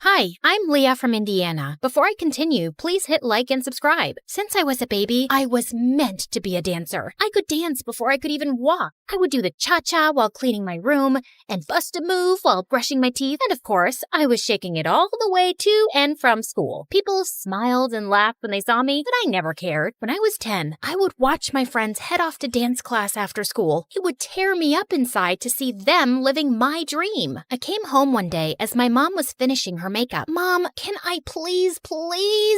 Hi, I'm Leah from Indiana. Before I continue, please hit like and subscribe. Since I was a baby, I was meant to be a dancer. I could dance before I could even walk. I would do the cha-cha while cleaning my room and bust a move while brushing my teeth. And of course, I was shaking it all the way to and from school. People smiled and laughed when they saw me, but I never cared. When I was 10, I would watch my friends head off to dance class after school. It would tear me up inside to see them living my dream. I came home one day as my mom was finishing her makeup. Mom, can I please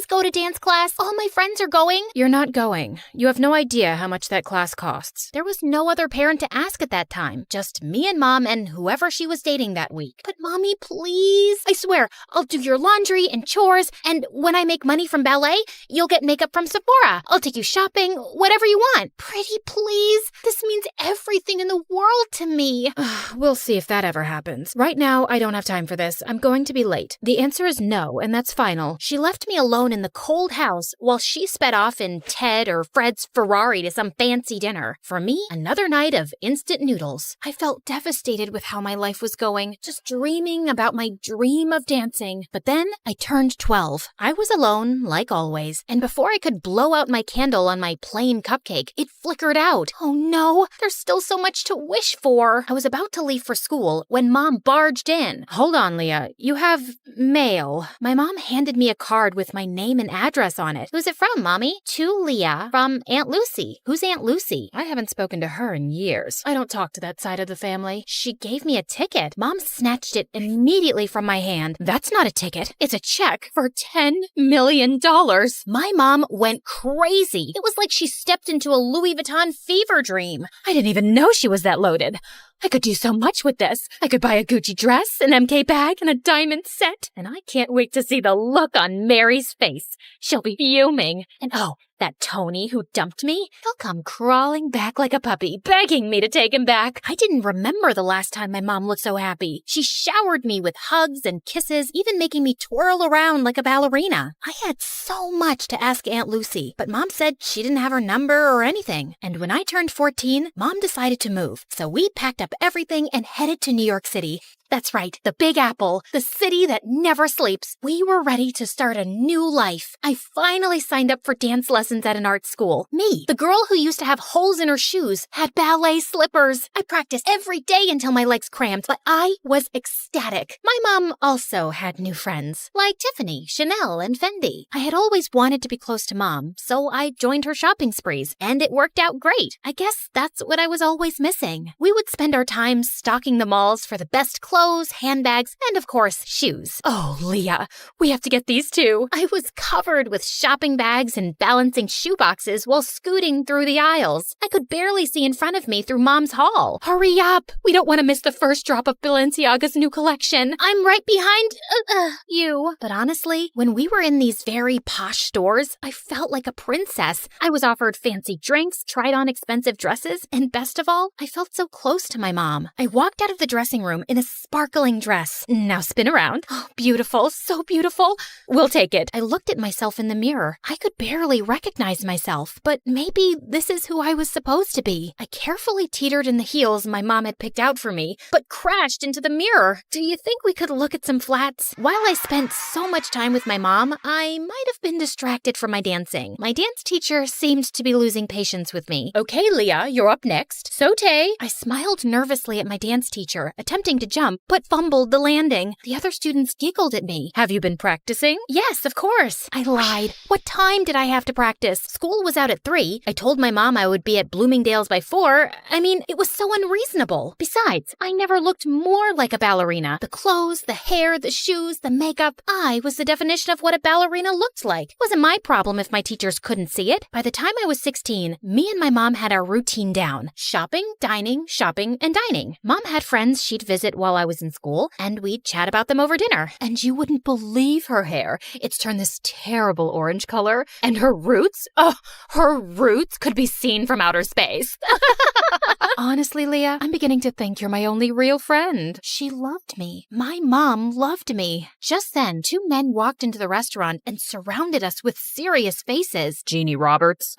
go to dance class? All my friends are going. You're not going. You have no idea how much that class costs. There was no other parent to ask at that time. Just me and Mom and whoever she was dating that week. But Mommy, please. I swear, I'll do your laundry and chores, and when I make money from ballet, you'll get makeup from Sephora. I'll take you shopping, whatever you want. Pretty please. This means everything in the world to me. We'll see if that ever happens. Right now, I don't have time for this. I'm going to be late. The answer is no, and that's final. She left me alone in the cold house while she sped off in Ted or Fred's Ferrari to some fancy dinner. For me, another night of instant noodles. I felt devastated with how my life was going, just dreaming about my dream of dancing. But then I turned 12. I was alone, like always, and before I could blow out my candle on my plain cupcake, it flickered out. Oh no, there's still so much to wish for. I was about to leave for school when Mom barged in. Hold on, Leah. You have mail. My mom handed me a card with my name and address on it. Who's it from, Mommy? To Leah from Aunt Lucy. Who's Aunt Lucy? I haven't spoken to her in years. I don't talk to that side of the family. She gave me a ticket. Mom snatched it immediately from my hand. That's not a ticket. It's a check for $10 million. My mom went crazy. It was like she stepped into a Louis Vuitton fever dream. I didn't even know she was that loaded. I could do so much with this. I could buy a Gucci dress, an MK bag, and a diamond set. And I can't wait to see the look on Mary's face. She'll be fuming. And oh, that Tony who dumped me, he'll come crawling back like a puppy, begging me to take him back. I didn't remember the last time my mom looked so happy. She showered me with hugs and kisses, even making me twirl around like a ballerina. I had so much to ask Aunt Lucy, but Mom said she didn't have her number or anything. And when I turned 14, Mom decided to move. So we packed up everything and headed to New York City. That's right, the Big Apple, the city that never sleeps. We were ready to start a new life. I finally signed up for dance lessons at an art school. Me, the girl who used to have holes in her shoes, had ballet slippers. I practiced every day until my legs cramped, but I was ecstatic. My mom also had new friends, like Tiffany, Chanel, and Fendi. I had always wanted to be close to Mom, so I joined her shopping sprees, and it worked out great. I guess that's what I was always missing. We would spend our time stalking the malls for the best clothes, handbags, and of course, shoes. Oh, Leah, we have to get these too. I was covered with shopping bags and balancing shoe boxes while scooting through the aisles. I could barely see in front of me through Mom's haul. Hurry up! We don't want to miss the first drop of Balenciaga's new collection. I'm right behind you. But honestly, when we were in these very posh stores, I felt like a princess. I was offered fancy drinks, tried on expensive dresses, and best of all, I felt so close to my mom. I walked out of the dressing room in a sparkling dress. Now spin around. Oh, beautiful, so beautiful. We'll take it. I looked at myself in the mirror. I could barely recognize myself, but maybe this is who I was supposed to be. I carefully teetered in the heels my mom had picked out for me, but crashed into the mirror. Do you think we could look at some flats? While I spent so much time with my mom, I might have been distracted from my dancing. My dance teacher seemed to be losing patience with me. Okay, Leah, you're up next. Saute. I smiled nervously at my dance teacher, attempting to jump, but fumbled the landing. The other students giggled at me. Have you been practicing? Yes, of course. I lied. What time did I have to practice? School was out at 3. I told my mom I would be at Bloomingdale's by 4. I mean, it was so unreasonable. Besides, I never looked more like a ballerina. The clothes, the hair, the shoes, the makeup. I was the definition of what a ballerina looked like. It wasn't my problem if my teachers couldn't see it. By the time I was 16, me and my mom had our routine down. Shopping, dining, and dining. Mom had friends she'd visit while I was in school, and we'd chat about them over dinner. And you wouldn't believe her hair. It's turned this terrible orange color. And her roots? Oh, her roots could be seen from outer space. Honestly, Leah, I'm beginning to think you're my only real friend. She loved me. My mom loved me. Just then, two men walked into the restaurant and surrounded us with serious faces. Jeannie Roberts.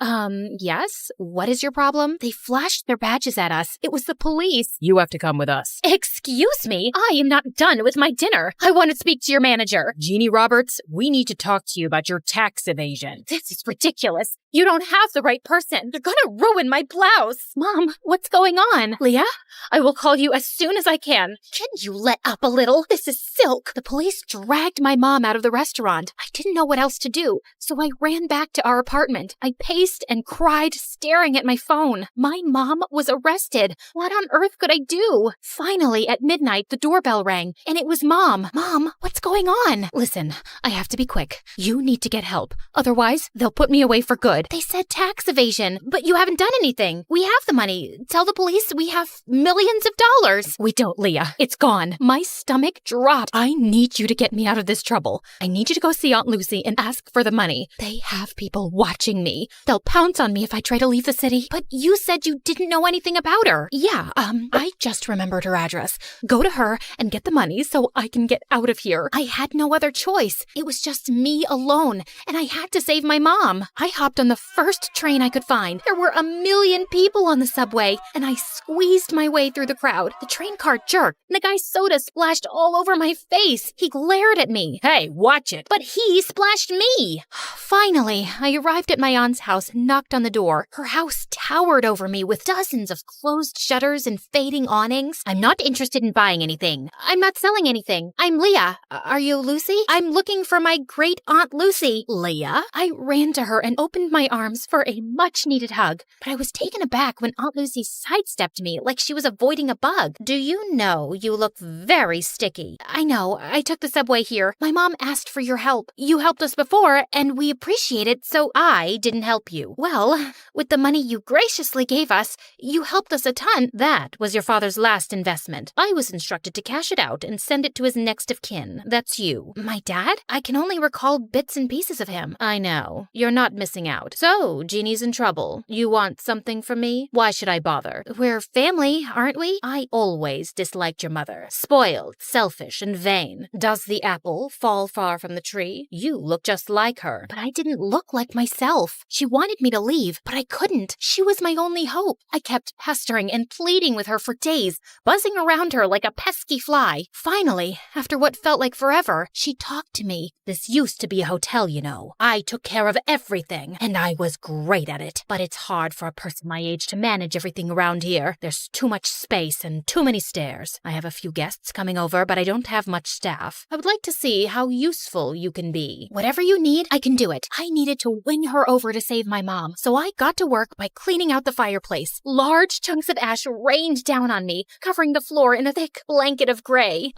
Yes? What is your problem? They flashed their badges at us. It was the police. You have to come with us. Excuse me? I am not done with my dinner. I want to speak to your manager. Jeannie Roberts, we need to talk to you about your tax evasion. This is ridiculous. You don't have the right person. You're gonna ruin my blouse. Mom, what's going on? Leah, I will call you as soon as I can. Can you let up a little? This is silk. The police dragged my mom out of the restaurant. I didn't know what else to do, so I ran back to our apartment. I paced and cried, staring at my phone. My mom was arrested. What on earth could I do? Finally, at midnight, the doorbell rang, and it was Mom. Mom, what's going on? Listen, I have to be quick. You need to get help. Otherwise, they'll put me away for good. They said tax evasion, but you haven't done anything. We have the money. Tell the police we have millions of dollars. We don't, Leah. It's gone. My stomach dropped. I need you to get me out of this trouble. I need you to go see Aunt Lucy and ask for the money. They have people watching me. They'll pounce on me if I try to leave the city. But you said you didn't know anything about her. Yeah, I just remembered her address. Go to her and get the money so I can get out of here. I had no other choice. It was just me alone, and I had to save my mom. I hopped on the first train I could find. There were 1 million people on the subway, and I squeezed my way through the crowd. The train car jerked, and the guy's soda splashed all over my face. He glared at me. Hey, watch it. But he splashed me. Finally, I arrived at my aunt's house and knocked on the door. Her house towered over me with dozens of closed shutters and fading awnings. I'm not interested in buying anything. I'm not selling anything. I'm Leah. Are you Lucy? I'm looking for my great aunt Lucy. Leah? I ran to her and opened my arms for a much-needed hug, but I was taken aback when Aunt Lucy sidestepped me like she was avoiding a bug. Do you know you look very sticky? I know. I took the subway here. My mom asked for your help. You helped us before, and we appreciate it, so I didn't help you. Well, with the money you graciously gave us, you helped us a ton. That was your father's last investment. I was instructed to cash it out and send it to his next of kin. That's you. My dad? I can only recall bits and pieces of him. I know. You're not missing out. So, Jeannie's in trouble. You want something from me? Why should I bother? We're family, aren't we? I always disliked your mother. Spoiled, selfish, and vain. Does the apple fall far from the tree? You look just like her. But I didn't look like myself. She wanted me to leave, but I couldn't. She was my only hope. I kept pestering and pleading with her for days, buzzing around her like a pesky fly. Finally, after what felt like forever, she talked to me. This used to be a hotel, you know. I took care of everything, and I was great at it. But it's hard for a person my age to manage everything around here. There's too much space and too many stairs. I have a few guests coming over, but I don't have much staff. I would like to see how useful you can be. Whatever you need, I can do it. I needed to win her over to save my mom, so I got to work by cleaning out the fireplace. Large chunks of ash rained down on me, covering the floor in a thick blanket of gray.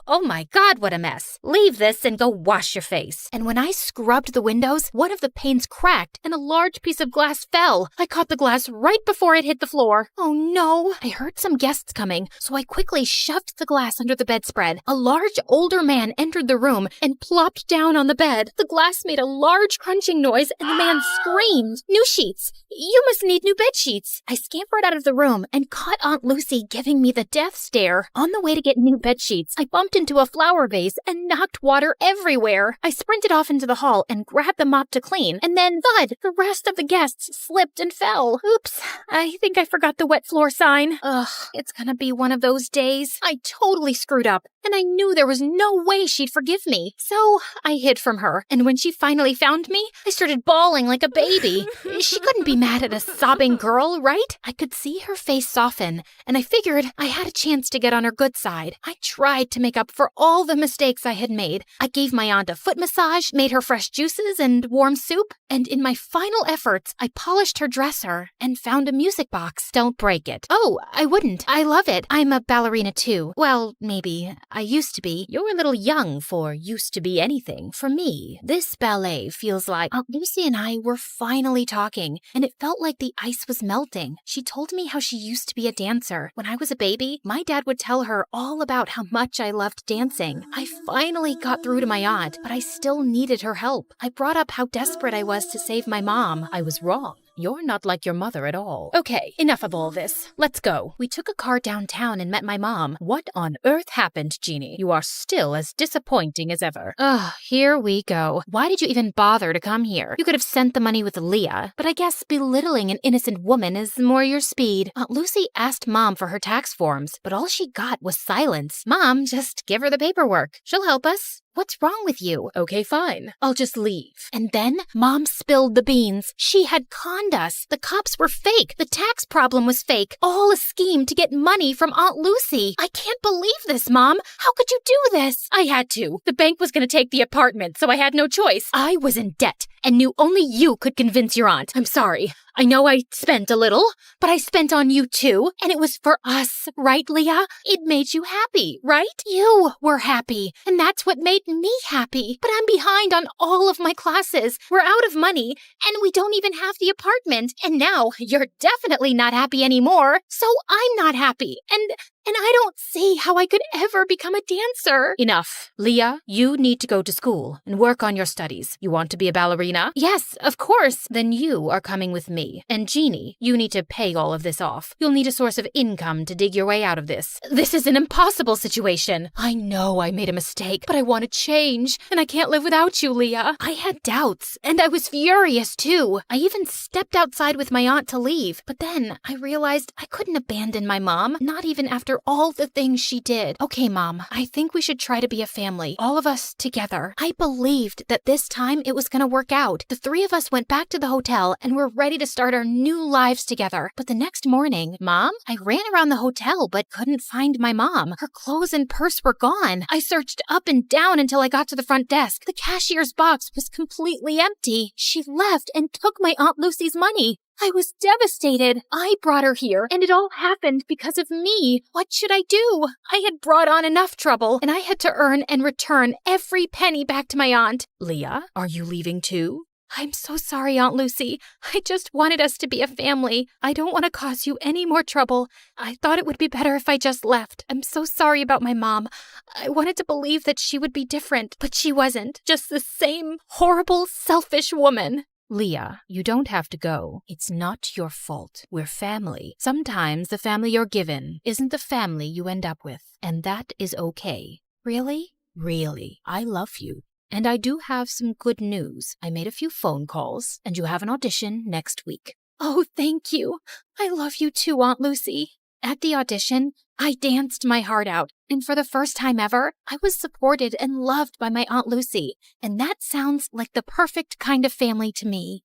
Oh my God, what a mess. Leave this and go wash your face. And when I scrubbed the windows, one of the panes cracked and a large piece of glass fell. I caught the glass right before it hit the floor. Oh no! I heard some guests coming, so I quickly shoved the glass under the bedspread. A large older man entered the room and plopped down on the bed. The glass made a large crunching noise and the man screamed. New sheets! You must need new bed sheets. I scampered out of the room and caught Aunt Lucy giving me the death stare. On the way to get new bed sheets, I bumped into a flower vase and knocked water everywhere. I sprinted off into the hall and grabbed the mop to clean, and then thud! The rest of the guests slipped and fell. Oops, I think I forgot the wet floor sign. Ugh, it's gonna be one of those days. I totally screwed up, and I knew there was no way she'd forgive me. So I hid from her, and when she finally found me, I started bawling like a baby. She couldn't be mad at a sobbing girl, right? I could see her face soften, and I figured I had a chance to get on her good side. I tried to make up for all the mistakes I had made. I gave my aunt a foot massage, made her fresh juices and warm soup, and in my final efforts, I polished her dresser and found a music box. Don't break it. Oh, I wouldn't. I love it. I'm a ballerina too. Well, maybe. I used to be. You're a little young for used to be anything. For me, this ballet feels like... Aunt Lucy and I were finally talking, and it felt like the ice was melting. She told me how she used to be a dancer. When I was a baby, my dad would tell her all about how much I loved dancing. I finally got through to my aunt, but I still needed her help. I brought up how desperate I was to save my mom. I was wrong. You're not like your mother at all. Okay, enough of all this. Let's go. We took a car downtown and met my mom. What on earth happened, Jeannie? You are still as disappointing as ever. Ugh, here we go. Why did you even bother to come here? You could have sent the money with Leah, but I guess belittling an innocent woman is more your speed. Aunt Lucy asked Mom for her tax forms, but all she got was silence. Mom, just give her the paperwork. She'll help us. What's wrong with you? Okay, fine. I'll just leave. And then Mom spilled the beans. She had conned us. The cops were fake. The tax problem was fake. All a scheme to get money from Aunt Lucy. I can't believe this, Mom. How could you do this? I had to. The bank was going to take the apartment, so I had no choice. I was in debt and knew only you could convince your aunt. I'm sorry. I know I spent a little. But I spent on you too, and it was for us, right, Leah? It made you happy, right? You were happy, and that's what made me happy. But I'm behind on all of my classes. We're out of money, and we don't even have the apartment. And now you're definitely not happy anymore, so I'm not happy. And I don't see how I could ever become a dancer. Enough. Leah, you need to go to school and work on your studies. You want to be a ballerina? Yes, of course. Then you are coming with me. And Jeannie, you need to pay all of this off. You'll need a source of income to dig your way out of this. This is an impossible situation. I know I made a mistake, but I want to change, and I can't live without you, Leah. I had doubts, and I was furious too. I even stepped outside with my aunt to leave, but then I realized I couldn't abandon my mom, not even after all the things she did. Okay, Mom, I think we should try to be a family, all of us together. I believed that this time it was gonna work out. The three of us went back to the hotel and were ready to start our new lives together. But the next morning, Mom, I ran around the hotel but couldn't find my mom. Her clothes and purse were gone. I searched up and down until I got to the front desk. The cashier's box was completely empty. She left and took my Aunt Lucy's money. I was devastated. I brought her here, and it all happened because of me. What should I do? I had brought on enough trouble, and I had to earn and return every penny back to my aunt. Leah, are you leaving too? I'm so sorry, Aunt Lucy. I just wanted us to be a family. I don't want to cause you any more trouble. I thought it would be better if I just left. I'm so sorry about my mom. I wanted to believe that she would be different, but she wasn't. Just the same horrible, selfish woman. Leah, you don't have to go. It's not your fault. We're family. Sometimes the family you're given isn't the family you end up with, and that is okay. Really? Really. I love you. And I do have some good news. I made a few phone calls, and you have an audition next week. Oh, thank you. I love you too, Aunt Lucy. At the audition, I danced my heart out, and for the first time ever, I was supported and loved by my Aunt Lucy, and that sounds like the perfect kind of family to me.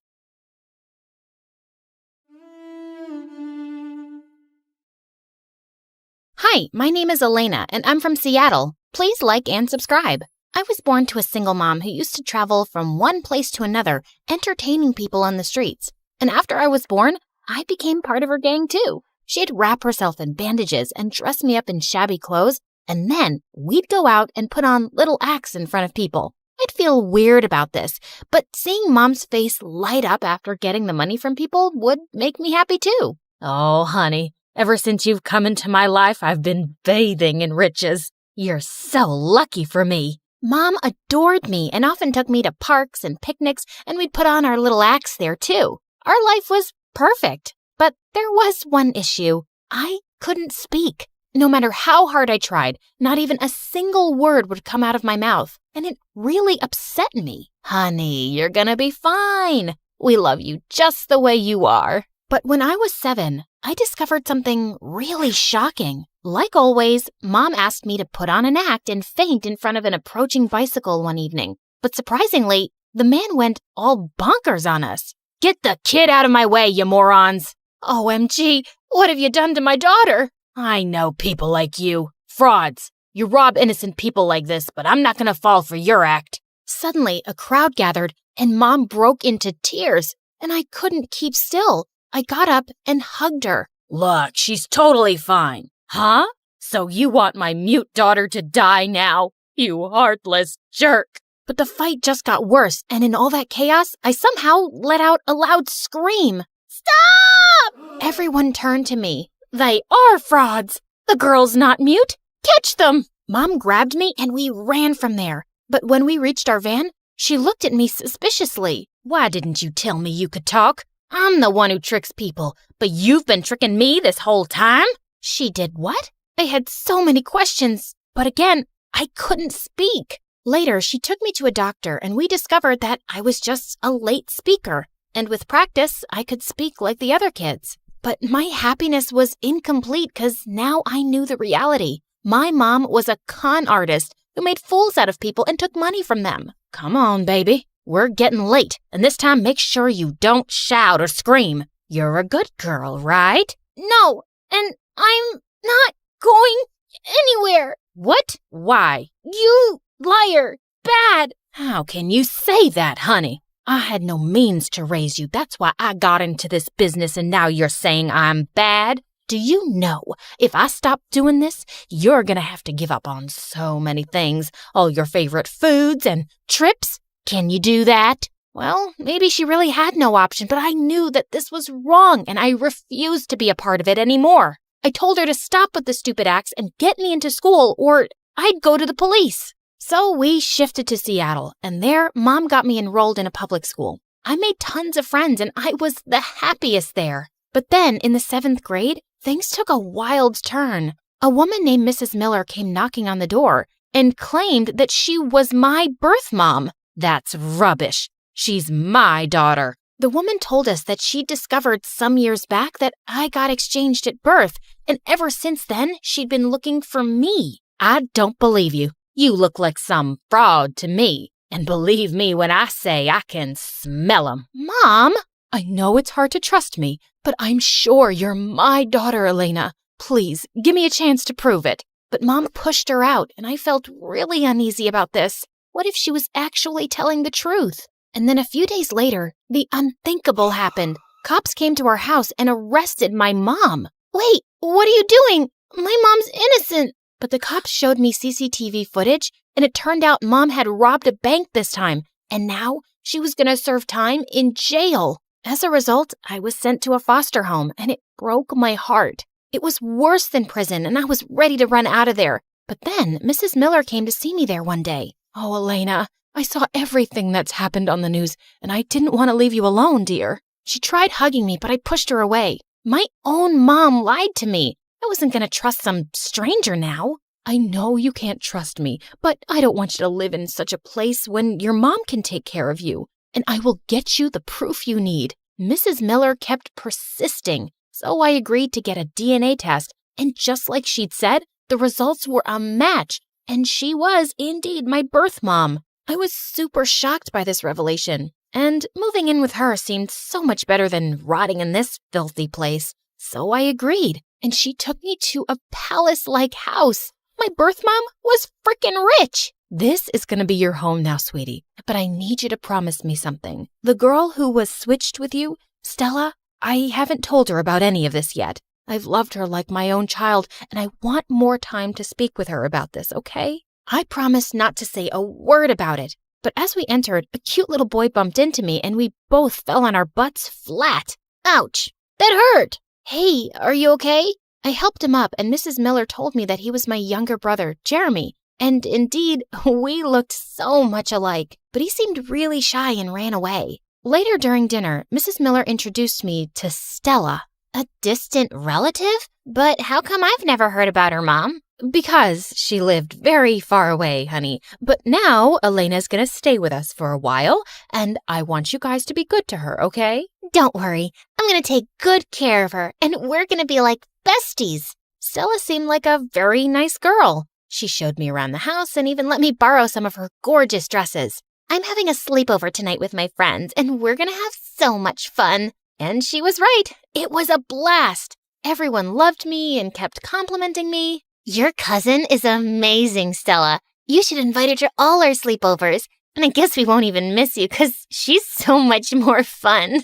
Hi, my name is Elena, and I'm from Seattle. Please like and subscribe. I was born to a single mom who used to travel from one place to another, entertaining people on the streets. And after I was born, I became part of her gang too. She'd wrap herself in bandages and dress me up in shabby clothes, and then we'd go out and put on little acts in front of people. I'd feel weird about this, but seeing Mom's face light up after getting the money from people would make me happy too. Oh, honey, ever since you've come into my life, I've been bathing in riches. You're so lucky for me. Mom adored me and often took me to parks and picnics, and we'd put on our little acts there too. Our life was perfect. But there was one issue. I couldn't speak. No matter how hard I tried, not even a single word would come out of my mouth, and it really upset me. Honey, you're gonna be fine. We love you just the way you are. But when I was 7, I discovered something really shocking. Like always, Mom asked me to put on an act and faint in front of an approaching bicycle one evening. But surprisingly, the man went all bonkers on us. Get the kid out of my way, you morons! OMG, what have you done to my daughter? I know people like you. Frauds. You rob innocent people like this, but I'm not gonna fall for your act. Suddenly, a crowd gathered, and Mom broke into tears, and I couldn't keep still. I got up and hugged her. Look, she's totally fine. Huh? So you want my mute daughter to die now? You heartless jerk. But the fight just got worse, and in all that chaos, I somehow let out a loud scream. Stop! Everyone turned to me. They are frauds. The girl's not mute. Catch them! Mom grabbed me and we ran from there. But when we reached our van, she looked at me suspiciously. Why didn't you tell me you could talk? I'm the one who tricks people, but you've been tricking me this whole time? She did what? I had so many questions, but again, I couldn't speak. Later, she took me to a doctor and we discovered that I was just a late speaker. And with practice, I could speak like the other kids. But my happiness was incomplete because now I knew the reality. My mom was a con artist who made fools out of people and took money from them. Come on, baby. We're getting late, and this time make sure you don't shout or scream. You're a good girl, right? No, and I'm not going anywhere. What? Why? You liar. Bad. How can you say that, honey? I had no means to raise you. That's why I got into this business, and now you're saying I'm bad? Do you know, if I stop doing this, you're gonna have to give up on so many things, all your favorite foods and trips? Can you do that? Well, maybe she really had no option, but I knew that this was wrong, and I refused to be a part of it anymore. I told her to stop with the stupid acts and get me into school, or I'd go to the police. So we shifted to Seattle, and there, Mom got me enrolled in a public school. I made tons of friends, and I was the happiest there. But then, in the 7th grade, things took a wild turn. A woman named Mrs. Miller came knocking on the door and claimed that she was my birth mom. That's rubbish. She's my daughter. The woman told us that she'd discovered some years back that I got exchanged at birth, and ever since then, she'd been looking for me. I don't believe you. You look like some fraud to me. And believe me when I say I can smell 'em. Mom! I know it's hard to trust me, but I'm sure you're my daughter, Elena. Please, give me a chance to prove it. But Mom pushed her out, and I felt really uneasy about this. What if she was actually telling the truth? And then a few days later, the unthinkable happened. Cops came to our house and arrested my mom. Wait, what are you doing? My mom's innocent. But the cops showed me CCTV footage, and it turned out Mom had robbed a bank this time, and now she was going to serve time in jail. As a result, I was sent to a foster home, and it broke my heart. It was worse than prison, and I was ready to run out of there. But then Mrs. Miller came to see me there one day. Oh, Elena, I saw everything that's happened on the news, and I didn't want to leave you alone, dear. She tried hugging me, but I pushed her away. My own mom lied to me. I wasn't going to trust some stranger now. I know you can't trust me, but I don't want you to live in such a place when your mom can take care of you. And I will get you the proof you need. Mrs. Miller kept persisting, so I agreed to get a DNA test. And just like she'd said, the results were a match. And she was indeed my birth mom. I was super shocked by this revelation. And moving in with her seemed so much better than rotting in this filthy place. So I agreed. And she took me to a palace-like house. My birth mom was frickin' rich. This is going to be your home now, sweetie. But I need you to promise me something. The girl who was switched with you, Stella, I haven't told her about any of this yet. I've loved her like my own child, and I want more time to speak with her about this, okay? I promised not to say a word about it. But as we entered, a cute little boy bumped into me, and we both fell on our butts flat. Ouch! That hurt! Hey, are you okay? I helped him up, and Mrs. Miller told me that he was my younger brother, Jeremy. And indeed, we looked so much alike, but he seemed really shy and ran away. Later during dinner, Mrs. Miller introduced me to Stella. A distant relative? But how come I've never heard about her, Mom? Because she lived very far away, honey. But now Elena's gonna stay with us for a while, and I want you guys to be good to her, okay? Don't worry. I'm gonna take good care of her, and we're gonna be like besties. Stella seemed like a very nice girl. She showed me around the house and even let me borrow some of her gorgeous dresses. I'm having a sleepover tonight with my friends, and we're gonna have so much fun. And she was right. It was a blast. Everyone loved me and kept complimenting me. Your cousin is amazing, Stella. You should invite her to all our sleepovers. And I guess we won't even miss you because she's so much more fun.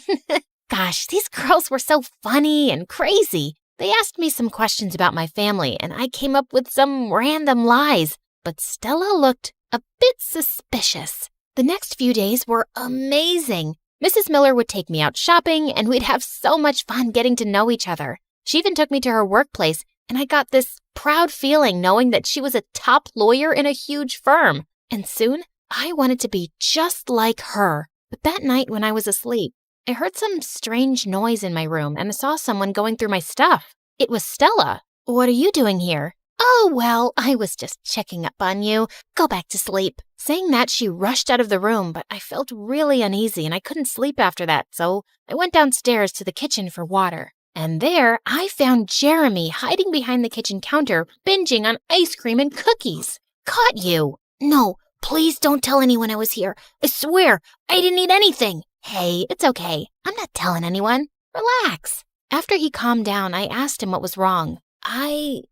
Gosh, these girls were so funny and crazy. They asked me some questions about my family, and I came up with some random lies. But Stella looked a bit suspicious. The next few days were amazing. Mrs. Miller would take me out shopping, and we'd have so much fun getting to know each other. She even took me to her workplace, and I got this proud feeling knowing that she was a top lawyer in a huge firm. And soon, I wanted to be just like her. But that night when I was asleep, I heard some strange noise in my room and I saw someone going through my stuff. It was Stella. What are you doing here? Oh, well, I was just checking up on you. Go back to sleep. Saying that, she rushed out of the room, but I felt really uneasy and I couldn't sleep after that, so I went downstairs to the kitchen for water. And there, I found Jeremy hiding behind the kitchen counter, binging on ice cream and cookies. Caught you. No, please don't tell anyone I was here. I swear, I didn't eat anything. Hey, it's okay. I'm not telling anyone. Relax. After he calmed down, I asked him what was wrong. I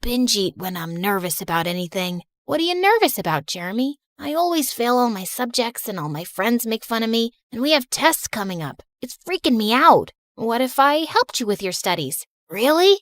binge eat when I'm nervous about anything. What are you nervous about, Jeremy? I always fail all my subjects and all my friends make fun of me, and we have tests coming up. It's freaking me out. What if I helped you with your studies? Really?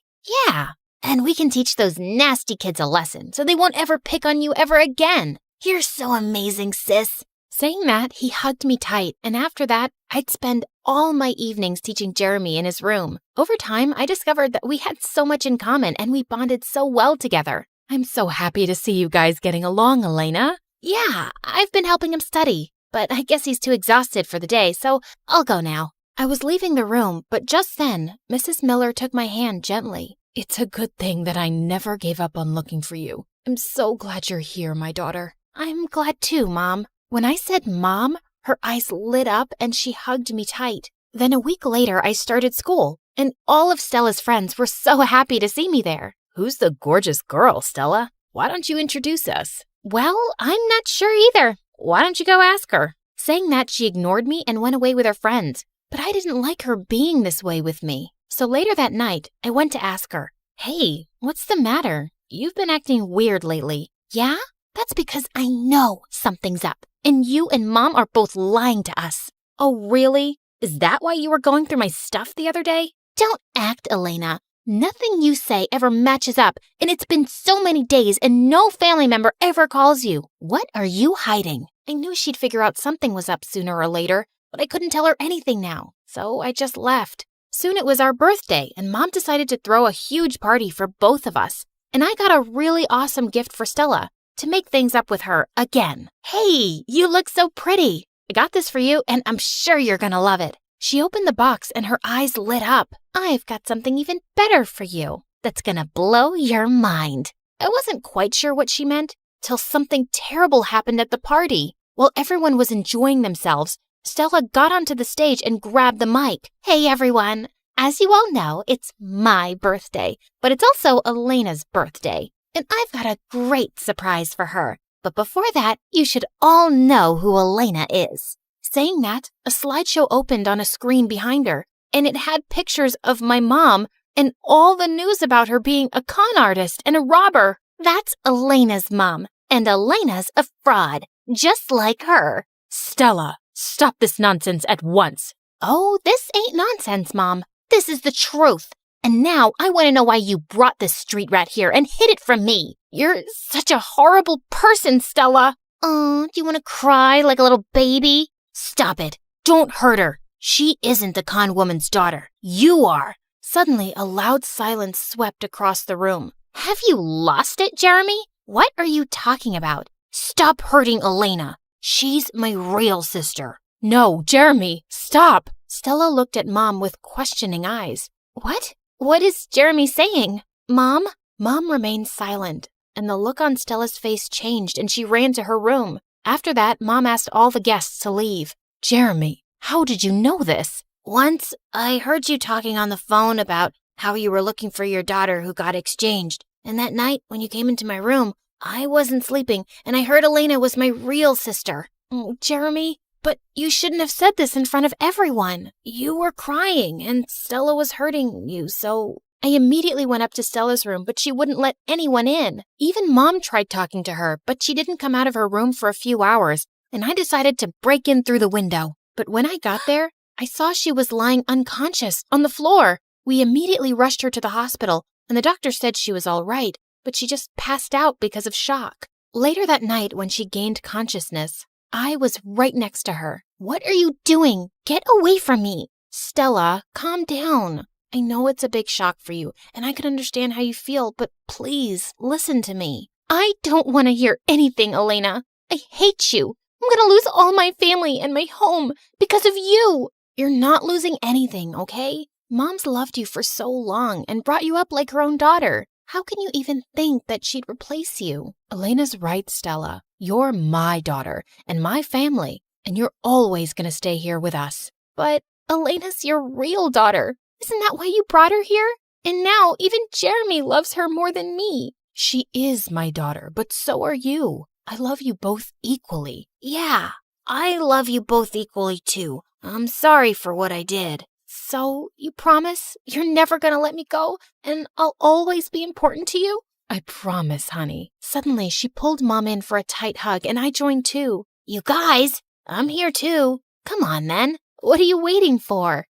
Yeah. And we can teach those nasty kids a lesson so they won't ever pick on you ever again. You're so amazing, sis. Saying that, he hugged me tight, and after that, I'd spend all my evenings teaching Jeremy in his room. Over time, I discovered that we had so much in common and we bonded so well together. I'm so happy to see you guys getting along, Elena. Yeah, I've been helping him study, but I guess he's too exhausted for the day, so I'll go now. I was leaving the room, but just then, Mrs. Miller took my hand gently. It's a good thing that I never gave up on looking for you. I'm so glad you're here, my daughter. I'm glad too, Mom. When I said Mom, her eyes lit up and she hugged me tight. Then a week later, I started school, and all of Stella's friends were so happy to see me there. Who's the gorgeous girl, Stella? Why don't you introduce us? Well, I'm not sure either. Why don't you go ask her? Saying that, she ignored me and went away with her friends. But I didn't like her being this way with me. So later that night, I went to ask her, Hey, what's the matter? You've been acting weird lately. Yeah? That's because I know something's up, and you and Mom are both lying to us. Oh, really? Is that why you were going through my stuff the other day? Don't act, Elena. Nothing you say ever matches up, and it's been so many days and no family member ever calls you. What are you hiding? I knew she'd figure out something was up sooner or later, but I couldn't tell her anything now, so I just left. Soon it was our birthday, and Mom decided to throw a huge party for both of us, and I got a really awesome gift for Stella to make things up with her again. Hey, you look so pretty. I got this for you, and I'm sure you're gonna love it. She opened the box and her eyes lit up. I've got something even better for you that's gonna blow your mind. I wasn't quite sure what she meant till something terrible happened at the party. While everyone was enjoying themselves, Stella got onto the stage and grabbed the mic. Hey, everyone. As you all know, it's my birthday, but it's also Elena's birthday. And I've got a great surprise for her. But before that, you should all know who Elena is. Saying that, a slideshow opened on a screen behind her, and it had pictures of my mom and all the news about her being a con artist and a robber. That's Elena's mom, and Elena's a fraud, just like her. Stella, stop this nonsense at once. Oh, this ain't nonsense, Mom. This is the truth. And now I want to know why you brought this street rat here and hid it from me. You're such a horrible person, Stella. Oh, do you want to cry like a little baby? Stop it. Don't hurt her. She isn't the con woman's daughter. You are. Suddenly, a loud silence swept across the room. Have you lost it, Jeremy? What are you talking about? Stop hurting Elena. She's my real sister. No, Jeremy, stop. Stella looked at Mom with questioning eyes. What? What is Jeremy saying? Mom? Mom remained silent, and the look on Stella's face changed and she ran to her room. After that, Mom asked all the guests to leave. Jeremy, how did you know this? Once, I heard you talking on the phone about how you were looking for your daughter who got exchanged. And that night, when you came into my room, I wasn't sleeping, and I heard Elena was my real sister. Oh, Jeremy, but you shouldn't have said this in front of everyone. You were crying, and Stella was hurting you, so I immediately went up to Stella's room, but she wouldn't let anyone in. Even Mom tried talking to her, but she didn't come out of her room for a few hours, and I decided to break in through the window. But when I got there, I saw she was lying unconscious on the floor. We immediately rushed her to the hospital, and the doctor said she was all right, but she just passed out because of shock. Later that night, when she gained consciousness, I was right next to her. What are you doing? Get away from me. Stella, calm down. I know it's a big shock for you, and I can understand how you feel, but please, listen to me. I don't want to hear anything, Elena. I hate you. I'm going to lose all my family and my home because of you. You're not losing anything, okay? Mom's loved you for so long and brought you up like her own daughter. How can you even think that she'd replace you? Elena's right, Stella. You're my daughter and my family, and you're always gonna stay here with us. But Elena's your real daughter. Isn't that why you brought her here? And now even Jeremy loves her more than me. She is my daughter, but so are you. I love you both equally. Yeah, I love you both equally too. I'm sorry for what I did. So, you promise you're never gonna let me go, and I'll always be important to you? I promise, honey. Suddenly, she pulled Mom in for a tight hug, and I joined too. You guys, I'm here too. Come on then. What are you waiting for?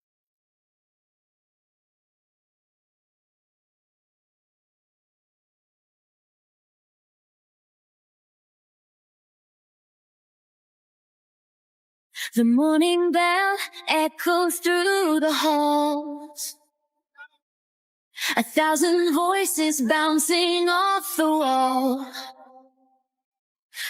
The morning bell echoes through the halls. 1,000 voices bouncing off the wall.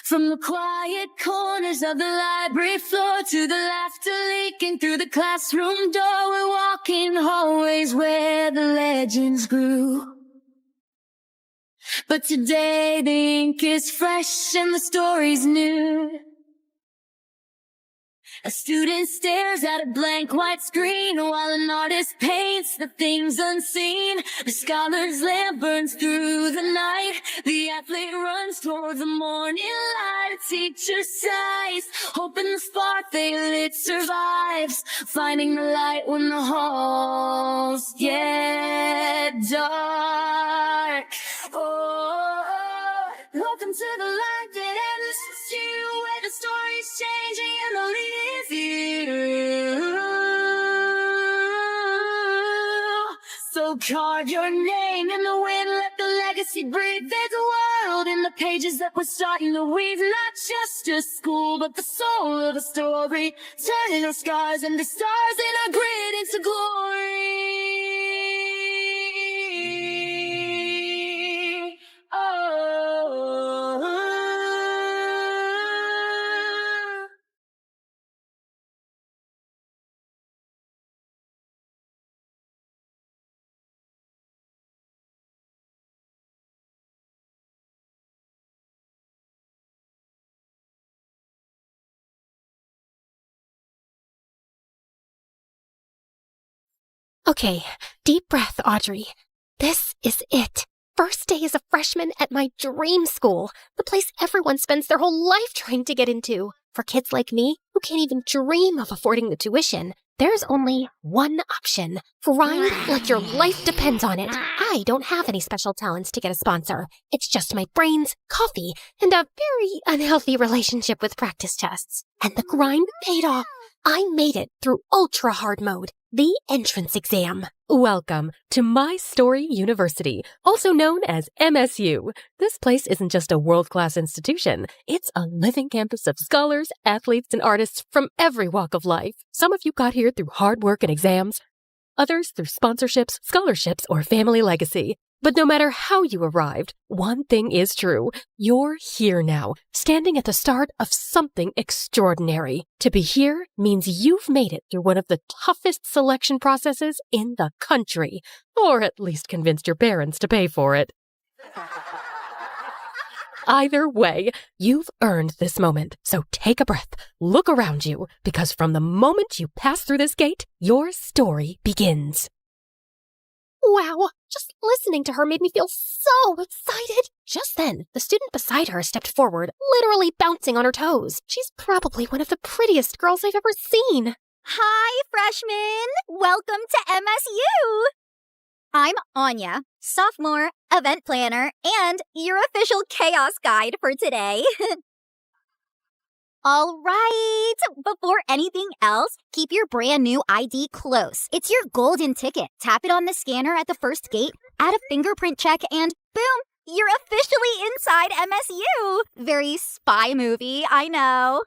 From the quiet corners of the library floor to the laughter leaking through the classroom door, we're walking hallways where the legends grew. But today the ink is fresh and the story's new. A student stares at a blank white screen while an artist paints the things unseen. The scholar's lamp burns through the night. The athlete runs toward the morning light. A teacher sighs, hoping the spark they lit survives. Finding the light when the halls get dark. Oh, welcome to the light that ends you, where the story's changing and the lead is you. So carve your name in the wind, let the legacy breathe. There's a world in the pages that we're starting to weave. Not just a school, but the soul of the story. Turning our scars into stars and our grit into glory. Okay, deep breath, Audrey. This is it. First day as a freshman at my dream school, the place everyone spends their whole life trying to get into. For kids like me, who can't even dream of affording the tuition, there's only one option. Grind like your life depends on it. I don't have any special talents to get a sponsor. It's just my brains, coffee, and a very unhealthy relationship with practice tests. And the grind paid off. I made it through ultra hard mode, the entrance exam. Welcome to My Story University, also known as MSU. This place isn't just a world-class institution. It's a living campus of scholars, athletes, and artists from every walk of life. Some of you got here through hard work and exams, others through sponsorships, scholarships, or family legacy. But no matter how you arrived, one thing is true. You're here now, standing at the start of something extraordinary. To be here means you've made it through one of the toughest selection processes in the country, or at least convinced your parents to pay for it. Either way, you've earned this moment. So take a breath, look around you, because from the moment you pass through this gate, your story begins. Wow, just listening to her made me feel so excited. Just then, the student beside her stepped forward, literally bouncing on her toes. She's probably one of the prettiest girls I've ever seen. Hi, freshmen! Welcome to MSU! I'm Anya, sophomore, event planner, and your official chaos guide for today. All right, before anything else, keep your brand new ID close. It's your golden ticket. Tap it on the scanner at the first gate, add a fingerprint check, and boom, you're officially inside MSU. Very spy movie, I know.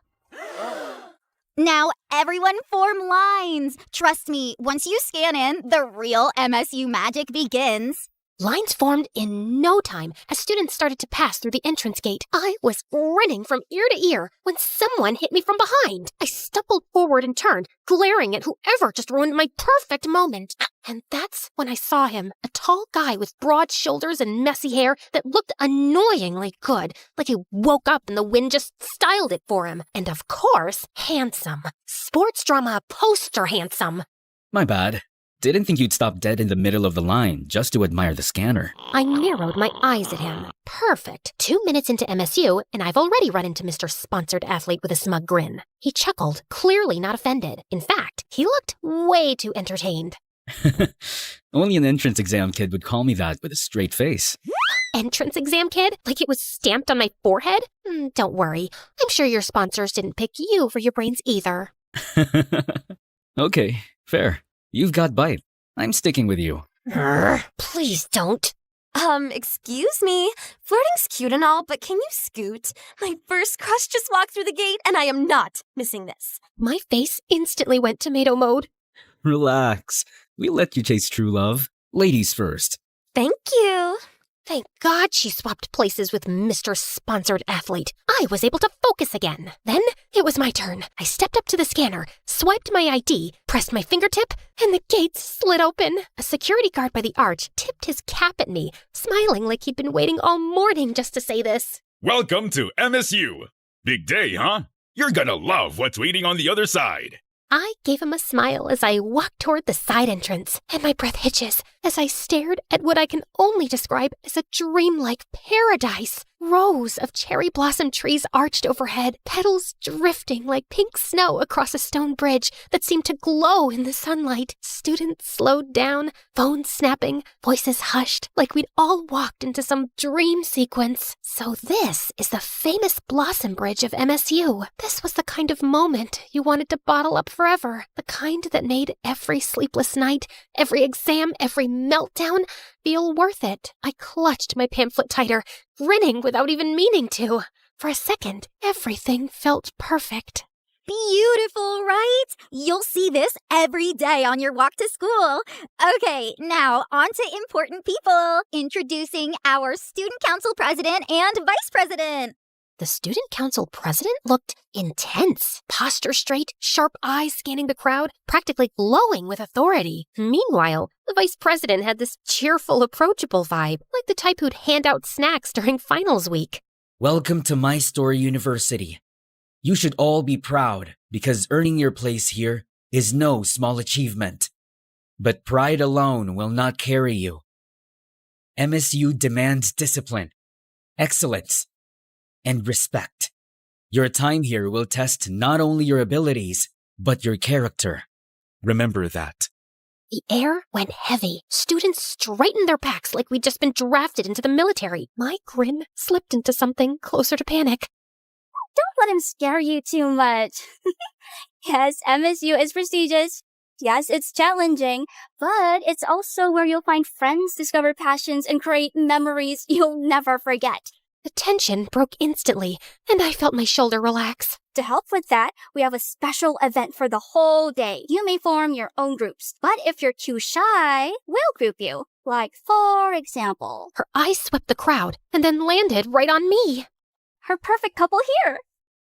Now, everyone form lines. Trust me, once you scan in, the real MSU magic begins. Lines formed in no time as students started to pass through the entrance gate. I was grinning from ear to ear when someone hit me from behind. I stumbled forward and turned, glaring at whoever just ruined my perfect moment. And that's when I saw him, a tall guy with broad shoulders and messy hair that looked annoyingly good, like he woke up and the wind just styled it for him. And of course, handsome. Sports drama poster handsome. My bad. Didn't think you'd stop dead in the middle of the line just to admire the scanner. I narrowed my eyes at him. Perfect. 2 minutes into MSU, and I've already run into Mr. Sponsored Athlete with a smug grin. He chuckled, clearly not offended. In fact, he looked way too entertained. Only an entrance exam kid would call me that with a straight face. Entrance exam kid? Like it was stamped on my forehead? Don't worry. I'm sure your sponsors didn't pick you for your brains either. Okay, fair. You've got bite. I'm sticking with you. Please don't. Excuse me. Flirting's cute and all, but can you scoot? My first crush just walked through the gate, and I am not missing this. My face instantly went tomato mode. Relax. We'll let you chase true love. Ladies first. Thank you. Thank God she swapped places with Mr. Sponsored Athlete. I was able to focus again. Then it was my turn. I stepped up to the scanner, swiped my ID, pressed my fingertip, and the gates slid open. A security guard by the arch tipped his cap at me, smiling like he'd been waiting all morning just to say this. Welcome to MSU. Big day, huh? You're gonna love what's waiting on the other side. I gave him a smile as I walked toward the side entrance, and my breath hitches as I stared at what I can only describe as a dreamlike paradise. Rows of cherry blossom trees arched overhead, petals drifting like pink snow across a stone bridge that seemed to glow in the sunlight. Students slowed down, phones snapping, voices hushed, like we'd all walked into some dream sequence. So this is the famous Blossom Bridge of MSU. This was the kind of moment you wanted to bottle up forever, the kind that made every sleepless night, every exam, every meltdown feel worth it. I clutched my pamphlet tighter, grinning without even meaning to. For a second, everything felt perfect. Beautiful, right? You'll see this every day on your walk to school. Okay, now on to important people. Introducing our student council president and vice president. The student council president looked intense, posture straight, sharp eyes scanning the crowd, practically glowing with authority. Meanwhile, the vice president had this cheerful, approachable vibe, like the type who'd hand out snacks during finals week. Welcome to My Story University. You should all be proud because earning your place here is no small achievement. But pride alone will not carry you. MSU demands discipline, excellence, and respect. Your time here will test not only your abilities, but your character. Remember that. The air went heavy. Students straightened their backs like we'd just been drafted into the military. My grin slipped into something closer to panic. Don't let him scare you too much. Yes, MSU is prestigious. Yes, it's challenging, but it's also where you'll find friends, discover passions, and create memories you'll never forget. The tension broke instantly, and I felt my shoulder relax. To help with that, we have a special event for the whole day. You may form your own groups, but if you're too shy, we'll group you. Like, for example, Her eyes swept the crowd and then landed right on me. her perfect couple here.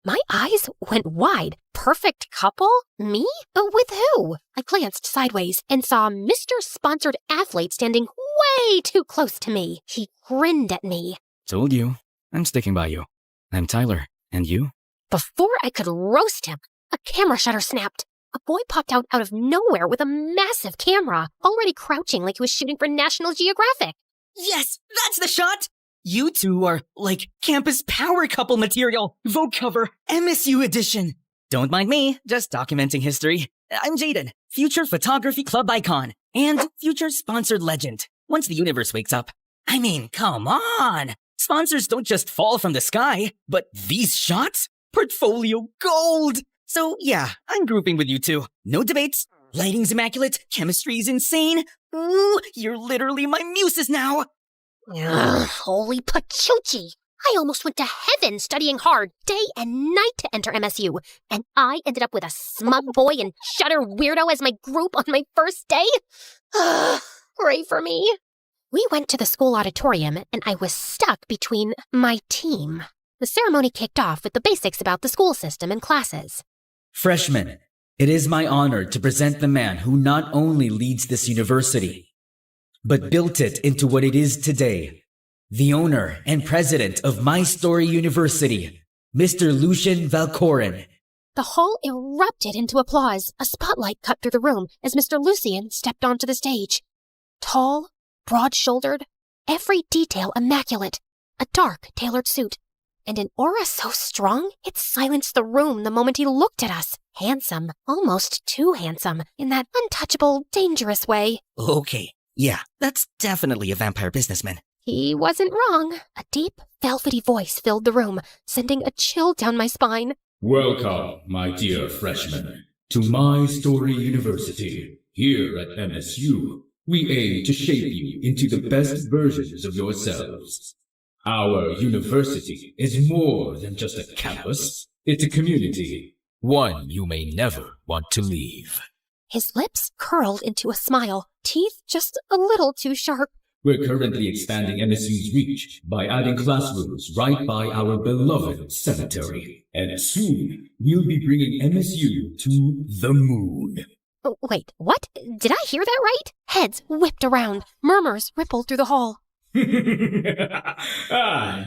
My eyes went wide. Perfect couple? Me? With who? I glanced sideways and saw Mr. Sponsored Athlete standing way too close to me. He grinned at me. Told you. I'm sticking by you. I'm Tyler. And you? Before I could roast him, a camera shutter snapped. A boy popped out of nowhere with a massive camera, already crouching like he was shooting for National Geographic. Yes, that's the shot! You two are, like, campus power couple material. Vogue cover, MSU edition. Don't mind me, just documenting history. I'm Jaden, future photography club icon, and future sponsored legend. Once the universe wakes up. I mean, come on! Sponsors don't just fall from the sky, but these shots? Portfolio gold! So yeah, I'm grouping with you two. No debates. Lighting's immaculate, chemistry's insane. Ooh, you're literally my muses now! Ugh, holy pachoochie! I almost went to heaven studying hard day and night to enter MSU, and I ended up with a smug boy and shutter weirdo as my group on my first day? Pray for me. We went to the school auditorium, and I was stuck between my team. The ceremony kicked off with the basics about the school system and classes. Freshmen, it is my honor to present the man who not only leads this university, but built it into what it is today. The owner and president of My Story University, Mr. Lucian Valcorin. The hall erupted into applause. A spotlight cut through the room as Mr. Lucian stepped onto the stage. Tall, broad-shouldered, every detail immaculate, a dark, tailored suit, and an aura so strong it silenced the room the moment he looked at us. Handsome, almost too handsome, in that untouchable, dangerous way. Okay, yeah, that's definitely a vampire businessman. He wasn't wrong. A deep, velvety voice filled the room, sending a chill down my spine. Welcome, my dear freshmen, to My Story University. Here at MSU, we aim to shape you into the best versions of yourselves. Our university is more than just a campus. It's a community, one you may never want to leave. His lips curled into a smile, teeth just a little too sharp. We're currently expanding MSU's reach by adding classrooms right by our beloved cemetery. And soon, we'll be bringing MSU to the moon. Wait, what? Did I hear that right? Heads whipped around. Murmurs rippled through the hall.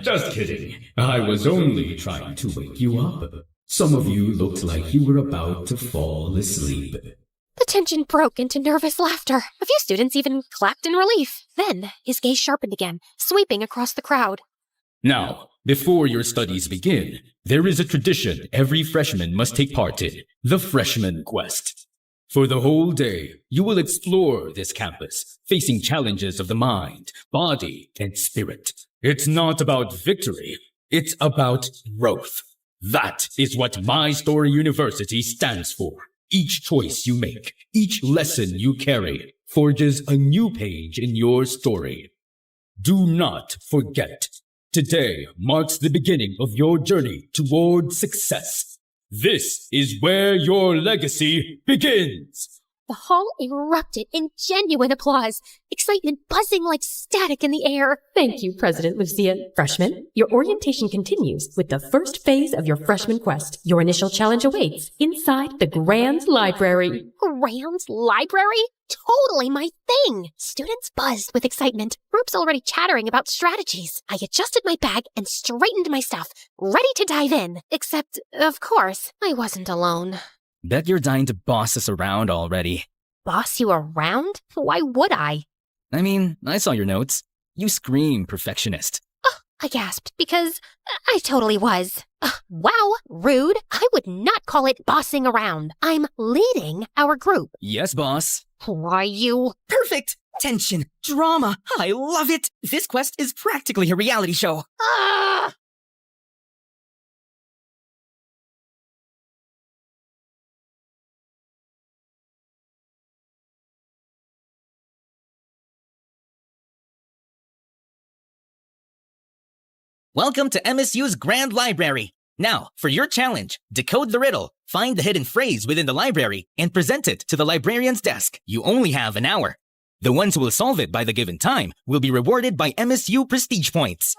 Just kidding. I was only trying to wake you up. Some of you looked like you were about to fall asleep. The tension broke into nervous laughter. A few students even clapped in relief. Then his gaze sharpened again, sweeping across the crowd. Now, before your studies begin, there is a tradition every freshman must take part in, the Freshman Quest. For the whole day, you will explore this campus, facing challenges of the mind, body, and spirit. It's not about victory, it's about growth. That is what My Story University stands for. Each choice you make, each lesson you carry, forges a new page in your story. Do not forget, today marks the beginning of your journey toward success. This is where your legacy begins. The hall erupted in genuine applause, excitement buzzing like static in the air. Thank you, President Lucian. Freshmen, your orientation continues with the first phase of your freshman quest. Your initial challenge awaits inside the Grand Library. Grand Library? Totally my thing! Students buzzed with excitement, groups already chattering about strategies. I adjusted my bag and straightened my stuff, ready to dive in. Except, of course, I wasn't alone. Bet you're dying to boss us around already. Boss you around? Why would I? I mean, I saw your notes. You scream perfectionist. Oh, I gasped, because I totally was. Wow, rude. I would not call it bossing around. I'm leading our group. Yes, boss. Why, you... Perfect! Tension, drama, I love it! This quest is practically a reality show. Ah! Welcome to MSU's Grand Library. Now, for your challenge, decode the riddle, find the hidden phrase within the library, and present it to the librarian's desk. You only have an hour. The ones who will solve it by the given time will be rewarded by MSU prestige points.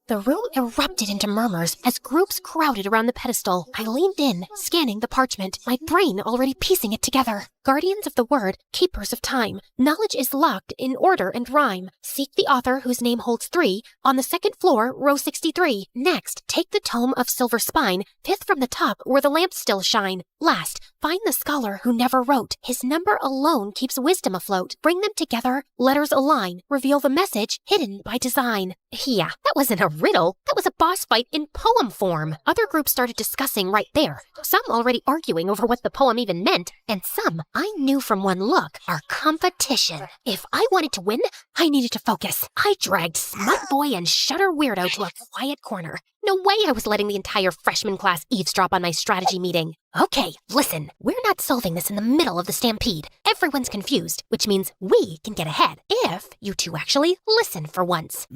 The room erupted into murmurs as groups crowded around the pedestal. I leaned in, scanning the parchment, my brain already piecing it together. Guardians of the word, keepers of time. Knowledge is locked in order and rhyme. Seek the author whose name holds 3 on the 2nd floor, row 63. Next, take the tome of silver spine, 5th from the top where the lamps still shine. Last, find the scholar who never wrote. His number alone keeps wisdom afloat. Bring them together, letters align. Reveal the message hidden by design. Yeah, that wasn't a riddle. That was a boss fight in poem form. Other groups started discussing right there. Some already arguing over what the poem even meant, and some I knew from one look, our competition. If I wanted to win, I needed to focus. I dragged Smut Boy and Shutter Weirdo to a quiet corner. No way I was letting the entire freshman class eavesdrop on my strategy meeting. Okay, listen, we're not solving this in the middle of the stampede. Everyone's confused, which means we can get ahead if you two actually listen for once.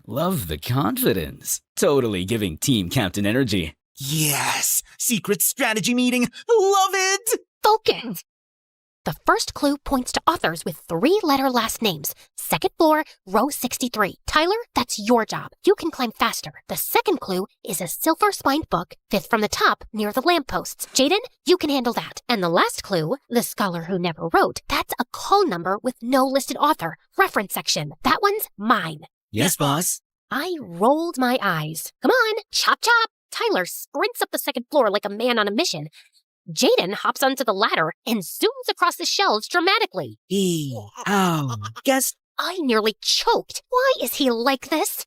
Love the confidence. Totally giving team captain energy. Yes! Secret strategy meeting! Love it! Focus! The first clue points to authors with 3-letter last names. Second floor, row 63. Tyler, that's your job. You can climb faster. The second clue is a silver-spined book, 5th from the top, near the lampposts. Jaden, you can handle that. And the last clue, the scholar who never wrote, that's a call number with no listed author. Reference section. That one's mine. Yes, boss. I rolled my eyes. Come on, chop chop. Tyler sprints up the second floor like a man on a mission. Jaden hops onto the ladder and zooms across the shelves dramatically. Guess. I nearly choked. Why is he like this?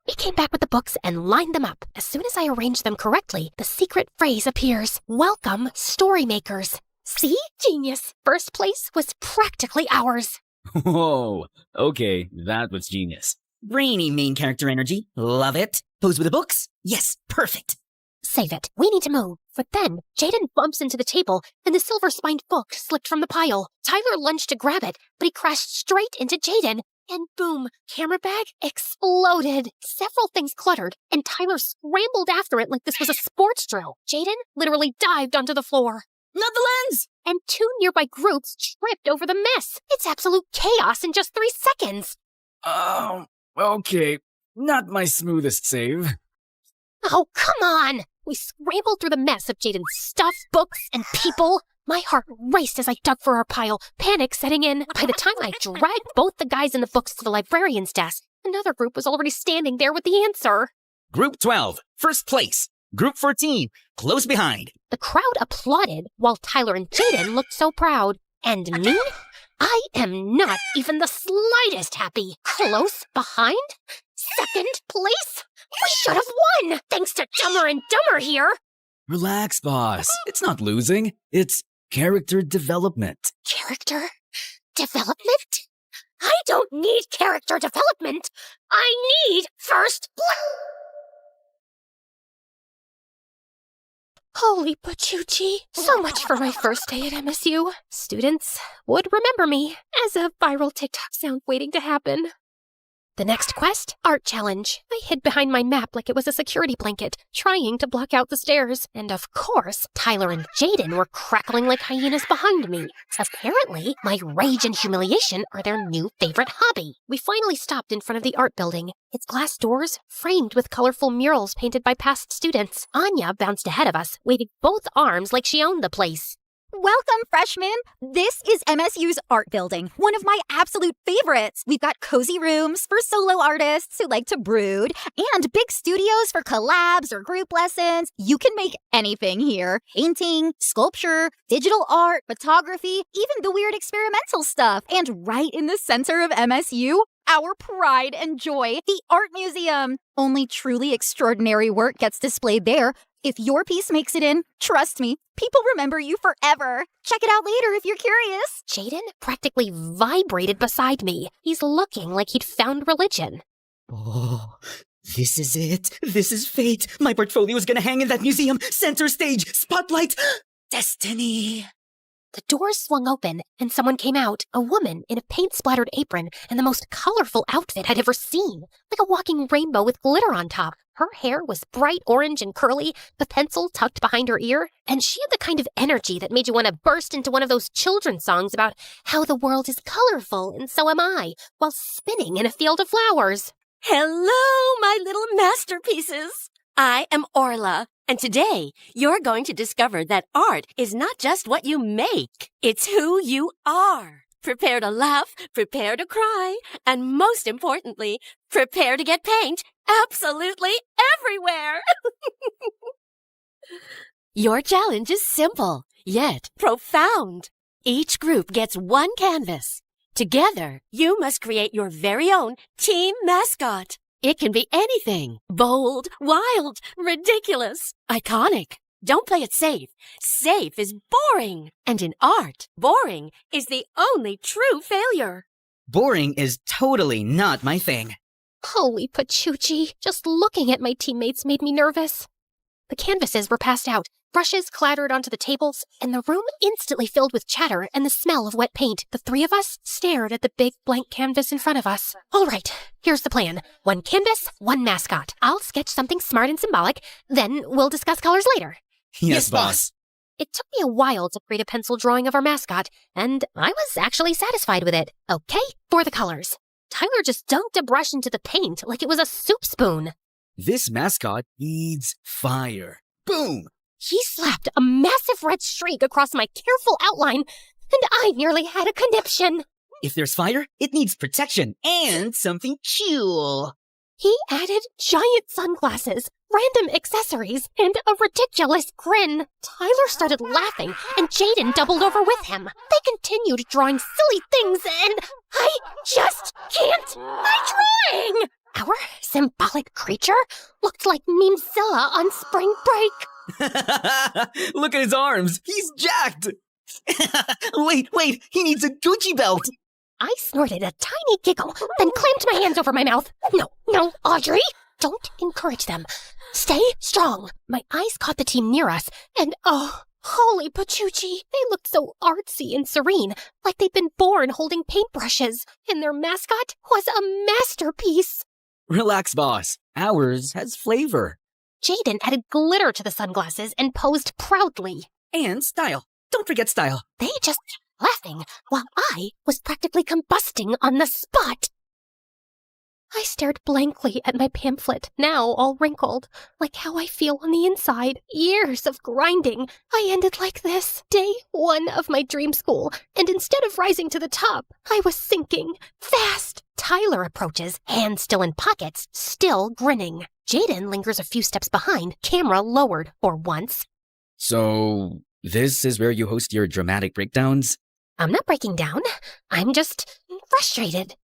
He came back with the books and lined them up. As soon as I arranged them correctly, the secret phrase appears. Welcome, story makers. See? Genius. First place was practically ours. Whoa. Okay, that was genius. Brainy main character energy. Love it. Pose with the books? Yes, perfect. Save it. We need to move. But then, Jaden bumps into the table, and the silver-spined book slipped from the pile. Tyler lunged to grab it, but he crashed straight into Jaden. And boom, camera bag exploded. Several things cluttered, and Tyler scrambled after it like this was a sports drill. Jaden literally dived onto the floor. Not the lens! And 2 nearby groups tripped over the mess. It's absolute chaos in just 3 seconds. Okay. Not my smoothest save. Oh, come on! We scrambled through the mess of Jaden's stuff, books, and people. My heart raced as I dug for our pile, panic setting in. By the time I dragged both the guys in the books to the librarian's desk, another group was already standing there with the answer. Group 12, first place. Group 14, close behind. The crowd applauded while Tyler and Jaden looked so proud. And me? I am not even the slightest happy. Close behind? Second place? We should have won, thanks to Dumber and Dumber here. Relax, boss. It's not losing. It's character development. Character development? I don't need character development. I need first place. Holy Pachuchi. So much for my first day at MSU. Students would remember me as a viral TikTok sound waiting to happen. The next quest, art challenge. I hid behind my map like it was a security blanket, trying to block out the stairs. And of course, Tyler and Jaden were crackling like hyenas behind me. Apparently, my rage and humiliation are their new favorite hobby. We finally stopped in front of the art building. Its glass doors framed with colorful murals painted by past students. Anya bounced ahead of us, waving both arms like she owned the place. Welcome, freshmen! This is MSU's art building, one of my absolute favorites. We've got cozy rooms for solo artists who like to brood, and big studios for collabs or group lessons. You can make anything here. Painting, sculpture, digital art, photography, even the weird experimental stuff. And right in the center of MSU, our pride and joy, the Art Museum. Only truly extraordinary work gets displayed there. If your piece makes it in, trust me, people remember you forever. Check it out later if you're curious. Jaden practically vibrated beside me. He's looking like he'd found religion. Oh, this is it. This is fate. My portfolio is gonna hang in that museum. Center stage, spotlight, destiny. The doors swung open, and someone came out, a woman in a paint-splattered apron and the most colorful outfit I'd ever seen, like a walking rainbow with glitter on top. Her hair was bright orange and curly, the pencil tucked behind her ear, and she had the kind of energy that made you want to burst into one of those children's songs about how the world is colorful and so am I, while spinning in a field of flowers. Hello, my little masterpieces. I am Orla, and today you're going to discover that art is not just what you make, it's who you are. Prepare to laugh, prepare to cry, and most importantly, prepare to get paint absolutely everywhere. Your challenge is simple, yet profound. Each group gets one canvas. Together, you must create your very own team mascot. It can be anything. Bold, wild, ridiculous, iconic. Don't play it safe. Safe is boring. And in art, boring is the only true failure. Boring is totally not my thing. Holy Pachuchi, just looking at my teammates made me nervous. The canvases were passed out, brushes clattered onto the tables, and the room instantly filled with chatter and the smell of wet paint. The 3 of us stared at the big blank canvas in front of us. All right, here's the plan. 1 canvas, 1 mascot. I'll sketch something smart and symbolic, then we'll discuss colors later. Yes, boss. It took me a while to create a pencil drawing of our mascot, and I was actually satisfied with it. Okay, for the colors. Tyler just dunked a brush into the paint like it was a soup spoon. This mascot needs fire. Boom! He slapped a massive red streak across my careful outline, and I nearly had a conniption. If there's fire, it needs protection and something cool. He added giant sunglasses, random accessories, and a ridiculous grin. Tyler started laughing, and Jaden doubled over with him. They continued drawing silly things, and I just can't. I'm trying! Our symbolic creature looked like Memezilla on spring break. Look at his arms. He's jacked. Wait, he needs a Gucci belt. I snorted a tiny giggle, then clamped my hands over my mouth. No, Audrey, don't encourage them. Stay strong. My eyes caught the team near us, and holy pachuchi, they looked so artsy and serene, like they'd been born holding paintbrushes, and their mascot was a masterpiece. Relax, boss. Ours has flavor. Jaden added glitter to the sunglasses and posed proudly. And style. Don't forget style. They just laughing while I was practically combusting on the spot. I stared blankly at my pamphlet, now all wrinkled, like how I feel on the inside. Years of grinding. I ended like this. Day 1 of my dream school, and instead of rising to the top, I was sinking fast. Tyler approaches, hands still in pockets, still grinning. Jaden lingers a few steps behind, camera lowered for once. So, this is where you host your dramatic breakdowns? I'm not breaking down. I'm just frustrated.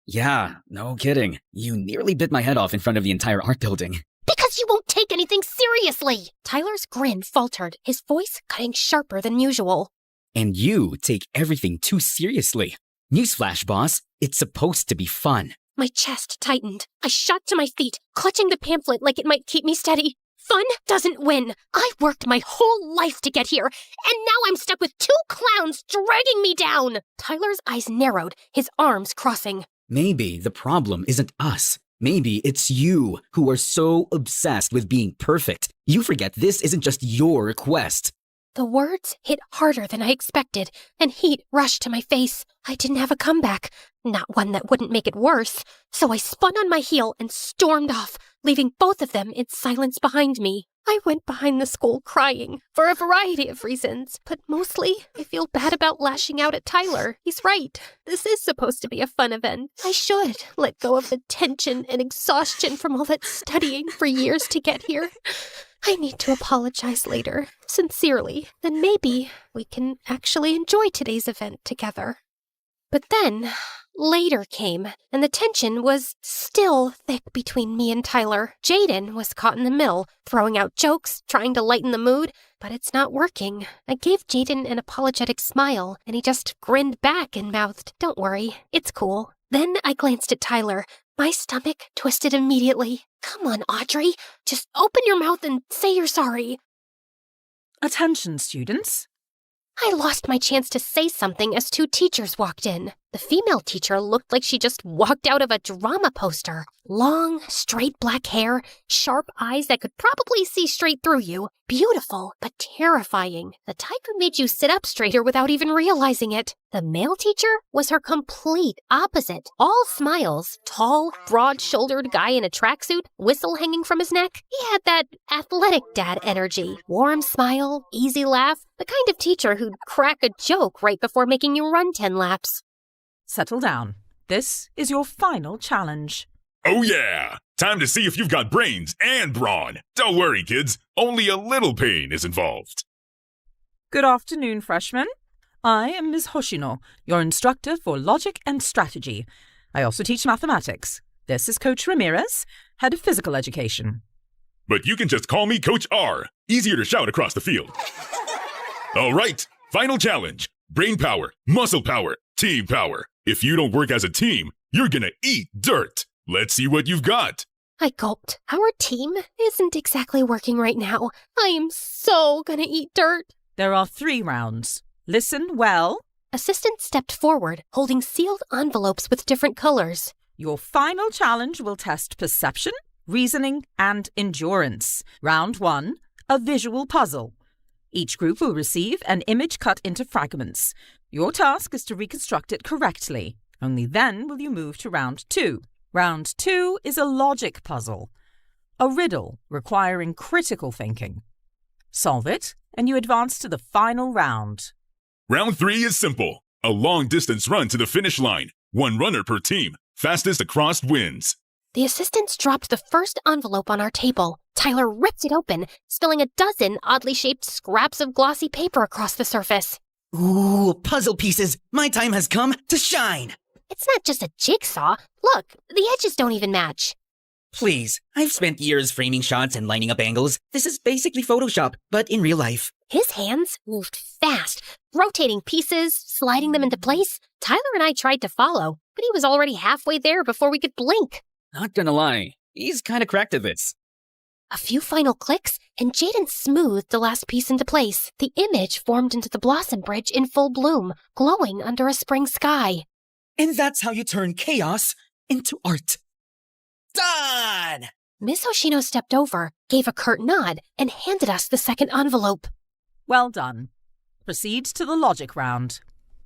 Yeah, no kidding. You nearly bit my head off in front of the entire art building. Because you won't take anything seriously! Tyler's grin faltered, his voice cutting sharper than usual. And you take everything too seriously. Newsflash, boss. It's supposed to be fun. My chest tightened. I shot to my feet, clutching the pamphlet like it might keep me steady. Fun doesn't win. I worked my whole life to get here, and now I'm stuck with 2 clowns dragging me down. Tyler's eyes narrowed, his arms crossing. Maybe the problem isn't us. Maybe it's you who are so obsessed with being perfect. You forget this isn't just your quest. The words hit harder than I expected, and heat rushed to my face. I didn't have a comeback, not one that wouldn't make it worse, so I spun on my heel and stormed off, leaving both of them in silence behind me. I went behind the school crying, for a variety of reasons, but mostly I feel bad about lashing out at Tyler. He's right. This is supposed to be a fun event. I should let go of the tension and exhaustion from all that studying for years to get here. I need to apologize later, sincerely. Then maybe we can actually enjoy today's event together. But then, later came, and the tension was still thick between me and Tyler. Jaden was caught in the middle, throwing out jokes, trying to lighten the mood, but it's not working. I gave Jaden an apologetic smile, and he just grinned back and mouthed, "Don't worry, it's cool." Then I glanced at Tyler. My stomach twisted immediately. Come on, Audrey, just open your mouth and say you're sorry. Attention, students. I lost my chance to say something as 2 teachers walked in. The female teacher looked like she just walked out of a drama poster. Long, straight black hair, sharp eyes that could probably see straight through you. Beautiful, but terrifying. The type who made you sit up straighter without even realizing it. The male teacher was her complete opposite. All smiles. Tall, broad-shouldered guy in a tracksuit, whistle hanging from his neck. He had that athletic dad energy. Warm smile, easy laugh. The kind of teacher who'd crack a joke right before making you run 10 laps. Settle down. This is your final challenge. Oh yeah! Time to see if you've got brains and brawn. Don't worry, kids. Only a little pain is involved. Good afternoon, freshmen. I am Ms. Hoshino, your instructor for logic and strategy. I also teach mathematics. This is Coach Ramirez, head of physical education. But you can just call me Coach R. Easier to shout across the field. All right, final challenge. Brain power, muscle power, team power. If you don't work as a team, you're gonna eat dirt. Let's see what you've got. I gulped. Our team isn't exactly working right now. I am so gonna eat dirt. There are 3 rounds. Listen well. Assistant stepped forward, holding sealed envelopes with different colors. Your final challenge will test perception, reasoning, and endurance. Round 1, a visual puzzle. Each group will receive an image cut into fragments. Your task is to reconstruct it correctly. Only then will you move to round 2. Round 2 is a logic puzzle, a riddle requiring critical thinking. Solve it, and you advance to the final round. Round 3 is simple. A long-distance run to the finish line. 1 runner per team. Fastest across wins. The assistants dropped the first envelope on our table. Tyler ripped it open, spilling a dozen oddly shaped scraps of glossy paper across the surface. Ooh, puzzle pieces. My time has come to shine. It's not just a jigsaw. Look, the edges don't even match. Please, I've spent years framing shots and lining up angles. This is basically Photoshop, but in real life. His hands moved fast, rotating pieces, sliding them into place. Tyler and I tried to follow, but he was already halfway there before we could blink. Not gonna lie, he's kinda cracked at this. A few final clicks, and Jaden smoothed the last piece into place. The image formed into the blossom bridge in full bloom, glowing under a spring sky. And that's how you turn chaos into art. Done! Miss Hoshino stepped over, gave a curt nod, and handed us the second envelope. Well done. Proceed to the logic round.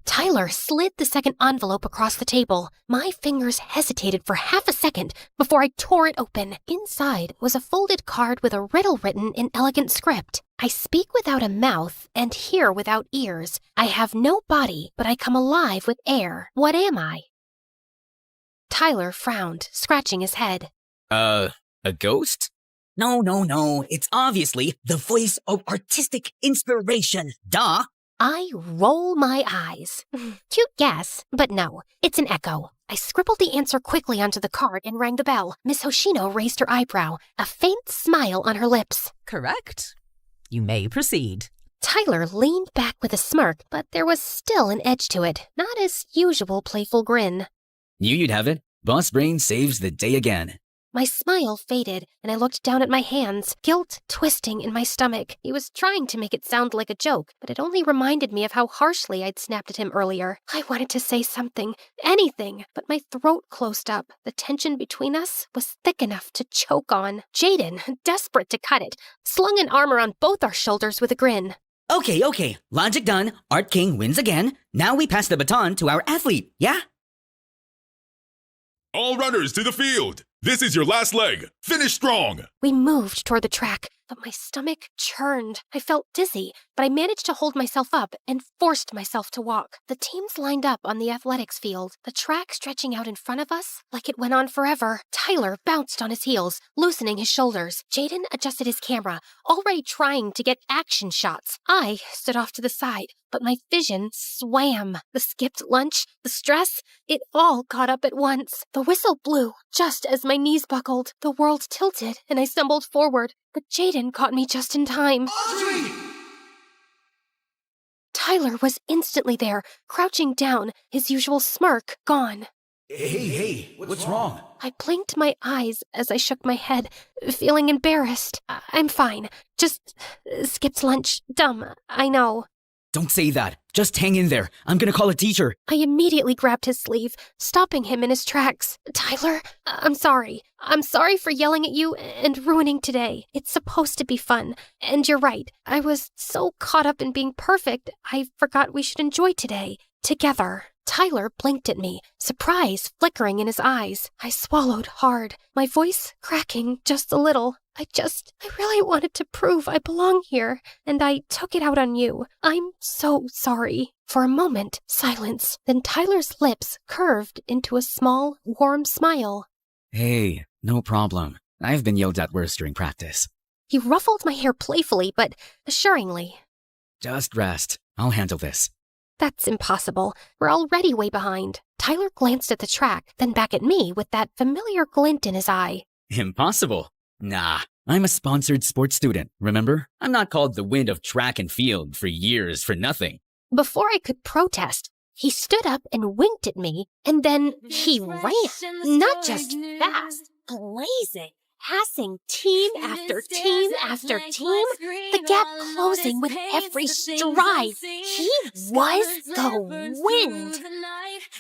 Tyler slid the second envelope across the table. My fingers hesitated for half a second before I tore it open. Inside was a folded card with a riddle written in elegant script. I speak without a mouth and hear without ears. I have no body, but I come alive with air. What am I? Tyler frowned, scratching his head. A ghost? No. It's obviously the voice of artistic inspiration. Duh! I roll my eyes. Cute guess, but no, it's an echo. I scribbled the answer quickly onto the card and rang the bell. Miss Hoshino raised her eyebrow, a faint smile on her lips. Correct. You may proceed. Tyler leaned back with a smirk, but there was still an edge to it, not his usual playful grin. Knew you'd have it. Boss Brain saves the day again. My smile faded, and I looked down at my hands, guilt twisting in my stomach. He was trying to make it sound like a joke, but it only reminded me of how harshly I'd snapped at him earlier. I wanted to say something, anything, but my throat closed up. The tension between us was thick enough to choke on. Jaden, desperate to cut it, slung an arm around both our shoulders with a grin. Okay. Logic done. Art King wins again. Now we pass the baton to our athlete, yeah? All runners to the field. This is your last leg. Finish strong. We moved toward the track, but my stomach churned. I felt dizzy, but I managed to hold myself up and forced myself to walk. The teams lined up on the athletics field, the track stretching out in front of us like it went on forever. Tyler bounced on his heels, loosening his shoulders. Jaden adjusted his camera, already trying to get action shots. I stood off to the side, but my vision swam. The skipped lunch, the stress, it all caught up at once. The whistle blew just as my knees buckled. The world tilted and I stumbled forward, but Jaden caught me just in time. Audrey! Tyler was instantly there, crouching down, his usual smirk gone. Hey, what's wrong? I blinked my eyes as I shook my head, feeling embarrassed. I'm fine. Just skipped lunch. Dumb, I know. Don't say that. Just hang in there. I'm gonna call a teacher. I immediately grabbed his sleeve, stopping him in his tracks. Tyler, I'm sorry. I'm sorry for yelling at you and ruining today. It's supposed to be fun. And you're right. I was so caught up in being perfect, I forgot we should enjoy today. Together. Tyler blinked at me, surprise flickering in his eyes. I swallowed hard, my voice cracking just a little. I really wanted to prove I belong here, and I took it out on you. I'm so sorry. For a moment, silence. Then Tyler's lips curved into a small, warm smile. Hey, no problem. I've been yelled at worse during practice. He ruffled my hair playfully, but assuringly. Just rest. I'll handle this. That's impossible. We're already way behind. Tyler glanced at the track, then back at me with that familiar glint in his eye. Impossible? Nah, I'm a sponsored sports student, remember? I'm not called the wind of track and field for years for nothing. Before I could protest, he stood up and winked at me, and then he ran. Not just fast, blazing. passing team after team after team, the gap closing with every stride. He was the wind.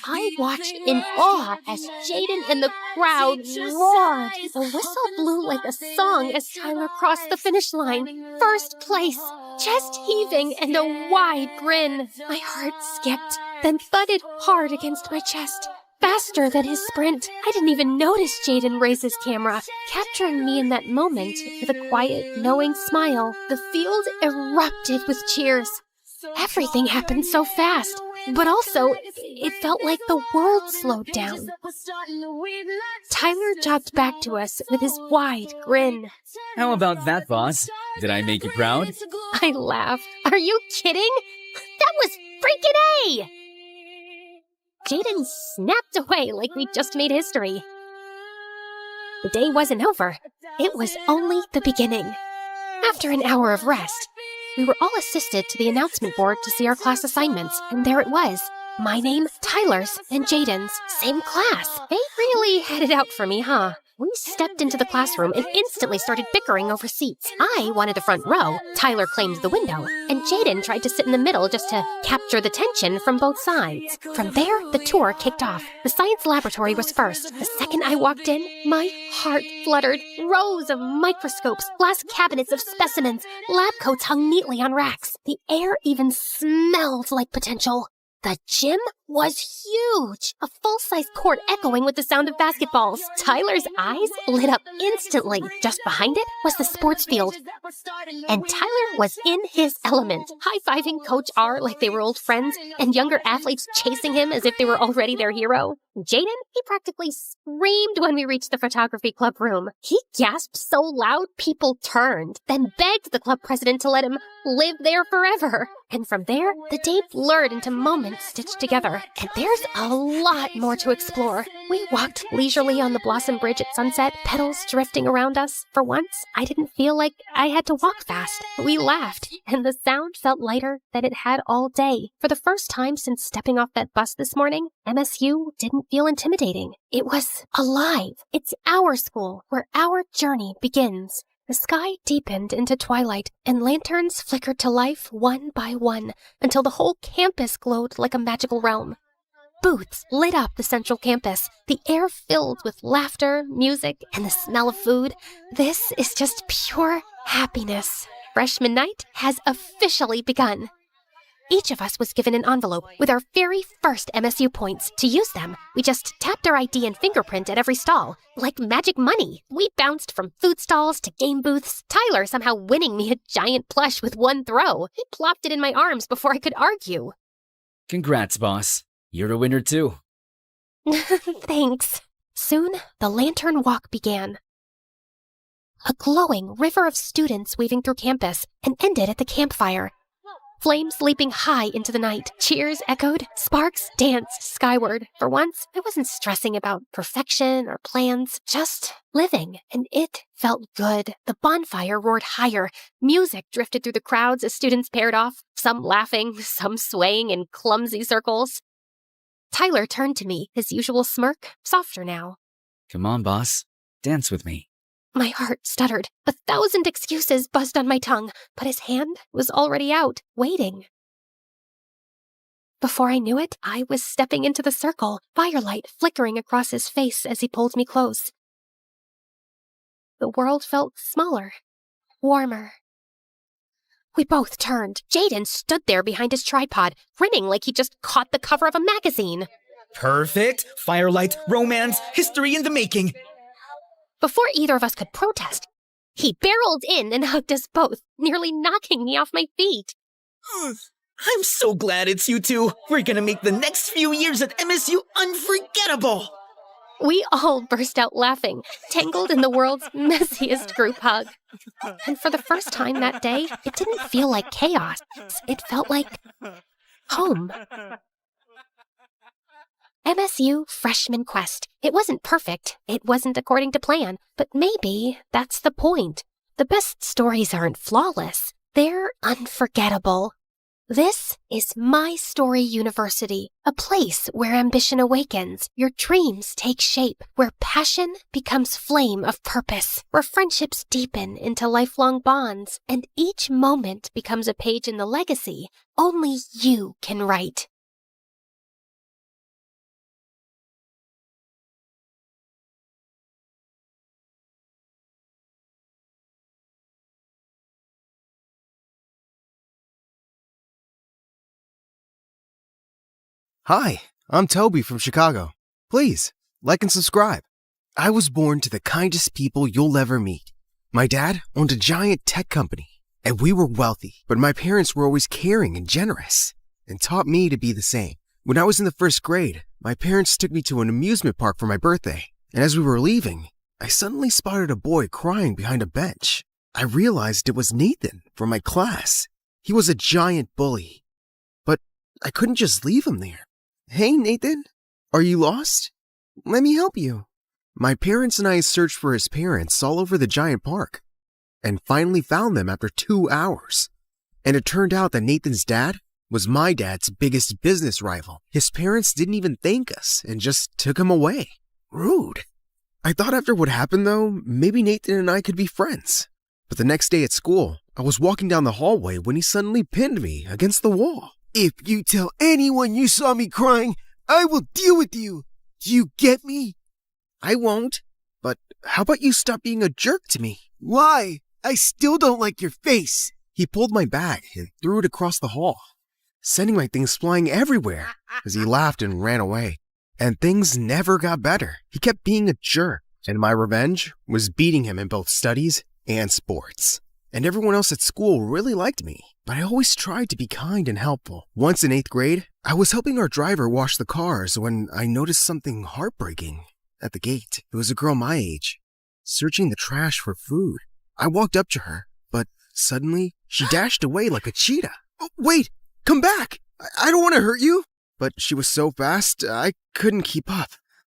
I watched in awe as Jaden and the crowd roared. The whistle blew like a song as Tyler crossed the finish line. First place, chest heaving and a wide grin. My heart skipped, then thudded hard against my chest. Faster than his sprint. I didn't even notice Jaden raise his camera, capturing me in that moment with a quiet, knowing smile. The field erupted with cheers. Everything happened so fast, but also it felt like the world slowed down. Tyler jogged back to us with his wide grin. How about that, boss? Did I make you proud? I laughed. Are you kidding? That was freaking A! Jaden snapped away like we just made history. The day wasn't over. It was only the beginning. After an hour of rest, we were all assisted to the announcement board to see our class assignments, and there it was. My name, Tyler's, and Jaden's. Same class. They really had it out for me, huh? We stepped into the classroom and instantly started bickering over seats. I wanted the front row, Tyler claimed the window, and Jaden tried to sit in the middle just to capture the tension from both sides. From there, the tour kicked off. The science laboratory was first. The second I walked in, my heart fluttered. Rows of microscopes, glass cabinets of specimens, lab coats hung neatly on racks. The air even smelled like potential. The gym was huge, a full-size court echoing with the sound of basketballs. Tyler's eyes lit up instantly. Just behind it was the sports field, and Tyler was in his element, high-fiving Coach R like they were old friends, and younger athletes chasing him as if they were already their hero. Jaden, he practically screamed when we reached the photography club room. He gasped so loud people turned, then begged the club president to let him live there forever. And from there, the day blurred into moments stitched together. And there's a lot more to explore. We walked leisurely on the Blossom Bridge at sunset, petals drifting around us. For once, I didn't feel like I had to walk fast. We laughed, and the sound felt lighter than it had all day. For the first time since stepping off that bus this morning, MSU didn't feel intimidating. It was alive. It's our school, where our journey begins. The sky deepened into twilight, and lanterns flickered to life one by one until the whole campus glowed like a magical realm. Booths lit up the central campus, the air filled with laughter, music, and the smell of food. This is just pure happiness. Freshman night has officially begun. Each of us was given an envelope with our very first MSU points. To use them, we just tapped our ID and fingerprint at every stall. Like magic money, we bounced from food stalls to game booths, Tyler somehow winning me a giant plush with one throw. He plopped it in my arms before I could argue. Congrats, boss. You're a winner too. Thanks. Soon, the lantern walk began. A glowing river of students weaving through campus and ended at the campfire. Flames leaping high into the night. Cheers echoed. Sparks danced skyward. For once, I wasn't stressing about perfection or plans, just living, and it felt good. The bonfire roared higher. Music drifted through the crowds as students paired off, some laughing, some swaying in clumsy circles. Tyler turned to me, his usual smirk, softer now. Come on, boss. Dance with me. My heart stuttered. 1,000 excuses buzzed on my tongue, but his hand was already out, waiting. Before I knew it, I was stepping into the circle, firelight flickering across his face as he pulled me close. The world felt smaller, warmer. We both turned. Jaden stood there behind his tripod, grinning like he just caught the cover of a magazine. Perfect. Firelight, romance, history in the making. Before either of us could protest, he barreled in and hugged us both, nearly knocking me off my feet. I'm so glad it's you two. We're gonna make the next few years at MSU unforgettable. We all burst out laughing, tangled in the world's messiest group hug. And for the first time that day, it didn't feel like chaos. It felt like home. MSU Freshman Quest. It wasn't perfect. It wasn't according to plan. But maybe that's the point. The best stories aren't flawless. They're unforgettable. This is My Story University, a place where ambition awakens, your dreams take shape, where passion becomes flame of purpose, where friendships deepen into lifelong bonds, and each moment becomes a page in the legacy only you can write. Hi, I'm Toby from Chicago. Please, like and subscribe. I was born to the kindest people you'll ever meet. My dad owned a giant tech company, and we were wealthy, but my parents were always caring and generous, and taught me to be the same. When I was in the first grade, my parents took me to an amusement park for my birthday, and as we were leaving, I suddenly spotted a boy crying behind a bench. I realized it was Nathan from my class. He was a giant bully, but I couldn't just leave him there. Hey, Nathan, are you lost? Let me help you. My parents and I searched for his parents all over the giant park and finally found them after 2 hours. And it turned out that Nathan's dad was my dad's biggest business rival. His parents didn't even thank us and just took him away. Rude. I thought after what happened though, maybe Nathan and I could be friends. But the next day at school, I was walking down the hallway when he suddenly pinned me against the wall. If you tell anyone you saw me crying, I will deal with you. Do you get me? I won't. But how about you stop being a jerk to me? Why? I still don't like your face. He pulled my bag and threw it across the hall, sending my things flying everywhere as he laughed and ran away. And things never got better. He kept being a jerk, and my revenge was beating him in both studies and sports. And everyone else at school really liked me, but I always tried to be kind and helpful. Once in 8th grade, I was helping our driver wash the cars when I noticed something heartbreaking at the gate. It was a girl my age, searching the trash for food. I walked up to her, but suddenly she dashed away like a cheetah. Oh, wait, come back! I don't want to hurt you! But she was so fast, I couldn't keep up.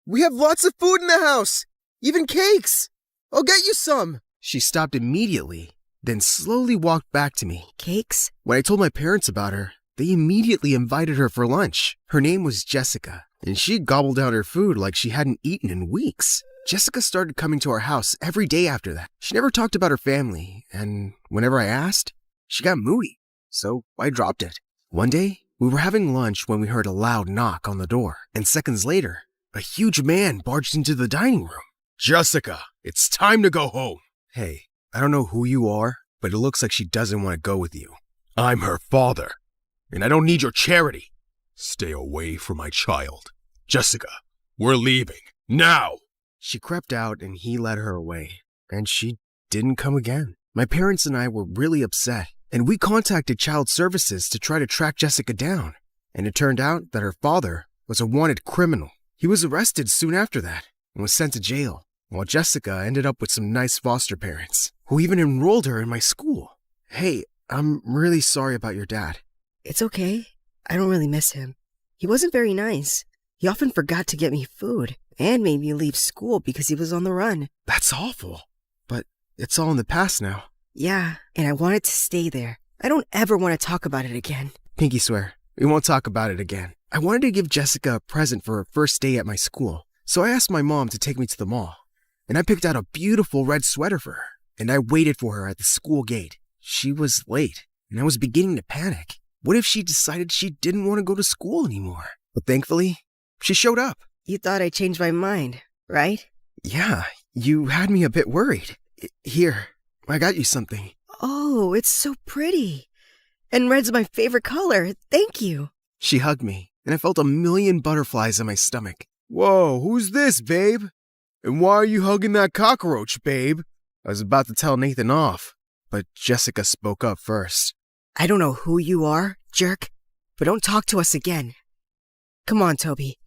We have lots of food in the house, even cakes. I'll get you some. She stopped immediately, then slowly walked back to me. Cakes? When I told my parents about her, they immediately invited her for lunch. Her name was Jessica, and she gobbled down her food like she hadn't eaten in weeks. Jessica started coming to our house every day after that. She never talked about her family, and whenever I asked, she got moody, so I dropped it. One day, we were having lunch when we heard a loud knock on the door, and seconds later, a huge man barged into the dining room. Jessica, it's time to go home. Hey, I don't know who you are, but it looks like she doesn't want to go with you. I'm her father, and I don't need your charity. Stay away from my child. Jessica, we're leaving, now! She crept out and he led her away, and she didn't come again. My parents and I were really upset, and we contacted Child Services to try to track Jessica down, and it turned out that her father was a wanted criminal. He was arrested soon after that and was sent to jail, while Jessica ended up with some nice foster parents, who even enrolled her in my school. Hey, I'm really sorry about your dad. It's okay. I don't really miss him. He wasn't very nice. He often forgot to get me food and made me leave school because he was on the run. That's awful, but it's all in the past now. Yeah, and I wanted to stay there. I don't ever want to talk about it again. Pinky swear, we won't talk about it again. I wanted to give Jessica a present for her first day at my school, so I asked my mom to take me to the mall. And I picked out a beautiful red sweater for her, and I waited for her at the school gate. She was late, and I was beginning to panic. What if she decided she didn't want to go to school anymore? But thankfully, she showed up. You thought I changed my mind, right? Yeah, you had me a bit worried. Here, I got you something. Oh, it's so pretty. And red's my favorite color. Thank you. She hugged me, and I felt a million butterflies in my stomach. Whoa, who's this, babe? And why are you hugging that cockroach, babe? I was about to tell Nathan off, but Jessica spoke up first. I don't know who you are, jerk, but don't talk to us again. Come on, Toby.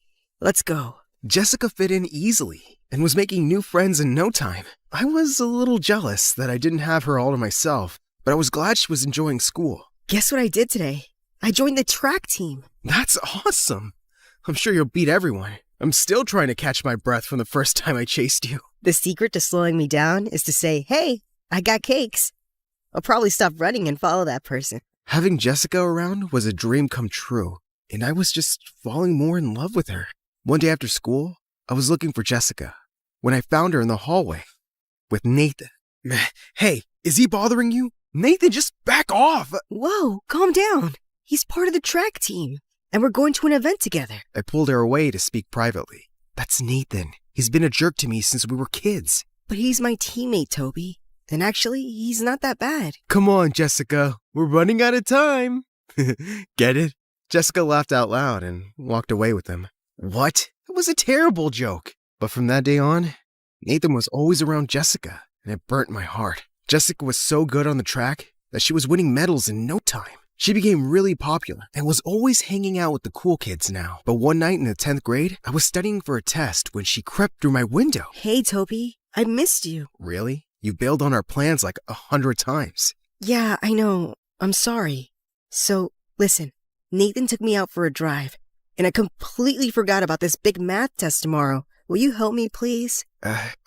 Let's go. Jessica fit in easily and was making new friends in no time. I was a little jealous that I didn't have her all to myself, but I was glad she was enjoying school. Guess what I did today? I joined the track team. That's awesome. I'm sure you'll beat everyone. I'm still trying to catch my breath from the first time I chased you. The secret to slowing me down is to say, hey, I got cakes. I'll probably stop running and follow that person. Having Jessica around was a dream come true, and I was just falling more in love with her. One day after school, I was looking for Jessica when I found her in the hallway with Nathan. Hey, is he bothering you? Nathan, just back off! Whoa, calm down. He's part of the track team, and we're going to an event together. I pulled her away to speak privately. That's Nathan. He's been a jerk to me since we were kids. But he's my teammate, Toby. And actually, he's not that bad. Come on, Jessica. We're running out of time. Get it? Jessica laughed out loud and walked away with him. What? It was a terrible joke. But from that day on, Nathan was always around Jessica, and it burnt my heart. Jessica was so good on the track that she was winning medals in no time. She became really popular and was always hanging out with the cool kids now. But one night in the 10th grade, I was studying for a test when she crept through my window. Hey, Toby. I missed you. Really? You bailed on our plans like 100 times. Yeah, I know. I'm sorry. So, listen. Nathan took me out for a drive, and I completely forgot about this big math test tomorrow. Will you help me, please?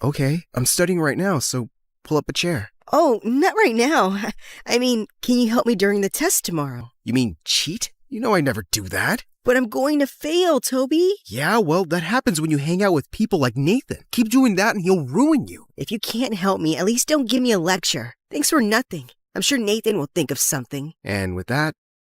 Okay. I'm studying right now, so pull up a chair. Oh, not right now. I mean, can you help me during the test tomorrow? You mean cheat? You know I never do that. But I'm going to fail, Toby. Yeah, well, that happens when you hang out with people like Nathan. Keep doing that and he'll ruin you. If you can't help me, at least don't give me a lecture. Thanks for nothing. I'm sure Nathan will think of something. And with that,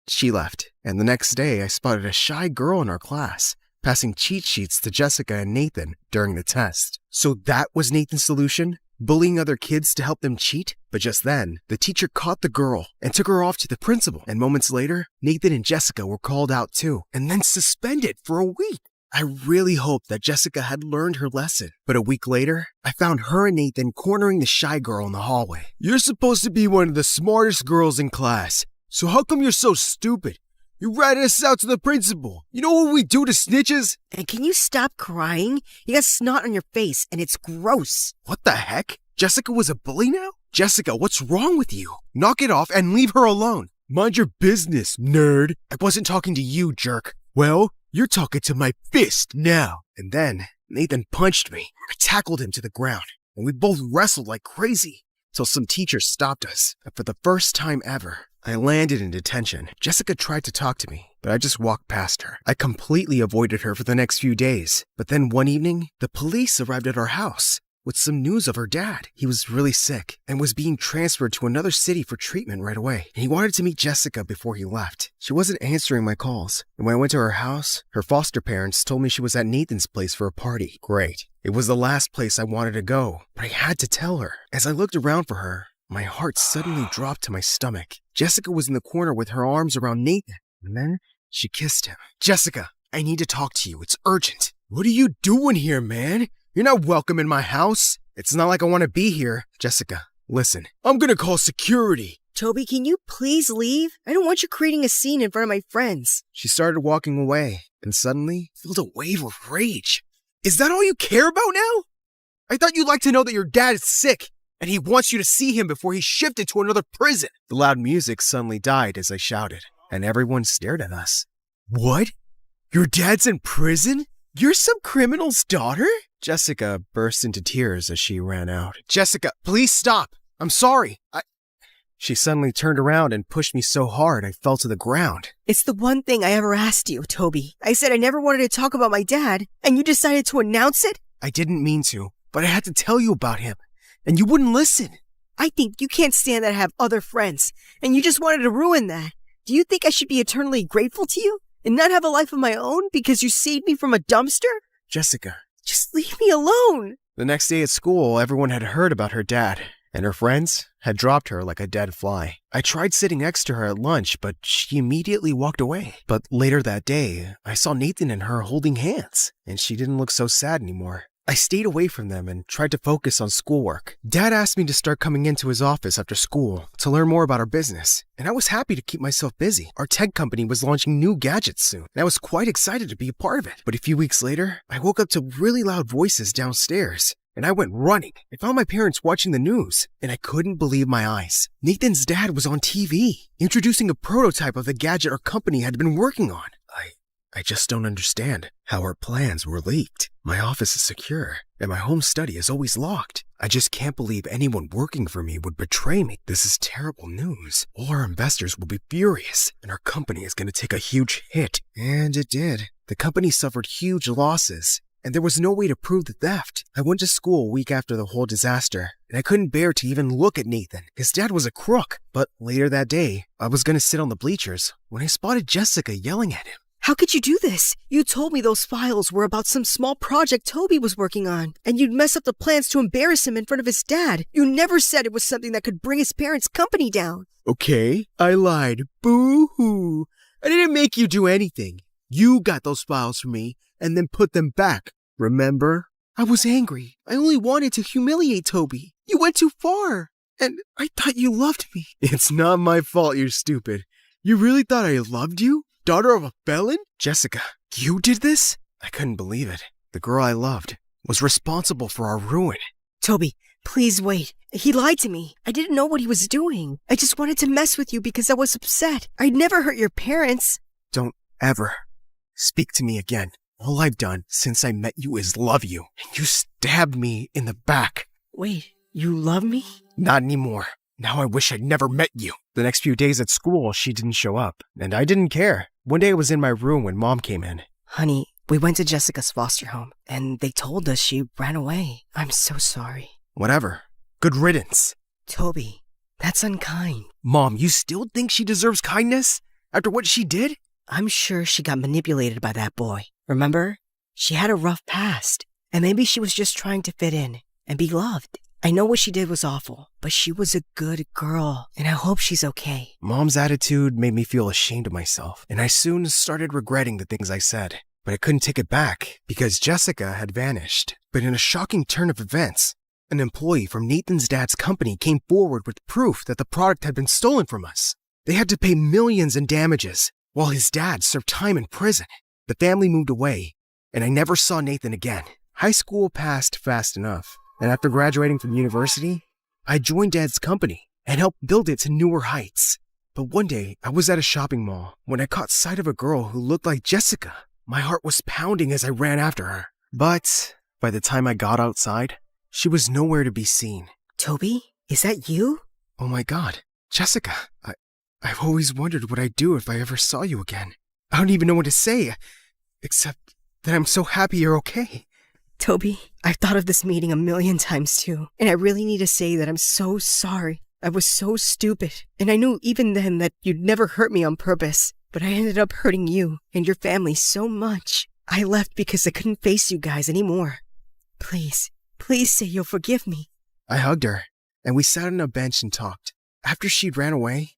she left. And the next day, I spotted a shy girl in our class, passing cheat sheets to Jessica and Nathan during the test. So that was Nathan's solution? Bullying other kids to help them cheat? But just then, the teacher caught the girl and took her off to the principal. And moments later, Nathan and Jessica were called out too, and then suspended for a week. I really hoped that Jessica had learned her lesson. But a week later, I found her and Nathan cornering the shy girl in the hallway. You're supposed to be one of the smartest girls in class, so how come you're so stupid? You ratted us out to the principal. You know what we do to snitches? And can you stop crying? You got snot on your face, and it's gross. What the heck? Jessica was a bully now? Jessica, what's wrong with you? Knock it off and leave her alone. Mind your business, nerd. I wasn't talking to you, jerk. Well, you're talking to my fist now. And then Nathan punched me. I tackled him to the ground, and we both wrestled like crazy till some teachers stopped us. And for the first time ever, I landed in detention. Jessica tried to talk to me, but I just walked past her. I completely avoided her for the next few days. But then one evening, the police arrived at our house with some news of her dad. He was really sick and was being transferred to another city for treatment right away. And he wanted to meet Jessica before he left. She wasn't answering my calls. And when I went to her house, her foster parents told me she was at Nathan's place for a party. Great. It was the last place I wanted to go, but I had to tell her. As I looked around for her, my heart suddenly dropped to my stomach. Jessica was in the corner with her arms around Nathan, and then she kissed him. Jessica, I need to talk to you. It's urgent. What are you doing here, man? You're not welcome in my house. It's not like I want to be here. Jessica, listen. I'm gonna call security. Toby, can you please leave? I don't want you creating a scene in front of my friends. She started walking away, and suddenly felt a wave of rage. Is that all you care about now? I thought you'd like to know that your dad is sick, and he wants you to see him before he's shifted to another prison. The loud music suddenly died as I shouted, and everyone stared at us. What? Your dad's in prison? You're some criminal's daughter? Jessica burst into tears as she ran out. Jessica, please stop. I'm sorry. She suddenly turned around and pushed me so hard I fell to the ground. It's the one thing I ever asked you, Toby. I said I never wanted to talk about my dad, and you decided to announce it? I didn't mean to, but I had to tell you about him, and you wouldn't listen. I think you can't stand that I have other friends, and you just wanted to ruin that. Do you think I should be eternally grateful to you and not have a life of my own because you saved me from a dumpster? Jessica. Just leave me alone. The next day at school, everyone had heard about her dad, and her friends had dropped her like a dead fly. I tried sitting next to her at lunch, but she immediately walked away. But later that day, I saw Nathan and her holding hands, and she didn't look so sad anymore. I stayed away from them and tried to focus on schoolwork. Dad asked me to start coming into his office after school to learn more about our business, and I was happy to keep myself busy. Our tech company was launching new gadgets soon, and I was quite excited to be a part of it. But a few weeks later, I woke up to really loud voices downstairs, and I went running. I found my parents watching the news, and I couldn't believe my eyes. Nathan's dad was on TV, introducing a prototype of the gadget our company had been working on. I just don't understand how our plans were leaked. My office is secure, and my home study is always locked. I just can't believe anyone working for me would betray me. This is terrible news. All our investors will be furious, and our company is going to take a huge hit. And it did. The company suffered huge losses, and there was no way to prove the theft. I went to school a week after the whole disaster, and I couldn't bear to even look at Nathan. His dad was a crook. But later that day, I was going to sit on the bleachers when I spotted Jessica yelling at him. How could you do this? You told me those files were about some small project Toby was working on, and you'd mess up the plans to embarrass him in front of his dad. You never said it was something that could bring his parents' company down. Okay, I lied. Boo-hoo. I didn't make you do anything. You got those files from me and then put them back. Remember? I was angry. I only wanted to humiliate Toby. You went too far. And I thought you loved me. It's not my fault you're stupid. You really thought I loved you? Daughter of a felon? Jessica, you did this? I couldn't believe it. The girl I loved was responsible for our ruin. Toby, please wait. He lied to me. I didn't know what he was doing. I just wanted to mess with you because I was upset. I'd never hurt your parents. Don't ever speak to me again. All I've done since I met you is love you. And you stabbed me in the back. Wait, you love me? Not anymore. Now I wish I'd never met you. The next few days at school, she didn't show up. And I didn't care. One day I was in my room when Mom came in. Honey, we went to Jessica's foster home, and they told us she ran away. I'm so sorry. Whatever. Good riddance. Toby, that's unkind. Mom, you still think she deserves kindness? After what she did? I'm sure she got manipulated by that boy. Remember? She had a rough past, and maybe she was just trying to fit in and be loved. I know what she did was awful, but she was a good girl, and I hope she's okay. Mom's attitude made me feel ashamed of myself, and I soon started regretting the things I said. But I couldn't take it back because Jessica had vanished. But in a shocking turn of events, an employee from Nathan's dad's company came forward with proof that the product had been stolen from us. They had to pay millions in damages, while his dad served time in prison. The family moved away, and I never saw Nathan again. High school passed fast enough. And after graduating from university, I joined Dad's company and helped build it to newer heights. But one day, I was at a shopping mall when I caught sight of a girl who looked like Jessica. My heart was pounding as I ran after her. But by the time I got outside, she was nowhere to be seen. Toby, is that you? Oh my God, Jessica, I've always wondered what I'd do if I ever saw you again. I don't even know what to say, except that I'm so happy you're okay. Toby, I've thought of this meeting a million times too, and I really need to say that I'm so sorry. I was so stupid, and I knew even then that you'd never hurt me on purpose, but I ended up hurting you and your family so much. I left because I couldn't face you guys anymore. Please say you'll forgive me. I hugged her, and we sat on a bench and talked. After she'd ran away,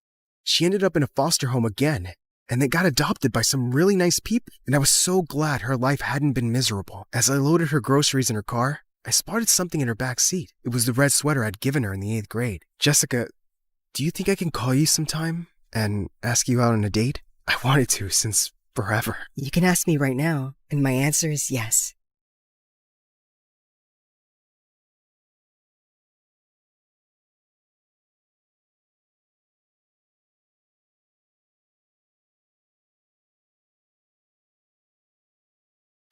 she ended up in a foster home again, and they got adopted by some really nice people. And I was so glad her life hadn't been miserable. As I loaded her groceries in her car, I spotted something in her back seat. It was the red sweater I'd given her in the 8th grade. Jessica, do you think I can call you sometime and ask you out on a date? I wanted to since forever. You can ask me right now, and my answer is yes.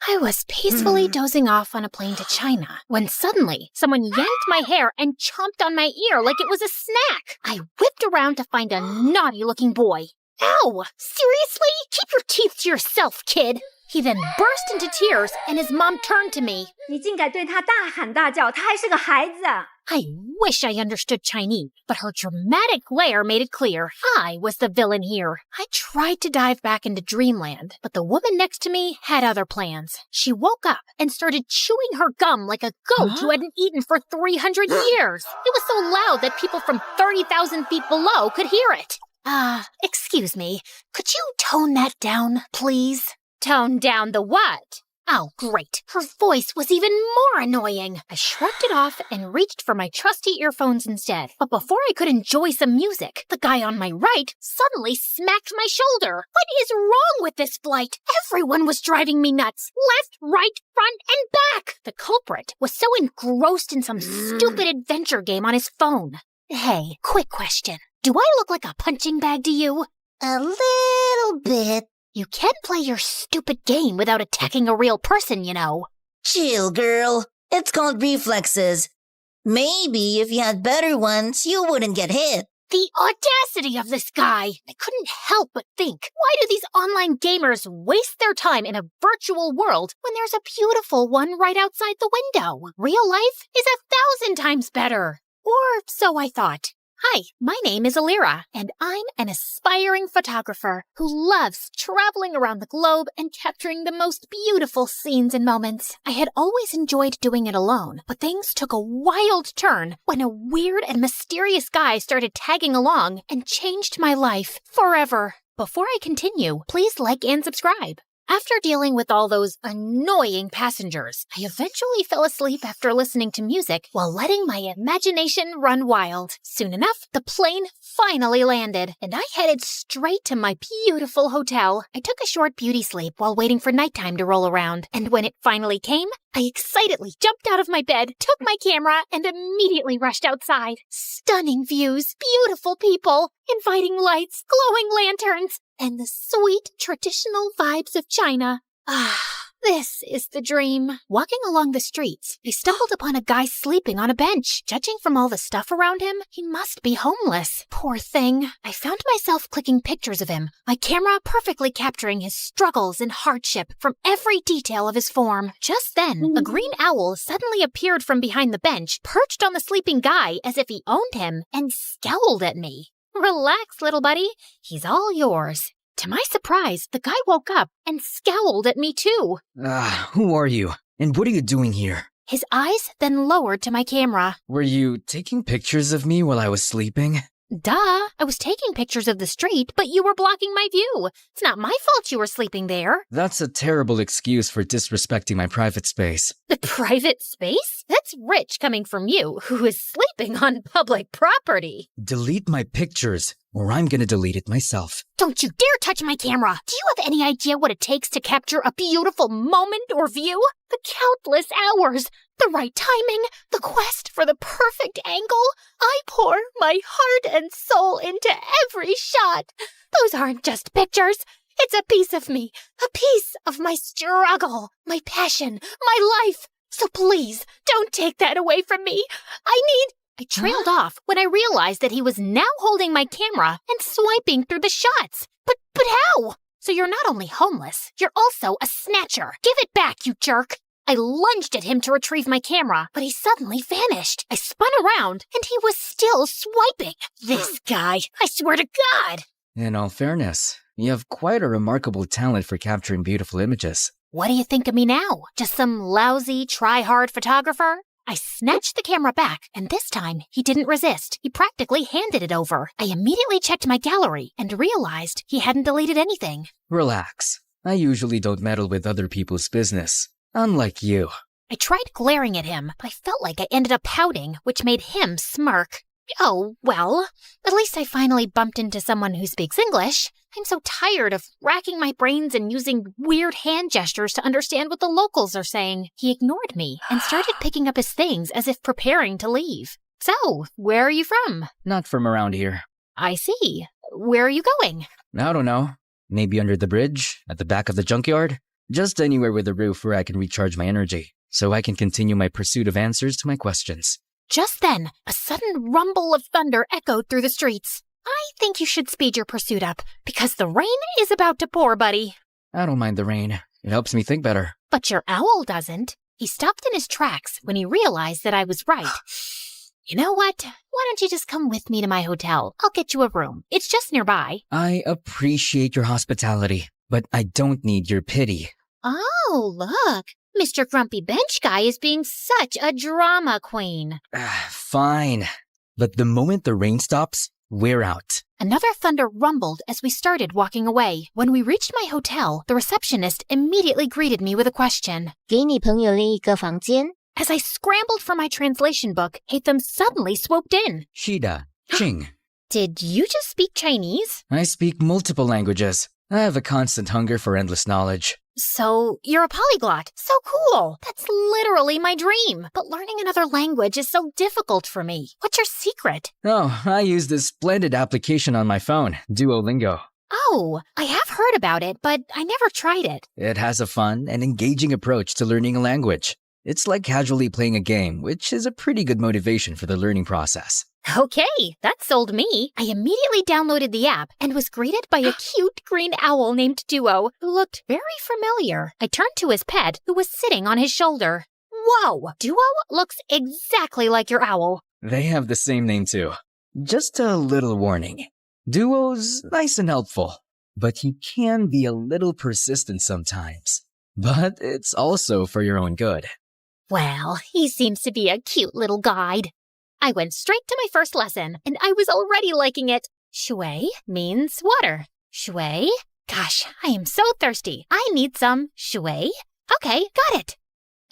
I was peacefully dozing off on a plane to China when suddenly someone yanked my hair and chomped on my ear like it was a snack. I whipped around to find a naughty-looking boy. Ow! Seriously? Keep your teeth to yourself, kid! He then burst into tears and his mom turned to me. 你竟敢对他大喊大叫，他还是个孩子。 I wish I understood Chinese, but her dramatic glare made it clear I was the villain here. I tried to dive back into dreamland, but the woman next to me had other plans. She woke up and started chewing her gum like a goat who hadn't eaten for 300 years. It was so loud that people from 30,000 feet below could hear it. Excuse me, could you tone that down, please? Tone down the what? Oh, great. Her voice was even more annoying. I shrugged it off and reached for my trusty earphones instead. But before I could enjoy some music, the guy on my right suddenly smacked my shoulder. What is wrong with this flight? Everyone was driving me nuts. Left, right, front, and back. The culprit was so engrossed in some stupid adventure game on his phone. Hey, quick question. Do I look like a punching bag to you? A little bit. You can't play your stupid game without attacking a real person, you know. Chill, girl. It's called reflexes. Maybe if you had better ones, you wouldn't get hit. The audacity of this guy! I couldn't help but think, why do these online gamers waste their time in a virtual world when there's a beautiful one right outside the window? Real life is 1,000 times better. Or so I thought. Hi, my name is Alira, and I'm an aspiring photographer who loves traveling around the globe and capturing the most beautiful scenes and moments. I had always enjoyed doing it alone, but things took a wild turn when a weird and mysterious guy started tagging along and changed my life forever. Before I continue, please like and subscribe. After dealing with all those annoying passengers, I eventually fell asleep after listening to music while letting my imagination run wild. Soon enough, the plane finally landed, and I headed straight to my beautiful hotel. I took a short beauty sleep while waiting for nighttime to roll around, and when it finally came, I excitedly jumped out of my bed, took my camera, and immediately rushed outside. Stunning views, beautiful people, inviting lights, glowing lanterns, and the sweet traditional vibes of China. Ah, this is the dream. Walking along the streets, I stumbled upon a guy sleeping on a bench. Judging from all the stuff around him, he must be homeless. Poor thing. I found myself clicking pictures of him, my camera perfectly capturing his struggles and hardship from every detail of his form. Just then, a green owl suddenly appeared from behind the bench, perched on the sleeping guy as if he owned him, and scowled at me. Relax, little buddy. He's all yours. To my surprise, the guy woke up and scowled at me too. Who are you? And what are you doing here? His eyes then lowered to my camera. Were you taking pictures of me while I was sleeping? Duh, I was taking pictures of the street, but you were blocking my view. It's not my fault you were sleeping there. That's a terrible excuse for disrespecting my private space. The private space? That's rich coming from you, who is sleeping on public property. Delete my pictures, or I'm gonna delete it myself. Don't you dare touch my camera! Do you have any idea what it takes to capture a beautiful moment or view? The countless hours, the right timing, the quest for the perfect angle. I pour my heart and soul into every shot. Those aren't just pictures. It's a piece of me, a piece of my struggle, my passion, my life. So please, don't take that away from me. I trailed off when I realized that he was now holding my camera and swiping through the shots. But how? So you're not only homeless, you're also a snatcher. Give it back, you jerk. I lunged at him to retrieve my camera, but he suddenly vanished. I spun around, and he was still swiping. This guy, I swear to God. In all fairness, you have quite a remarkable talent for capturing beautiful images. What do you think of me now? Just some lousy, try-hard photographer? I snatched the camera back, and this time he didn't resist. He practically handed it over. I immediately checked my gallery and realized he hadn't deleted anything. Relax. I usually don't meddle with other people's business. Unlike you. I tried glaring at him, but I felt like I ended up pouting, which made him smirk. Oh, well, at least I finally bumped into someone who speaks English. I'm so tired of racking my brains and using weird hand gestures to understand what the locals are saying. He ignored me and started picking up his things as if preparing to leave. So, where are you from? Not from around here. I see. Where are you going? I don't know. Maybe under the bridge? At the back of the junkyard? Just anywhere with a roof where I can recharge my energy, so I can continue my pursuit of answers to my questions. Just then, a sudden rumble of thunder echoed through the streets. I think you should speed your pursuit up, because the rain is about to pour, buddy. I don't mind the rain. It helps me think better. But your owl doesn't. He stopped in his tracks when he realized that I was right. You know what? Why don't you just come with me to my hotel? I'll get you a room. It's just nearby. I appreciate your hospitality, but I don't need your pity. Oh, look. Mr. Grumpy Bench Guy is being such a drama queen. Fine. But the moment the rain stops, we're out. Another thunder rumbled as we started walking away. When we reached my hotel, the receptionist immediately greeted me with a question. 给你朋友另一个房间. As I scrambled for my translation book, Hatham suddenly swooped in. Shida, Ching. Did you just speak Chinese? I speak multiple languages. I have a constant hunger for endless knowledge. So, you're a polyglot. So cool. That's literally my dream. But learning another language is so difficult for me. What's your secret? Oh, I use this splendid application on my phone, Duolingo. Oh, I have heard about it, but I never tried it. It has a fun and engaging approach to learning a language. It's like casually playing a game, which is a pretty good motivation for the learning process. Okay, that sold me. I immediately downloaded the app and was greeted by a cute green owl named Duo, who looked very familiar. I turned to his pet, who was sitting on his shoulder. Whoa, Duo looks exactly like your owl. They have the same name too. Just a little warning. Duo's nice and helpful, but he can be a little persistent sometimes. But it's also for your own good. Well, he seems to be a cute little guide. I went straight to my first lesson, and I was already liking it. Shui means water. Shui? Gosh, I am so thirsty. I need some shui. Okay, got it.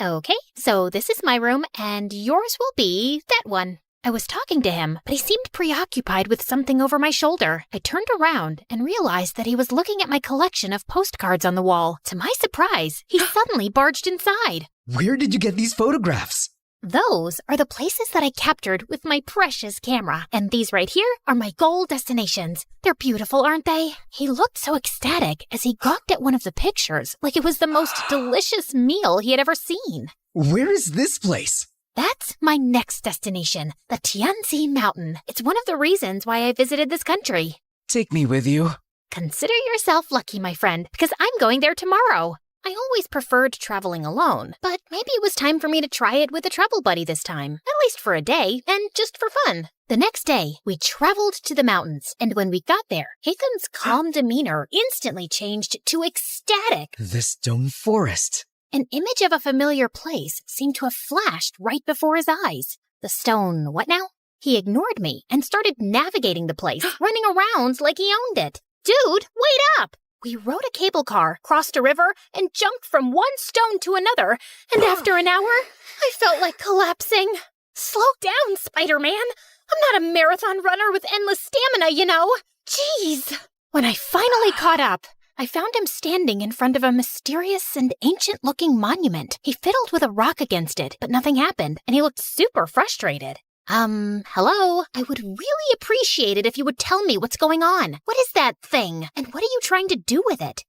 Okay, so this is my room, and yours will be that one. I was talking to him, but he seemed preoccupied with something over my shoulder. I turned around and realized that he was looking at my collection of postcards on the wall. To my surprise, he suddenly barged inside. Where did you get these photographs? Those are the places that I captured with my precious camera, and these right here are my goal destinations. They're beautiful, aren't they? He looked so ecstatic as he gawked at one of the pictures, like it was the most delicious meal he had ever seen. Where is this place? That's my next destination, the Tianzi Mountain. It's one of the reasons why I visited this country. Take me with you. Consider yourself lucky, my friend, because I'm going there tomorrow. I always preferred traveling alone, but maybe it was time for me to try it with a travel buddy this time, at least for a day, and just for fun. The next day, we traveled to the mountains, and when we got there, Hatham's calm demeanor instantly changed to ecstatic. The stone forest. An image of a familiar place seemed to have flashed right before his eyes. The stone, what now? He ignored me and started navigating the place, running around like he owned it. Dude, wait up! We rode a cable car, crossed a river, and jumped from one stone to another, and after an hour, I felt like collapsing. Slow down, Spider-Man. I'm not a marathon runner with endless stamina, you know. Jeez. When I finally caught up, I found him standing in front of a mysterious and ancient-looking monument. He fiddled with a rock against it, but nothing happened, and he looked super frustrated. Hello? I would really appreciate it if you would tell me what's going on. What is that thing? And what are you trying to do with it?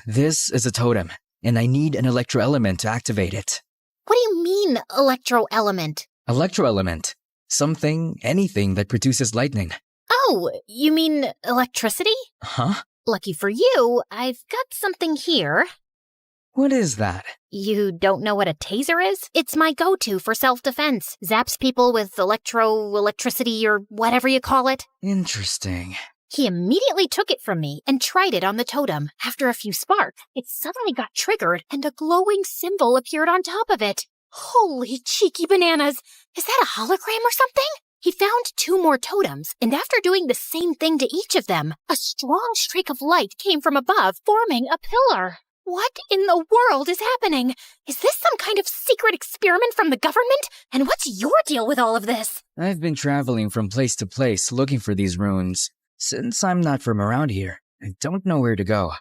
This is a totem, and I need an electroelement to activate it. What do you mean, electroelement? Electroelement. Something, anything that produces lightning. Oh, you mean electricity? Huh? Lucky for you, I've got something here. What is that? You don't know what a taser is? It's my go-to for self-defense. Zaps people with electricity or whatever you call it. Interesting. He immediately took it from me and tried it on the totem. After a few sparks, it suddenly got triggered and a glowing symbol appeared on top of it. Holy cheeky bananas! Is that a hologram or something? He found 2 more totems, and after doing the same thing to each of them, a strong streak of light came from above, forming a pillar. What in the world is happening? Is this some kind of secret experiment from the government? And what's your deal with all of this? I've been traveling from place to place looking for these runes. Since I'm not from around here, I don't know where to go.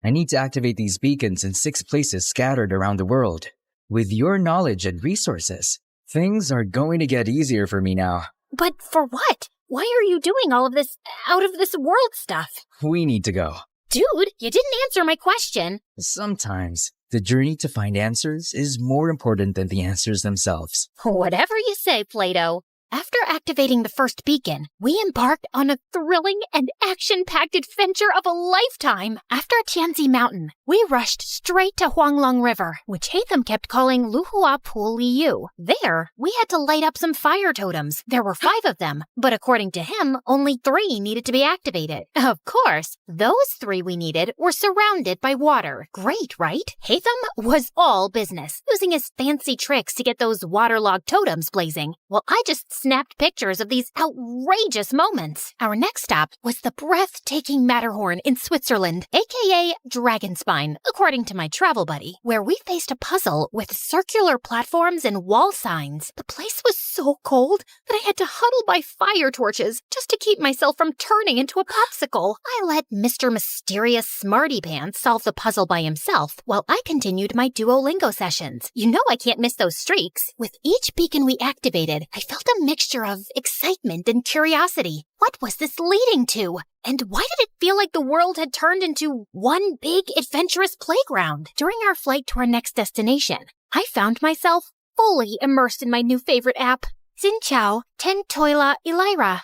I need to activate these beacons in 6 places scattered around the world. With your knowledge and resources, things are going to get easier for me now. But for what? Why are you doing all of this out-of-this-world stuff? We need to go. Dude, you didn't answer my question. Sometimes, the journey to find answers is more important than the answers themselves. Whatever you say, Plato. After activating the first beacon, we embarked on a thrilling and action-packed adventure of a lifetime. After Tianzi Mountain, we rushed straight to Huanglong River, which Hatham kept calling Luhua Pool Liu. There, we had to light up some fire totems. There were 5 of them, but according to him, only 3 needed to be activated. Of course, those 3 we needed were surrounded by water. Great, right? Hatham was all business, using his fancy tricks to get those waterlogged totems blazing, while I just snapped pictures of these outrageous moments. Our next stop was the breathtaking Matterhorn in Switzerland, aka Dragonspine, according to my travel buddy, where we faced a puzzle with circular platforms and wall signs. The place was so cold that I had to huddle by fire torches just to keep myself from turning into a popsicle. I let Mr. Mysterious Smarty Pants solve the puzzle by himself, while I continued my Duolingo sessions. You know I can't miss those streaks. With each beacon we activated, I felt a a mixture of excitement and curiosity. What was this leading to? And why did it feel like the world had turned into one big adventurous playground? During our flight to our next destination, I found myself fully immersed in my new favorite app, Xin Chao Ten Toila Elira.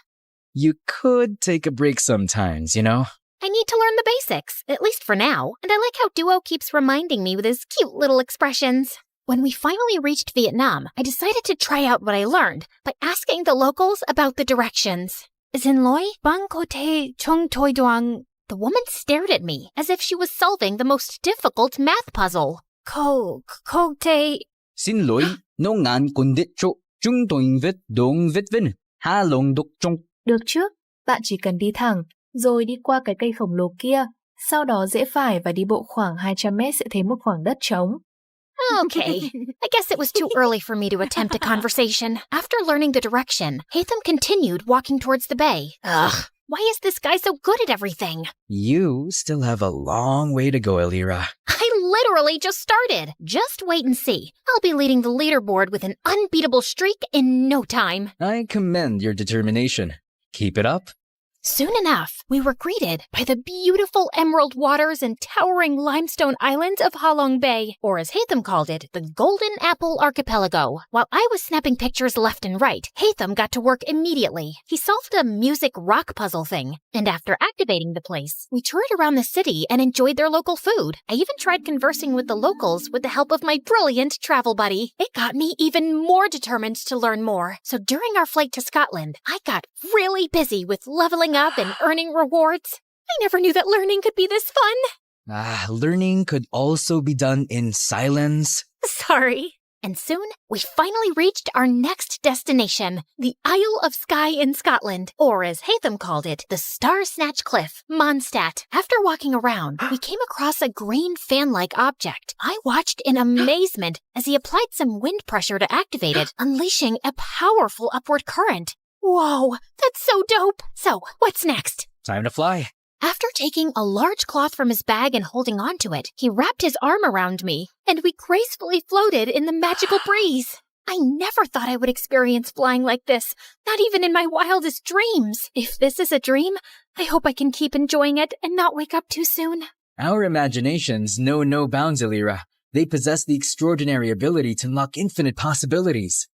You could take a break sometimes, you know? I need to learn the basics, at least for now, and I like how Duo keeps reminding me with his cute little expressions. When we finally reached Vietnam, I decided to try out what I learned by asking the locals about the directions. Xin lỗi, bang có thể trong tôi doang. The woman stared at me as if she was solving the most difficult math puzzle. Có thể... Xin lỗi, no ngàn con đích chỗ, chúng tôi viết đông viết vinh, ha lòng đục trong. Được trước, bạn chỉ cần đi thẳng, rồi đi qua cái cây khổng lồ kia, sau đó rẽ phải và đi bộ khoảng 200 mét sẽ thấy một khoảng đất trống. Okay, I guess it was too early for me to attempt a conversation. After learning the direction, Hatham continued walking towards the bay. Ugh, why is this guy so good at everything? You still have a long way to go, Elira. I literally just started. Just wait and see. I'll be leading the leaderboard with an unbeatable streak in no time. I commend your determination. Keep it up. Soon enough, we were greeted by the beautiful emerald waters and towering limestone islands of Halong Bay, or as Hatham called it, the Golden Apple Archipelago. While I was snapping pictures left and right, Hatham got to work immediately. He solved a music rock puzzle thing, and after activating the place, we toured around the city and enjoyed their local food. I even tried conversing with the locals with the help of my brilliant travel buddy. It got me even more determined to learn more. So during our flight to Scotland, I got really busy with leveling up and earning rewards. I never knew that learning could be this fun. Learning could also be done in silence. Sorry. And soon, we finally reached our next destination, the Isle of Skye in Scotland, or as Hatham called it, the Star Snatch Cliff, Mondstadt. After walking around, we came across a green fan-like object. I watched in amazement as he applied some wind pressure to activate it, unleashing a powerful upward current. Whoa, that's so dope. So, what's next? Time to fly. After taking a large cloth from his bag and holding onto it, he wrapped his arm around me, and we gracefully floated in the magical breeze. I never thought I would experience flying like this, not even in my wildest dreams. If this is a dream, I hope I can keep enjoying it and not wake up too soon. Our imaginations know no bounds, Elira. They possess the extraordinary ability to unlock infinite possibilities.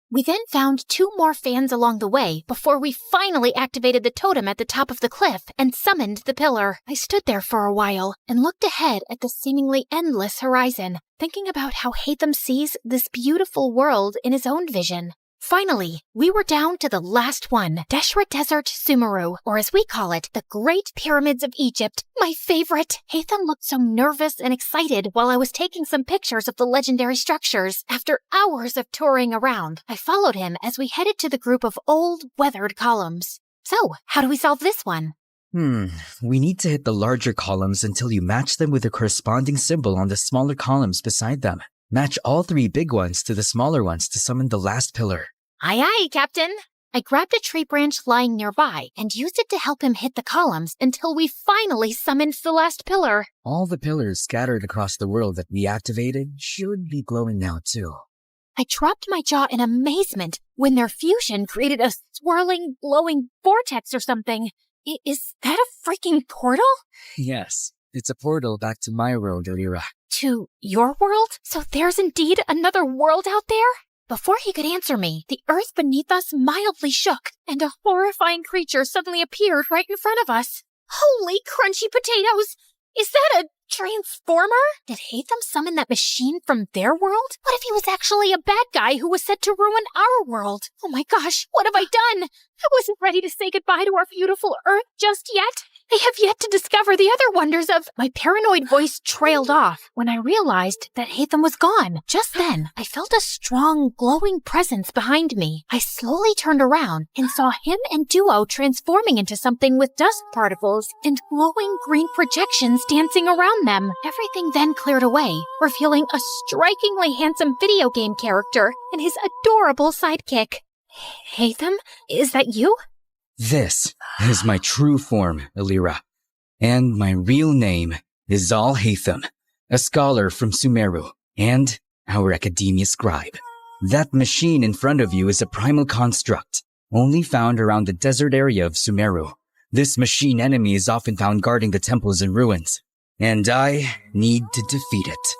We then found 2 more fans along the way before we finally activated the totem at the top of the cliff and summoned the pillar. I stood there for a while and looked ahead at the seemingly endless horizon, thinking about how Hatham sees this beautiful world in his own vision. Finally, we were down to the last one, Deshra Desert Sumeru, or as we call it, the Great Pyramids of Egypt, my favorite. Hatham looked so nervous and excited while I was taking some pictures of the legendary structures. After hours of touring around, I followed him as we headed to the group of old, weathered columns. So, how do we solve this one? We need to hit the larger columns until you match them with a corresponding symbol on the smaller columns beside them. Match all 3 big ones to the smaller ones to summon the last pillar. Aye, aye, Captain. I grabbed a tree branch lying nearby and used it to help him hit the columns until we finally summoned the last pillar. All the pillars scattered across the world that we activated should be glowing now too. I dropped my jaw in amazement when their fusion created a swirling, glowing vortex or something. Is that a freaking portal? Yes, it's a portal back to my world, Elira. To your world? So there's indeed another world out there? Before he could answer me, the earth beneath us mildly shook, and a horrifying creature suddenly appeared right in front of us. Holy crunchy potatoes! Is that a transformer? Did Hatham summon that machine from their world? What if he was actually a bad guy who was set to ruin our world? Oh my gosh, what have I done? I wasn't ready to say goodbye to our beautiful Earth just yet. I have yet to discover the other wonders of... My paranoid voice trailed off when I realized that Hatham was gone. Just then, I felt a strong, glowing presence behind me. I slowly turned around and saw him and Duo transforming into something with dust particles and glowing green projections dancing around them. Everything then cleared away, revealing a strikingly handsome video game character and his adorable sidekick. Hatham, is that you? This is my true form, Elira. And my real name is Zal Hatham, a scholar from Sumeru and our academia scribe. That machine in front of you is a primal construct, only found around the desert area of Sumeru. This machine enemy is often found guarding the temples and ruins, and I need to defeat it.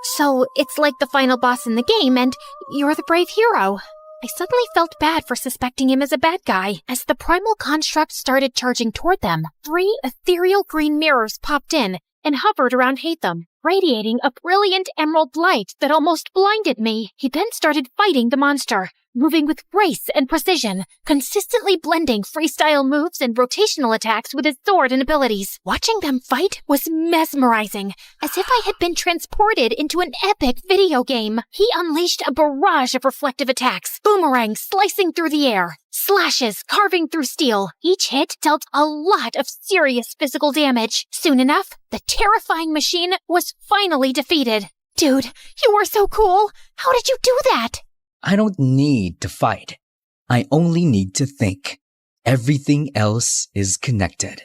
So it's like the final boss in the game, and you're the brave hero. I suddenly felt bad for suspecting him as a bad guy. As the primal construct started charging toward them, 3 ethereal green mirrors popped in and hovered around Hatham, radiating a brilliant emerald light that almost blinded me. He then started fighting the monster, moving with grace and precision, consistently blending freestyle moves and rotational attacks with his sword and abilities. Watching them fight was mesmerizing, as if I had been transported into an epic video game. He unleashed a barrage of reflective attacks, boomerangs slicing through the air, slashes carving through steel. Each hit dealt a lot of serious physical damage. Soon enough, the terrifying machine was finally defeated. Dude, you were so cool! How did you do that? I don't need to fight. I only need to think. Everything else is connected.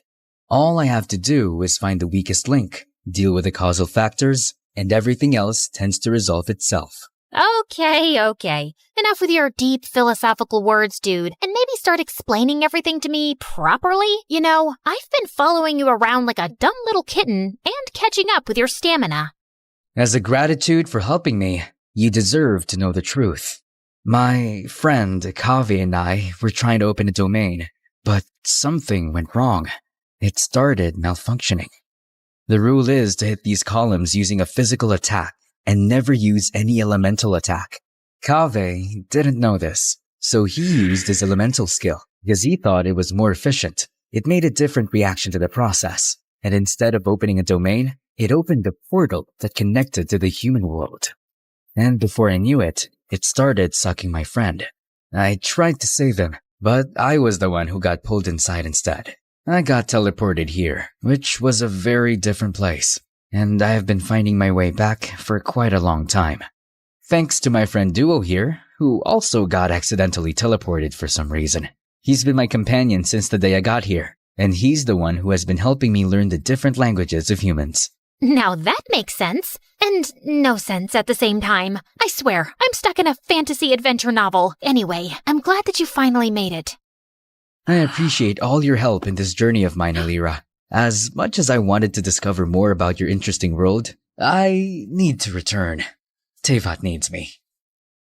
All I have to do is find the weakest link, deal with the causal factors, and everything else tends to resolve itself. Okay. Enough with your deep philosophical words, dude, and maybe start explaining everything to me properly. You know, I've been following you around like a dumb little kitten and catching up with your stamina. As a gratitude for helping me, you deserve to know the truth. My friend Kaveh and I were trying to open a domain, but something went wrong. It started malfunctioning. The rule is to hit these columns using a physical attack and never use any elemental attack. Kaveh didn't know this, so he used his elemental skill because he thought it was more efficient. It made a different reaction to the process, and instead of opening a domain, it opened a portal that connected to the human world. And before I knew it, it started sucking my friend. I tried to save him, but I was the one who got pulled inside instead. I got teleported here, which was a very different place, and I have been finding my way back for quite a long time. Thanks to my friend Duo here, who also got accidentally teleported for some reason. He's been my companion since the day I got here, and he's the one who has been helping me learn the different languages of humans. Now that makes sense, and no sense at the same time. I swear, I'm stuck in a fantasy adventure novel. Anyway, I'm glad that you finally made it. I appreciate all your help in this journey of mine, Alira. As much as I wanted to discover more about your interesting world, I need to return. Tevat needs me.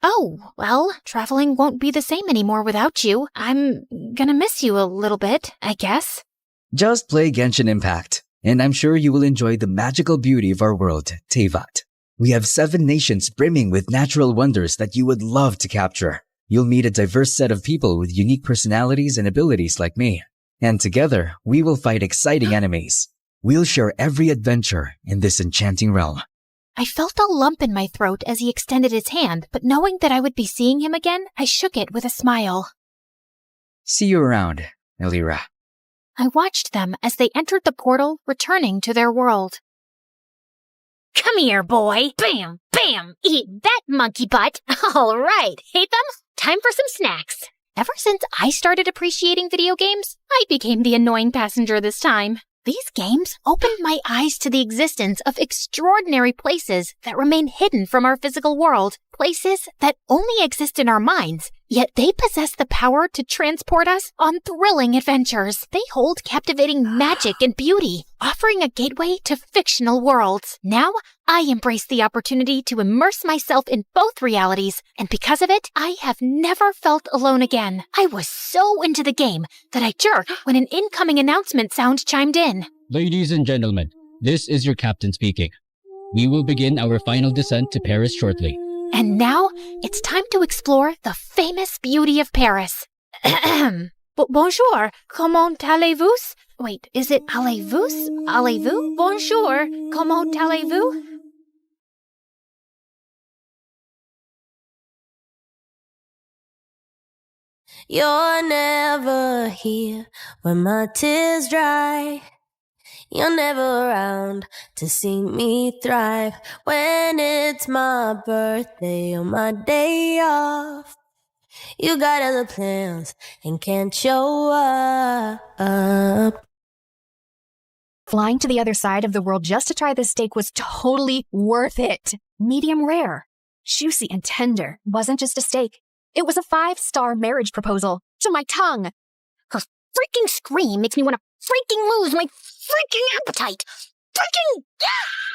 Oh, well, traveling won't be the same anymore without you. I'm gonna miss you a little bit, I guess. Just play Genshin Impact, and I'm sure you will enjoy the magical beauty of our world, Tevat. We have 7 nations brimming with natural wonders that you would love to capture. You'll meet a diverse set of people with unique personalities and abilities like me. And together, we will fight exciting enemies. We'll share every adventure in this enchanting realm. I felt a lump in my throat as he extended his hand, but knowing that I would be seeing him again, I shook it with a smile. See you around, Alira. I watched them as they entered the portal, returning to their world. Come here, boy. Bam, bam, eat that monkey butt. All right, Hatham, time for some snacks. Ever since I started appreciating video games, I became the annoying passenger this time. These games opened my eyes to the existence of extraordinary places that remain hidden from our physical world, places that only exist in our minds, yet they possess the power to transport us on thrilling adventures. They hold captivating magic and beauty, offering a gateway to fictional worlds. Now, I embrace the opportunity to immerse myself in both realities, and because of it, I have never felt alone again. I was so into the game that I jerked when an incoming announcement sound chimed in. Ladies and gentlemen, this is your captain speaking. We will begin our final descent to Paris shortly. And now, it's time to explore the famous beauty of Paris. Bonjour, comment allez-vous? Wait, is it allez-vous? Allez-vous? Bonjour, comment allez-vous? You're never here when my tears dry. You're never around to see me thrive. When it's my birthday or my day off, you got other plans and can't show up. Flying to the other side of the world just to try this steak was totally worth it. Medium rare. juicy and tender. Wasn't just a steak. It was a 5-star marriage proposal to my tongue. Her freaking scream makes me want to freaking lose my freaking appetite. Freaking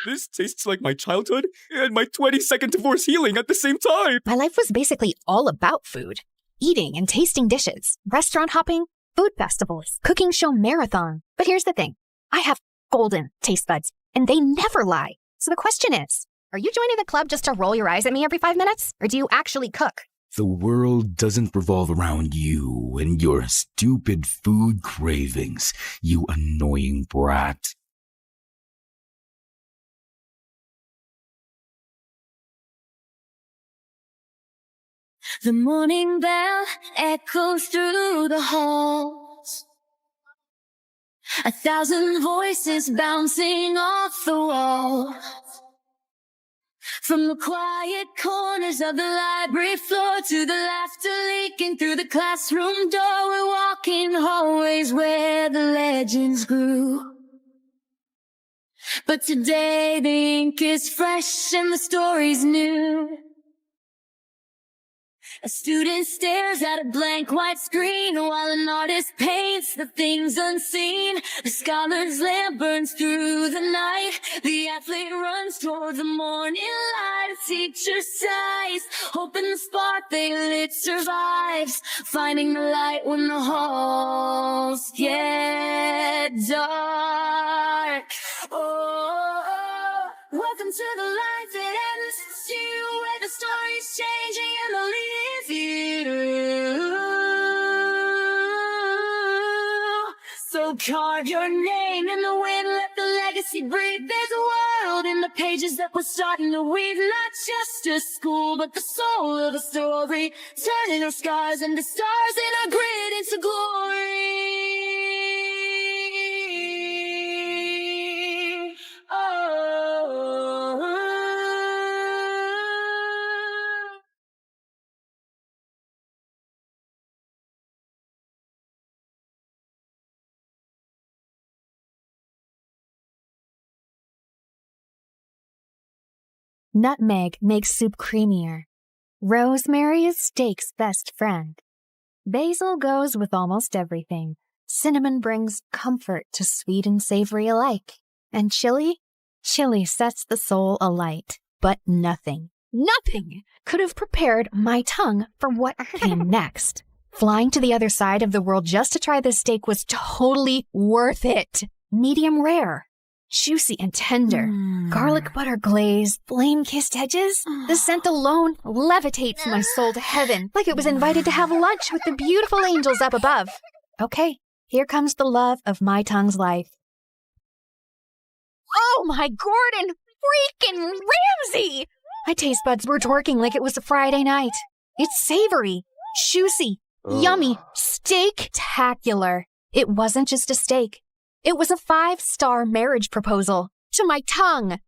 This tastes like my childhood and my 22nd divorce healing at the same time. My life was basically all about food. Eating and tasting dishes, restaurant hopping, food festivals, cooking show marathon. But here's the thing. I have golden taste buds, and they never lie. So the question is, are you joining the club just to roll your eyes at me every 5 minutes? Or do you actually cook? The world doesn't revolve around you and your stupid food cravings, you annoying brat. The morning bell echoes through the halls. 1,000 voices bouncing off the walls. From the quiet corners of the library floor to the laughter leaking through the classroom door, we're walking hallways where the legends grew. But today the ink is fresh and the story's new. A student stares at a blank white screen while an artist paints the things unseen. The scholar's lamp burns through the night. The athlete runs toward the morning light. A teacher sighs, hoping the spark they lit survives. Finding the light when the halls get dark. Oh, welcome to the life that ends you, where the story's changing and the lead is you. So carve your name in the wind, let the legacy breathe. There's a world in the pages that we're starting to weave. Not just a school, but the soul of the story. Turning our scars into stars and our grit into glory. Nutmeg makes soup creamier. Rosemary is steak's best friend. Basil goes with almost everything. Cinnamon brings comfort to sweet and savory alike. And chili? Chili sets the soul alight. But nothing could have prepared my tongue for what came next. Flying to the other side of the world just to try this steak was totally worth it. Medium rare. Juicy and tender. Garlic butter glaze, flame-kissed edges. The scent alone levitates my soul to heaven, like it was invited to have lunch with the beautiful angels up above. Okay, here comes the love of my tongue's life. Oh my Gordon freaking Ramsay! My taste buds were twerking like it was a Friday night. It's savory, juicy, yummy, steak-tacular. It wasn't just a steak. It was a 5-star marriage proposal to my tongue.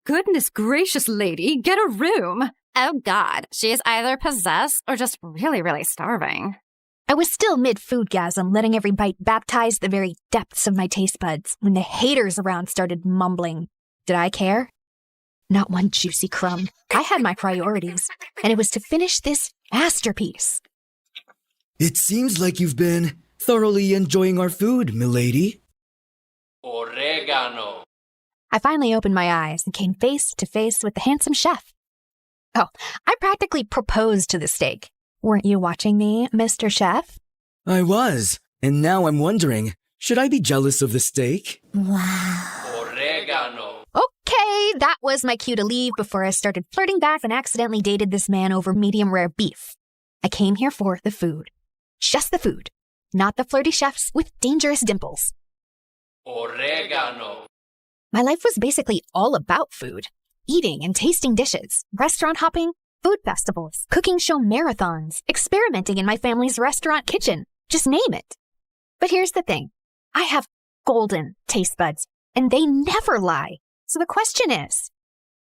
Goodness gracious, lady, get a room. Oh God, she's either possessed or just really, really starving. I was still mid-foodgasm, letting every bite baptize the very depths of my taste buds when the haters around started mumbling. Did I care? Not one juicy crumb. I had my priorities, and it was to finish this masterpiece. It seems like you've been thoroughly enjoying our food, milady. Oregano. I finally opened my eyes and came face to face with the handsome chef. Oh, I practically proposed to the steak. Weren't you watching me, Mr. Chef? I was, and now I'm wondering, should I be jealous of the steak? Wow. Oregano. Okay, that was my cue to leave before I started flirting back and accidentally dated this man over medium rare beef. I came here for the food. Just the food. Not the flirty chefs with dangerous dimples. Oregano. My life was basically all about food. Eating and tasting dishes, restaurant hopping, food festivals, cooking show marathons, experimenting in my family's restaurant kitchen. Just name it. But here's the thing. I have golden taste buds, and they never lie. So the question is,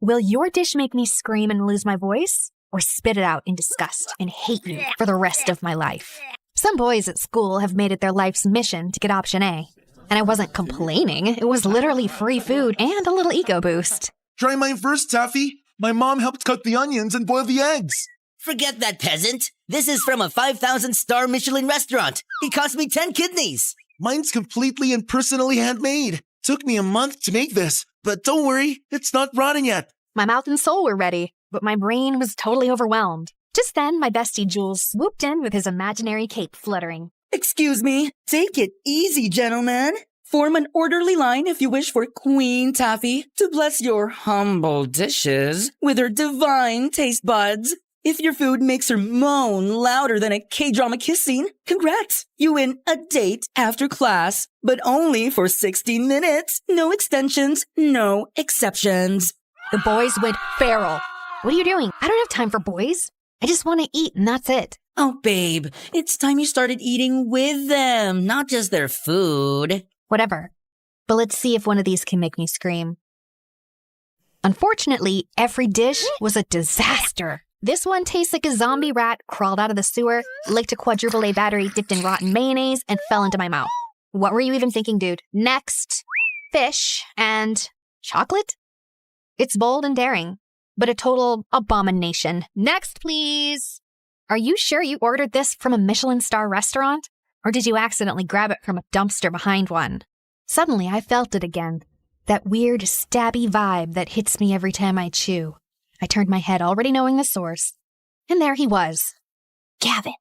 will your dish make me scream and lose my voice, or spit it out in disgust and hate you for the rest of my life? Some boys at school have made it their life's mission to get option A. And I wasn't complaining. It was literally free food and a little ego boost. Try mine first, Taffy. My mom helped cut the onions and boil the eggs. Forget that, peasant. This is from a 5,000-star Michelin restaurant. It cost me 10 kidneys. Mine's completely and personally handmade. Took me a month to make this, but don't worry, it's not rotten yet. My mouth and soul were ready, but my brain was totally overwhelmed. Just then, my bestie Jules swooped in with his imaginary cape fluttering. Excuse me. Take it easy, gentlemen. Form an orderly line if you wish for Queen Taffy to bless your humble dishes with her divine taste buds. If your food makes her moan louder than a K-drama kiss scene, congrats! You win a date after class, but only for 60 minutes. No extensions, no exceptions. The boys went feral. What are you doing? I don't have time for boys. I just want to eat and that's it. Oh, babe, it's time you started eating with them, not just their food. Whatever. But let's see if one of these can make me scream. Unfortunately, every dish was a disaster. This one tastes like a zombie rat crawled out of the sewer, licked a quadruple A battery dipped in rotten mayonnaise, and fell into my mouth. What were you even thinking, dude? Next, fish and chocolate? It's bold and daring, but a total abomination. Next, please. Are you sure you ordered this from a Michelin star restaurant? Or did you accidentally grab it from a dumpster behind one? Suddenly, I felt it again. That weird, stabby vibe that hits me every time I chew. I turned my head, already knowing the source. And there he was. Gavin.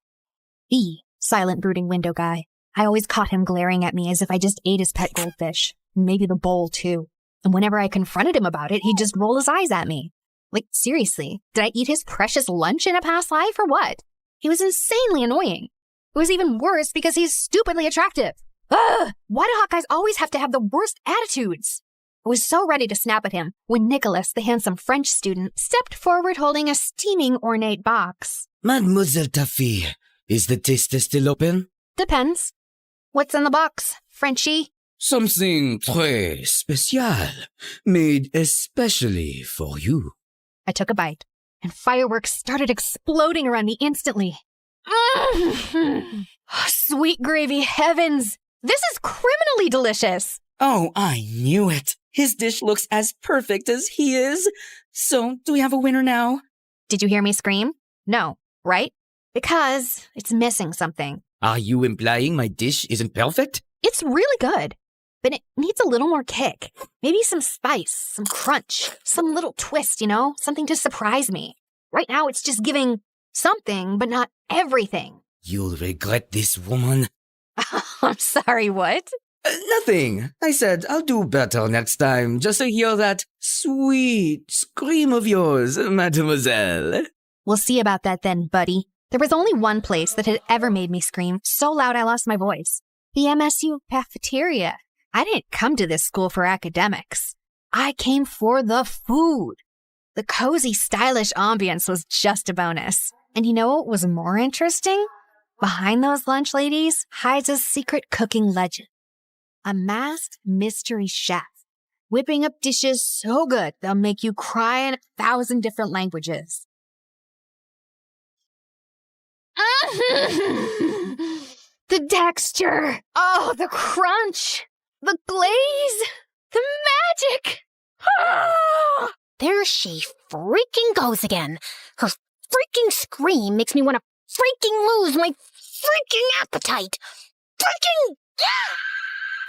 The silent, brooding window guy. I always caught him glaring at me as if I just ate his pet goldfish. Maybe the bowl, too. And whenever I confronted him about it, he'd just roll his eyes at me. Like, seriously, did I eat his precious lunch in a past life or what? He was insanely annoying. It was even worse because he's stupidly attractive. Ugh! Why do Hawkeyes always have to have the worst attitudes? I was so ready to snap at him when Nicholas, the handsome French student, stepped forward holding a steaming ornate box. Mademoiselle Taffy, is the taster still open? Depends. What's in the box, Frenchie? Something très spécial, made especially for you. I took a bite, and fireworks started exploding around me instantly. Sweet gravy heavens! This is criminally delicious! Oh, I knew it. His dish looks as perfect as he is. So, do we have a winner now? Did you hear me scream? No, right? Because it's missing something. Are you implying my dish isn't perfect? It's really good, but it needs a little more kick. Maybe some spice, some crunch, some little twist, something to surprise me. Right now, it's just giving something, but not everything. You'll regret this, woman. I'm sorry, what? Nothing. I said I'll do better next time, just to hear that sweet scream of yours, mademoiselle. We'll see about that then, buddy. There was only one place that had ever made me scream so loud I lost my voice. The MSU cafeteria. I didn't come to this school for academics. I came for the food. The cozy, stylish ambience was just a bonus. And you know what was more interesting? Behind those lunch ladies hides a secret cooking legend. A masked mystery chef, whipping up dishes so good they'll make you cry in 1,000 different languages. The texture, the crunch, the glaze, the magic. There she freaking goes again. Her freaking scream makes me want to freaking lose my freaking appetite. Freaking...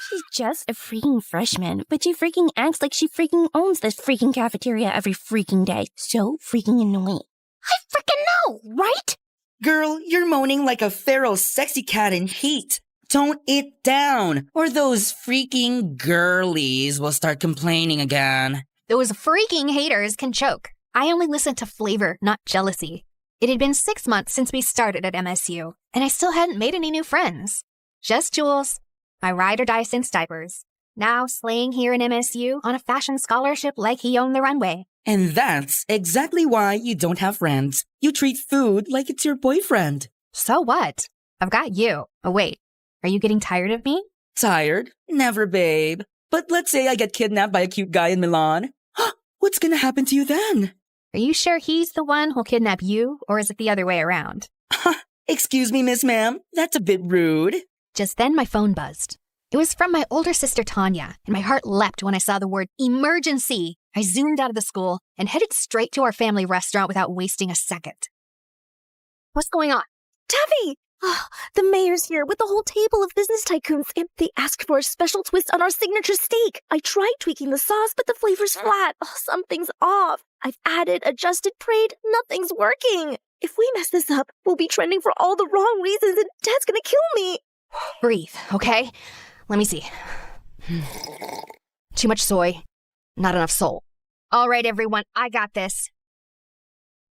She's just a freaking freshman, but she freaking acts like she freaking owns this freaking cafeteria every freaking day. So freaking annoying. I freaking know, right? Girl, you're moaning like a feral sexy cat in heat. Tone it down, or those freaking girlies will start complaining again. Those freaking haters can choke. I only listen to flavor, not jealousy. It had been 6 months since we started at MSU, and I still hadn't made any new friends. Just Jules, my ride or die since diapers, now slaying here in MSU on a fashion scholarship like he owned the runway. And that's exactly why you don't have friends. You treat food like it's your boyfriend. So what? I've got you. Oh, wait. Are you getting tired of me? Tired? Never, babe. But let's say I get kidnapped by a cute guy in Milan. What's gonna happen to you then? Are you sure he's the one who'll kidnap you, or is it the other way around? Excuse me, Miss Ma'am. That's a bit rude. Just then my phone buzzed. It was from my older sister Tanya, and my heart leapt when I saw the word emergency. I zoomed out of the school and headed straight to our family restaurant without wasting a second. What's going on? Taffy! Oh, the mayor's here with the whole table of business tycoons, and they asked for a special twist on our signature steak. I tried tweaking the sauce, but the flavor's flat. Oh, something's off. I've added, adjusted, prayed. Nothing's working. If we mess this up, we'll be trending for all the wrong reasons, and Dad's gonna kill me. Breathe, okay? Let me see. Too much soy, not enough soul. All right, everyone, I got this.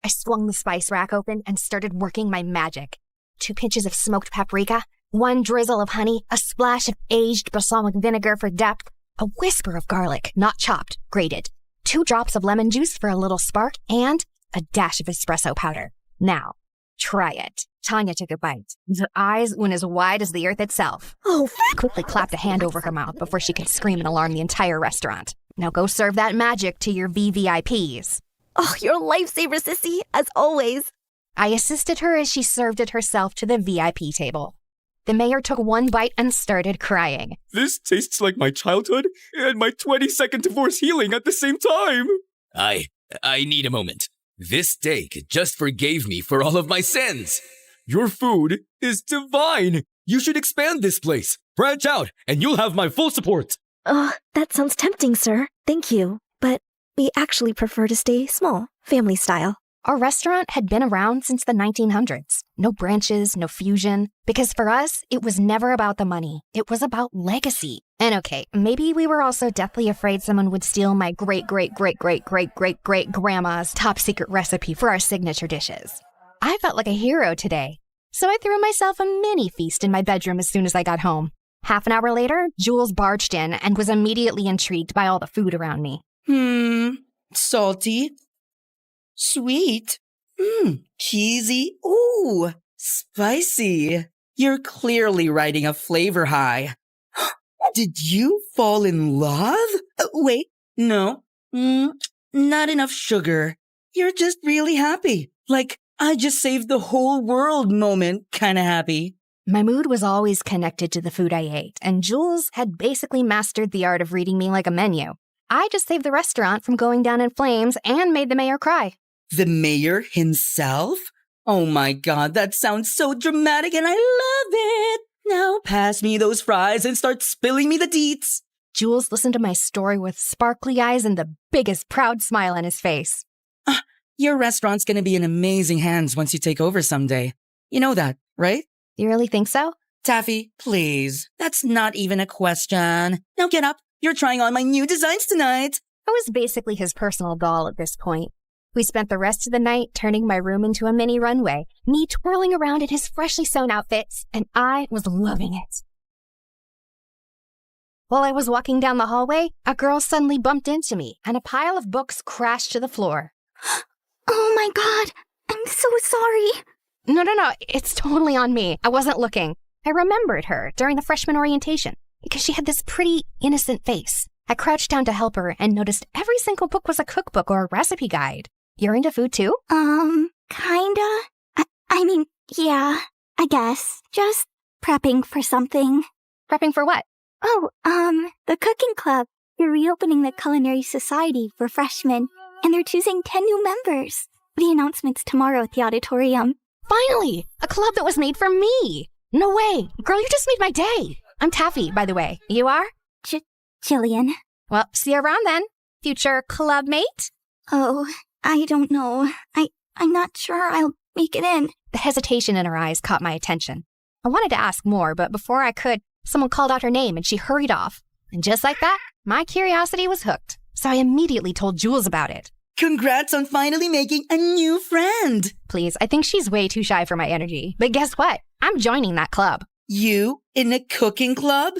I swung the spice rack open and started working my magic. 2 pinches of smoked paprika, 1 drizzle of honey, a splash of aged balsamic vinegar for depth, a whisper of garlic, not chopped, grated, 2 drops of lemon juice for a little spark, and a dash of espresso powder. Now, try it. Tanya took a bite. Her eyes went as wide as the earth itself. Oh, quickly clapped a hand over her mouth before she could scream and alarm the entire restaurant. Now go serve that magic to your VVIPs. Oh, you're a lifesaver, sissy, as always. I assisted her as she served it herself to the VIP table. The mayor took 1 bite and started crying. This tastes like my childhood and my 22nd divorce healing at the same time. I need a moment. This steak just forgave me for all of my sins. Your food is divine. You should expand this place. Branch out, and you'll have my full support. That sounds tempting, sir. Thank you. But we actually prefer to stay small, family style. Our restaurant had been around since the 1900s. No branches, no fusion. Because for us, it was never about the money. It was about legacy. And okay, maybe we were also deathly afraid someone would steal my great-great-great-great-great-great-grandma's top secret recipe for our signature dishes. I felt like a hero today. So I threw myself a mini feast in my bedroom as soon as I got home. Half an hour later, Jules barged in and was immediately intrigued by all the food around me. Salty. Sweet. Cheesy. Ooh, spicy. You're clearly riding a flavor high. Did you fall in love? Wait, no. Not enough sugar. You're just really happy. Like, I just saved the whole world moment kinda happy. My mood was always connected to the food I ate, and Jules had basically mastered the art of reading me like a menu. I just saved the restaurant from going down in flames and made the mayor cry. The mayor himself? Oh my god, that sounds so dramatic and I love it! Now pass me those fries and start spilling me the deets. Jules listened to my story with sparkly eyes and the biggest proud smile on his face. Your restaurant's gonna be in amazing hands once you take over someday. You know that, right? You really think so? Taffy, please. That's not even a question. Now get up. You're trying on my new designs tonight. I was basically his personal doll at this point. We spent the rest of the night turning my room into a mini runway, me twirling around in his freshly sewn outfits, and I was loving it. While I was walking down the hallway, a girl suddenly bumped into me, and a pile of books crashed to the floor. Oh my god, I'm so sorry. No, it's totally on me. I wasn't looking. I remembered her during the freshman orientation because she had this pretty, innocent face. I crouched down to help her and noticed every single book was a cookbook or a recipe guide. You're into food too? Kinda. I mean, yeah, I guess. Just prepping for something. Prepping for what? Oh, the cooking club. They're reopening the culinary society for freshmen, and they're choosing 10 new members. The announcement's tomorrow at the auditorium. Finally! A club that was made for me! No way! Girl, you just made my day! I'm Taffy, by the way. You are? Jillian. Well, see you around then. Future club mate? Oh, I don't know. I'm not sure I'll make it in. The hesitation in her eyes caught my attention. I wanted to ask more, but before I could, someone called out her name and she hurried off. And just like that, my curiosity was hooked. So I immediately told Jules about it. Congrats on finally making a new friend. Please, I think she's way too shy for my energy. But guess what? I'm joining that club. You in a cooking club?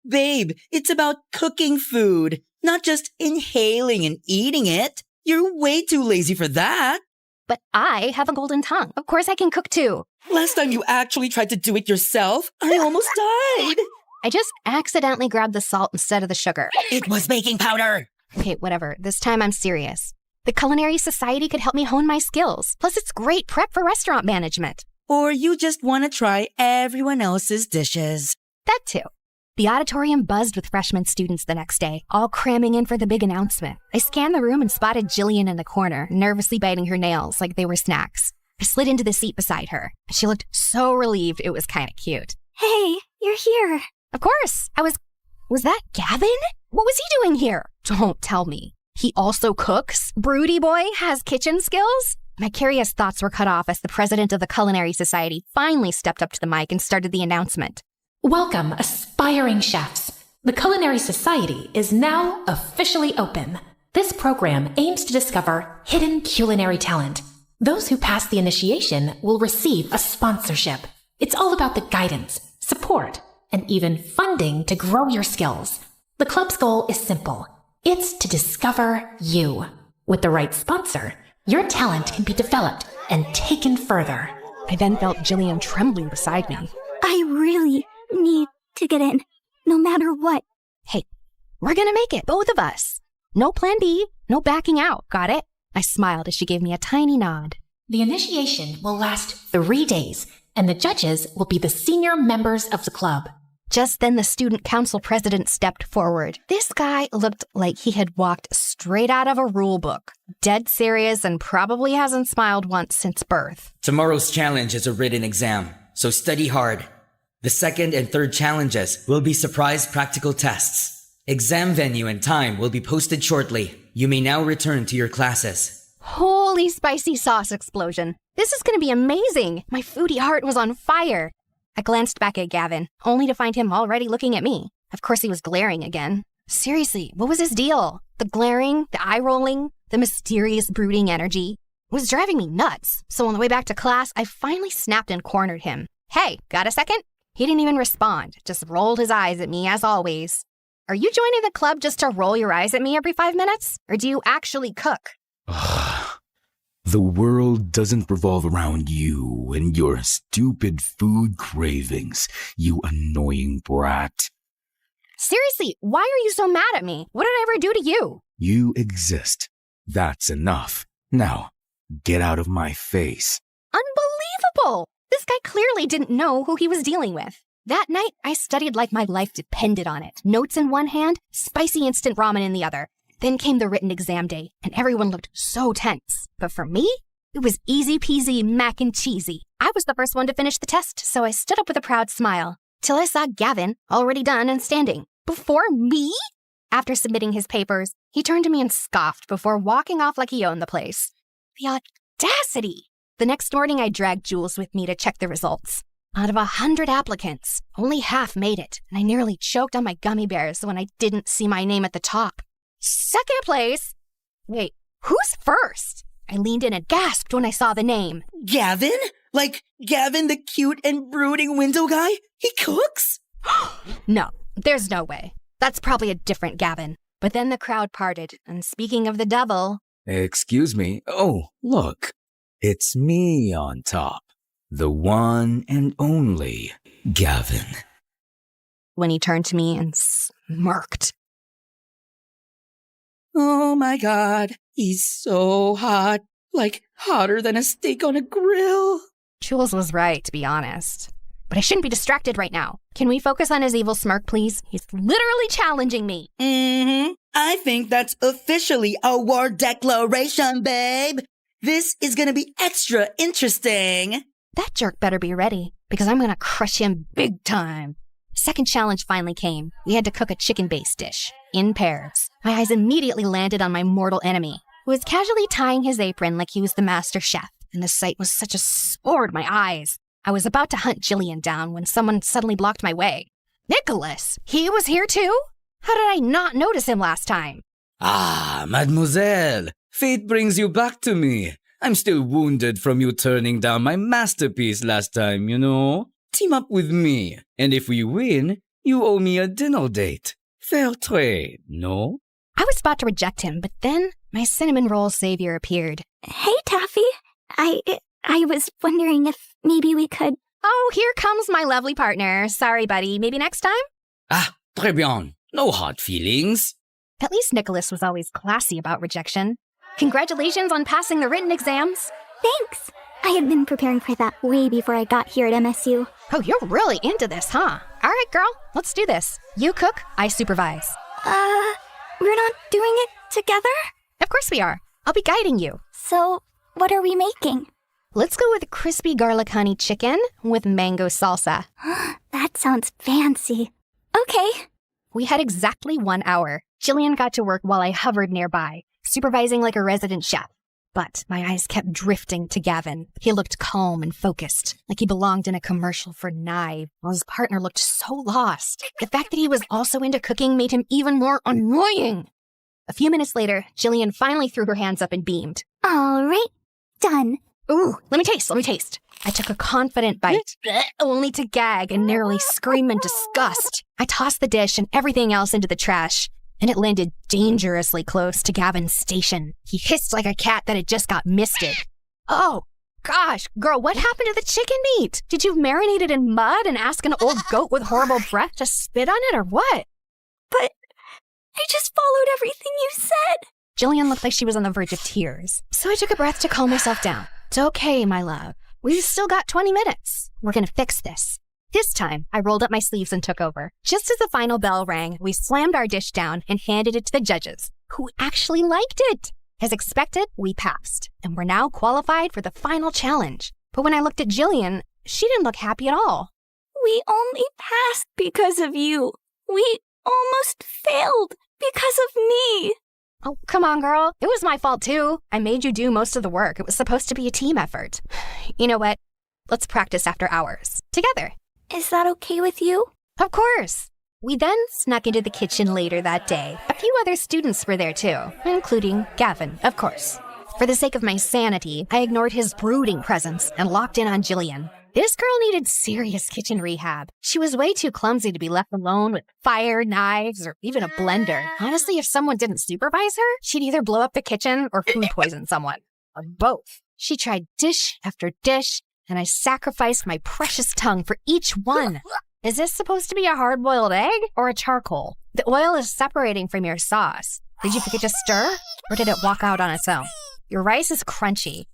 Babe, it's about cooking food, not just inhaling and eating it. You're way too lazy for that. But I have a golden tongue. Of course I can cook too. Last time you actually tried to do it yourself, I almost died. I just accidentally grabbed the salt instead of the sugar. It was baking powder. Okay, whatever. This time I'm serious. The Culinary Society could help me hone my skills. Plus, it's great prep for restaurant management. Or you just want to try everyone else's dishes. That too. The auditorium buzzed with freshman students the next day, all cramming in for the big announcement. I scanned the room and spotted Jillian in the corner, nervously biting her nails like they were snacks. I slid into the seat beside her. She looked so relieved it was kind of cute. Hey, you're here. Of course. Was that Gavin? What was he doing here? Don't tell me. He also cooks? Broody boy has kitchen skills? My curious thoughts were cut off as the president of the Culinary Society finally stepped up to the mic and started the announcement. Welcome, aspiring chefs. The Culinary Society is now officially open. This program aims to discover hidden culinary talent. Those who pass the initiation will receive a sponsorship. It's all about the guidance, support, and even funding to grow your skills. The club's goal is simple. It's to discover you. With the right sponsor, your talent can be developed and taken further. I then felt Jillian trembling beside me. I really need to get in, no matter what. Hey, we're gonna make it, both of us. No plan B, no backing out, got it? I smiled as she gave me a tiny nod. The initiation will last 3 days, and the judges will be the senior members of the club. Just then the student council president stepped forward. This guy looked like he had walked straight out of a rule book. Dead serious and probably hasn't smiled once since birth. Tomorrow's challenge is a written exam, so study hard. The second and third challenges will be surprise practical tests. Exam venue and time will be posted shortly. You may now return to your classes. Holy spicy sauce explosion. This is going to be amazing. My foodie heart was on fire. I glanced back at Gavin, only to find him already looking at me. Of course he was glaring again. Seriously, what was his deal? The glaring, the eye-rolling, the mysterious brooding energy. It was driving me nuts. So on the way back to class, I finally snapped and cornered him. Hey, got a second? He didn't even respond, just rolled his eyes at me as always. Are you joining the club just to roll your eyes at me every 5 minutes? Or do you actually cook? The world doesn't revolve around you and your stupid food cravings, you annoying brat. Seriously, why are you so mad at me? What did I ever do to you? You exist. That's enough. Now, get out of my face. Unbelievable! This guy clearly didn't know who he was dealing with. That night, I studied like my life depended on it. Notes in one hand, spicy instant ramen in the other. Then came the written exam day, and everyone looked so tense. But for me, it was easy peasy mac and cheesy. I was the first one to finish the test, so I stood up with a proud smile. Till I saw Gavin, already done and standing. Before me? After submitting his papers, he turned to me and scoffed before walking off like he owned the place. The audacity! The next morning, I dragged Jules with me to check the results. Out of 100 applicants, only half made it, and I nearly choked on my gummy bears when I didn't see my name at the top. Second place? Wait, who's first? I leaned in and gasped when I saw the name. Gavin? Like Gavin, the cute and brooding window guy? He cooks? No, there's no way. That's probably a different Gavin. But then the crowd parted, and speaking of the devil... Excuse me. Oh, look. It's me on top. The one and only Gavin. When he turned to me and smirked. Oh my god, he's so hot. Like hotter than a steak on a grill. Jules was right, to be honest. But I shouldn't be distracted right now. Can we focus on his evil smirk, please? He's literally challenging me. I think that's officially a war declaration, babe. This is gonna be extra interesting. That jerk better be ready, because I'm gonna crush him big time. Second challenge finally came. We had to cook a chicken-based dish, in pairs. My eyes immediately landed on my mortal enemy, who was casually tying his apron like he was the master chef, and the sight was such a sore to my eyes. I was about to hunt Jillian down when someone suddenly blocked my way. Nicholas! He was here too? How did I not notice him last time? Ah, mademoiselle, fate brings you back to me. I'm still wounded from you turning down my masterpiece last time, you know? Team up with me, and if we win, you owe me a dinner date. Fair trade, no? I was about to reject him, but then my cinnamon roll savior appeared. Hey, Taffy. I was wondering if maybe we could... Oh, here comes my lovely partner. Sorry, buddy. Maybe next time? Ah, très bien. No hard feelings. At least Nicholas was always classy about rejection. Congratulations on passing the written exams. Thanks. I had been preparing for that way before I got here at MSU. Oh, you're really into this, huh? All right, girl, let's do this. You cook, I supervise. We're not doing it together? Of course we are. I'll be guiding you. So, what are we making? Let's go with crispy garlic honey chicken with mango salsa. That sounds fancy. Okay. We had exactly 1 hour. Jillian got to work while I hovered nearby, supervising like a resident chef. But my eyes kept drifting to Gavin. He looked calm and focused, like he belonged in a commercial for knives, while his partner looked so lost. The fact that he was also into cooking made him even more annoying. A few minutes later, Jillian finally threw her hands up and beamed. All right, done. Ooh, let me taste. I took a confident bite, only to gag and nearly scream in disgust. I tossed the dish and everything else into the trash, and it landed dangerously close to Gavin's station. He hissed like a cat that had just got misted. Oh, gosh, girl, what happened to the chicken meat? Did you marinate it in mud and ask an old goat with horrible breath to spit on it or what? But I just followed everything you said. Jillian looked like she was on the verge of tears, so I took a breath to calm myself down. It's okay, my love. We've still got 20 minutes. We're gonna fix this. This time, I rolled up my sleeves and took over. Just as the final bell rang, we slammed our dish down and handed it to the judges, who actually liked it. As expected, we passed, and we're now qualified for the final challenge. But when I looked at Jillian, she didn't look happy at all. We only passed because of you. We almost failed because of me. Oh, come on, girl. It was my fault, too. I made you do most of the work. It was supposed to be a team effort. You know what? Let's practice after hours. Together. Is that okay with you? Of course. We then snuck into the kitchen later that day. A few other students were there, too, including Gavin, of course. For the sake of my sanity, I ignored his brooding presence and locked in on Jillian. This girl needed serious kitchen rehab. She was way too clumsy to be left alone with fire, knives, or even a blender. Honestly, if someone didn't supervise her, she'd either blow up the kitchen or food poison someone. Or both. She tried dish after dish, and I sacrificed my precious tongue for each one. Is this supposed to be a hard-boiled egg or a charcoal? The oil is separating from your sauce. Did you forget to stir, or did it walk out on its own? Your rice is crunchy.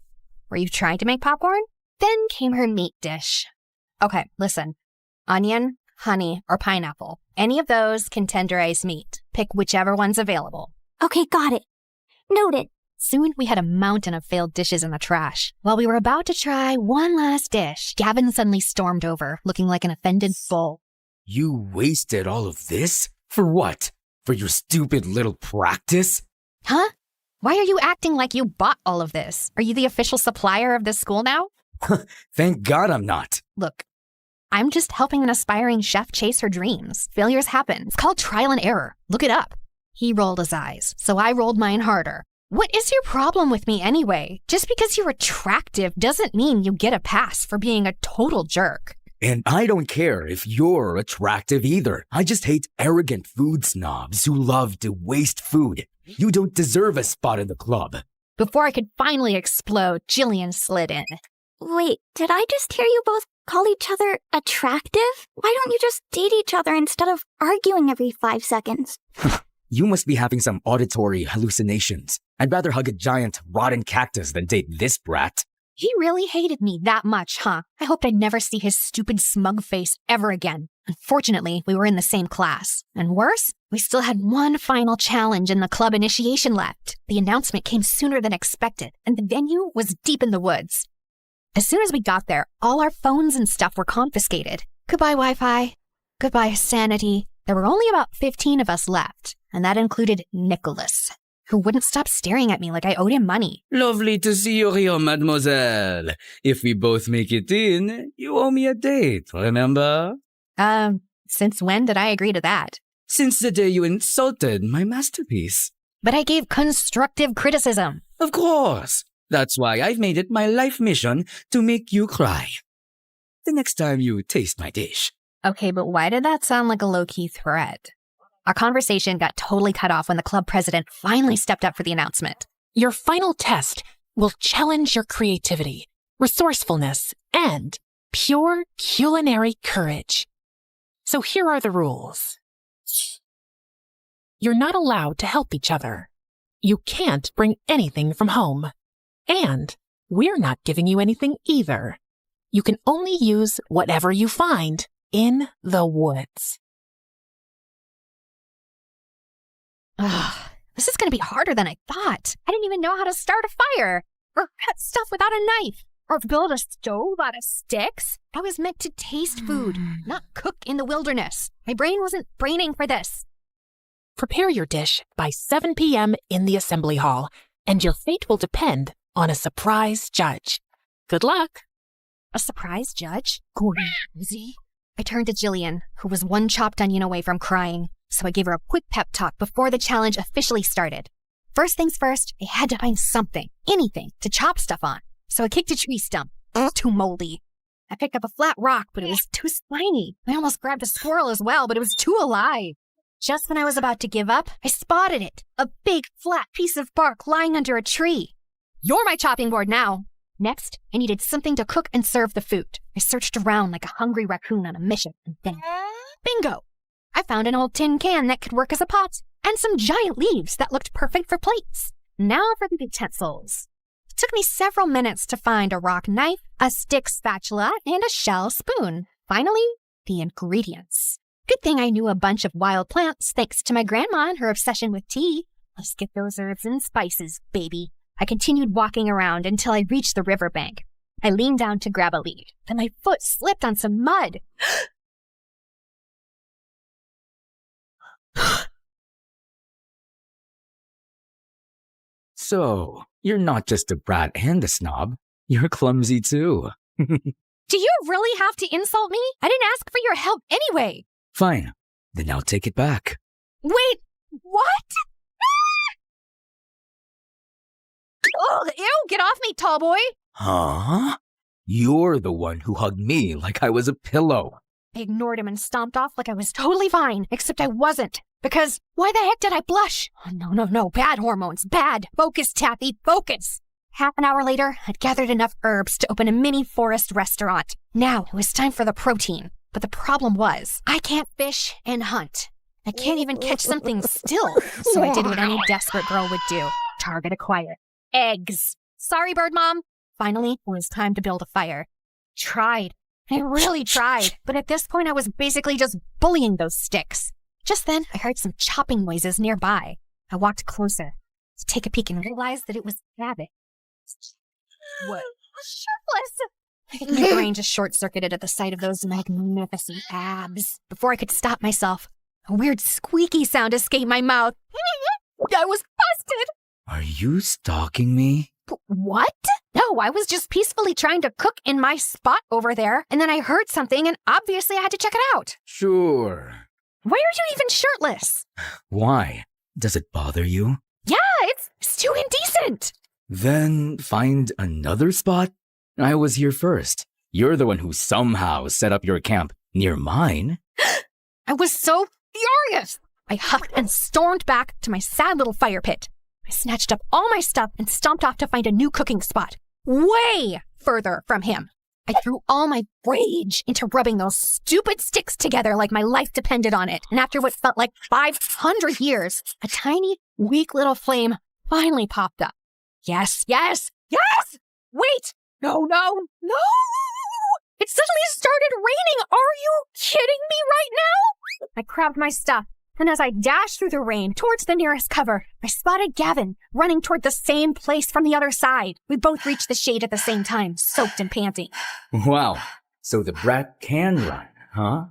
Were you trying to make popcorn? Then came her meat dish. Okay, listen. Onion, honey, or pineapple. Any of those can tenderize meat. Pick whichever one's available. Okay, got it. Noted. Soon we had a mountain of failed dishes in the trash. While we were about to try one last dish, Gavin suddenly stormed over, looking like an offended bull. You wasted all of this? For what? For your stupid little practice? Huh? Why are you acting like you bought all of this? Are you the official supplier of this school now? Thank God I'm not. Look, I'm just helping an aspiring chef chase her dreams. Failures happen. It's called trial and error. Look it up. He rolled his eyes, so I rolled mine harder. What is your problem with me anyway? Just because you're attractive doesn't mean you get a pass for being a total jerk. And I don't care if you're attractive either. I just hate arrogant food snobs who love to waste food. You don't deserve a spot in the club. Before I could finally explode, Jillian slid in. Wait, did I just hear you both call each other attractive? Why don't you just date each other instead of arguing every 5 seconds? You must be having some auditory hallucinations. I'd rather hug a giant, rotten cactus than date this brat. He really hated me that much, huh? I hoped I'd never see his stupid smug face ever again. Unfortunately, we were in the same class. And worse, we still had one final challenge in the club initiation left. The announcement came sooner than expected, and the venue was deep in the woods. As soon as we got there, all our phones and stuff were confiscated. Goodbye, Wi-Fi. Goodbye, sanity. There were only about 15 of us left, and that included Nicholas, who wouldn't stop staring at me like I owed him money. Lovely to see you here, mademoiselle. If we both make it in, you owe me a date, remember? Since when did I agree to that? Since the day you insulted my masterpiece. But I gave constructive criticism. Of course. That's why I've made it my life mission to make you cry. The next time you taste my dish. Okay, but why did that sound like a low-key threat? Our conversation got totally cut off when the club president finally stepped up for the announcement. Your final test will challenge your creativity, resourcefulness, and pure culinary courage. So here are the rules. You're not allowed to help each other. You can't bring anything from home. And we're not giving you anything either. You can only use whatever you find in the woods. Ugh, this is going to be harder than I thought. I didn't even know how to start a fire, or cut stuff without a knife, or build a stove out of sticks. I was meant to taste food, not cook in the wilderness. My brain wasn't braining for this. Prepare your dish by 7 p.m. in the assembly hall, and your fate will depend on a surprise judge. Good luck. A surprise judge? Crazy. I turned to Jillian, who was one chopped onion away from crying, so I gave her a quick pep talk before the challenge officially started. First things first, I had to find something, anything, to chop stuff on. So I kicked a tree stump. It was too moldy. I picked up a flat rock, but it was too spiny. I almost grabbed a squirrel as well, but it was too alive. Just when I was about to give up, I spotted it. A big, flat piece of bark lying under a tree. You're my chopping board now. Next, I needed something to cook and serve the food. I searched around like a hungry raccoon on a mission, and then, bingo! I found an old tin can that could work as a pot, and some giant leaves that looked perfect for plates. Now for the utensils. It took me several minutes to find a rock knife, a stick spatula, and a shell spoon. Finally, the ingredients. Good thing I knew a bunch of wild plants thanks to my grandma and her obsession with tea. Let's get those herbs and spices, baby. I continued walking around until I reached the riverbank. I leaned down to grab a lead, then my foot slipped on some mud. So, you're not just a brat and a snob. You're clumsy too. Do you really have to insult me? I didn't ask for your help anyway. Fine. Then I'll take it back. Wait, what? Oh, ew, get off me, tall boy. Huh? You're the one who hugged me like I was a pillow. I ignored him and stomped off like I was totally fine, except I wasn't. Because why the heck did I blush? Oh, no, bad hormones, bad. Focus, Taffy, focus. Half an hour later, I'd gathered enough herbs to open a mini forest restaurant. Now it was time for the protein. But the problem was, I can't fish and hunt. I can't even catch something still. So I did what any desperate girl would do. Target acquired. Eggs. Sorry, Bird Mom. Finally, it was time to build a fire. Tried. I really tried. But at this point, I was basically just bullying those sticks. Just then, I heard some chopping noises nearby. I walked closer to take a peek and realized that it was Gavin. What? Shirtless! I think my brain just short-circuited at the sight of those magnificent abs. Before I could stop myself, a weird squeaky sound escaped my mouth. I was busted! Are you stalking me? What? No, I was just peacefully trying to cook in my spot over there, and then I heard something, and obviously I had to check it out. Sure. Why are you even shirtless? Why? Does it bother you? Yeah, it's too indecent. Then find another spot? I was here first. You're the one who somehow set up your camp near mine. I was so furious. I huffed and stormed back to my sad little fire pit. I snatched up all my stuff and stomped off to find a new cooking spot, way further from him. I threw all my rage into rubbing those stupid sticks together like my life depended on it. And after what felt like 500 years, a tiny, weak little flame finally popped up. Yes! Wait! No! It suddenly started raining! Are you kidding me right now? I grabbed my stuff, and as I dashed through the rain towards the nearest cover, I spotted Gavin running toward the same place from the other side. We both reached the shade at the same time, soaked and panting. Wow. So the brat can run, huh?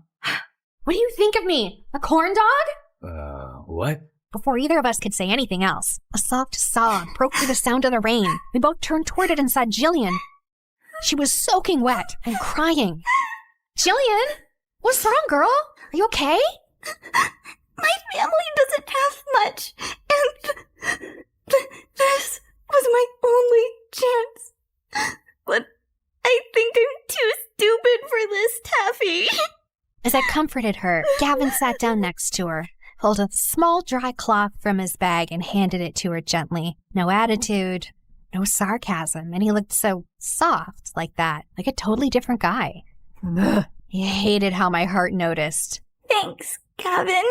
What do you think of me? A corn dog? What? Before either of us could say anything else, a soft sob broke through the sound of the rain. We both turned toward it and saw Jillian. She was soaking wet and crying. Jillian? What's wrong, girl? Are you okay? My family doesn't have much, and this was my only chance. But I think I'm too stupid for this, Taffy. As I comforted her, Gavin sat down next to her, pulled a small dry cloth from his bag and handed it to her gently. No attitude, no sarcasm, and he looked so soft like that, like a totally different guy. Ugh, he hated how my heart noticed. Thanks, Gavin.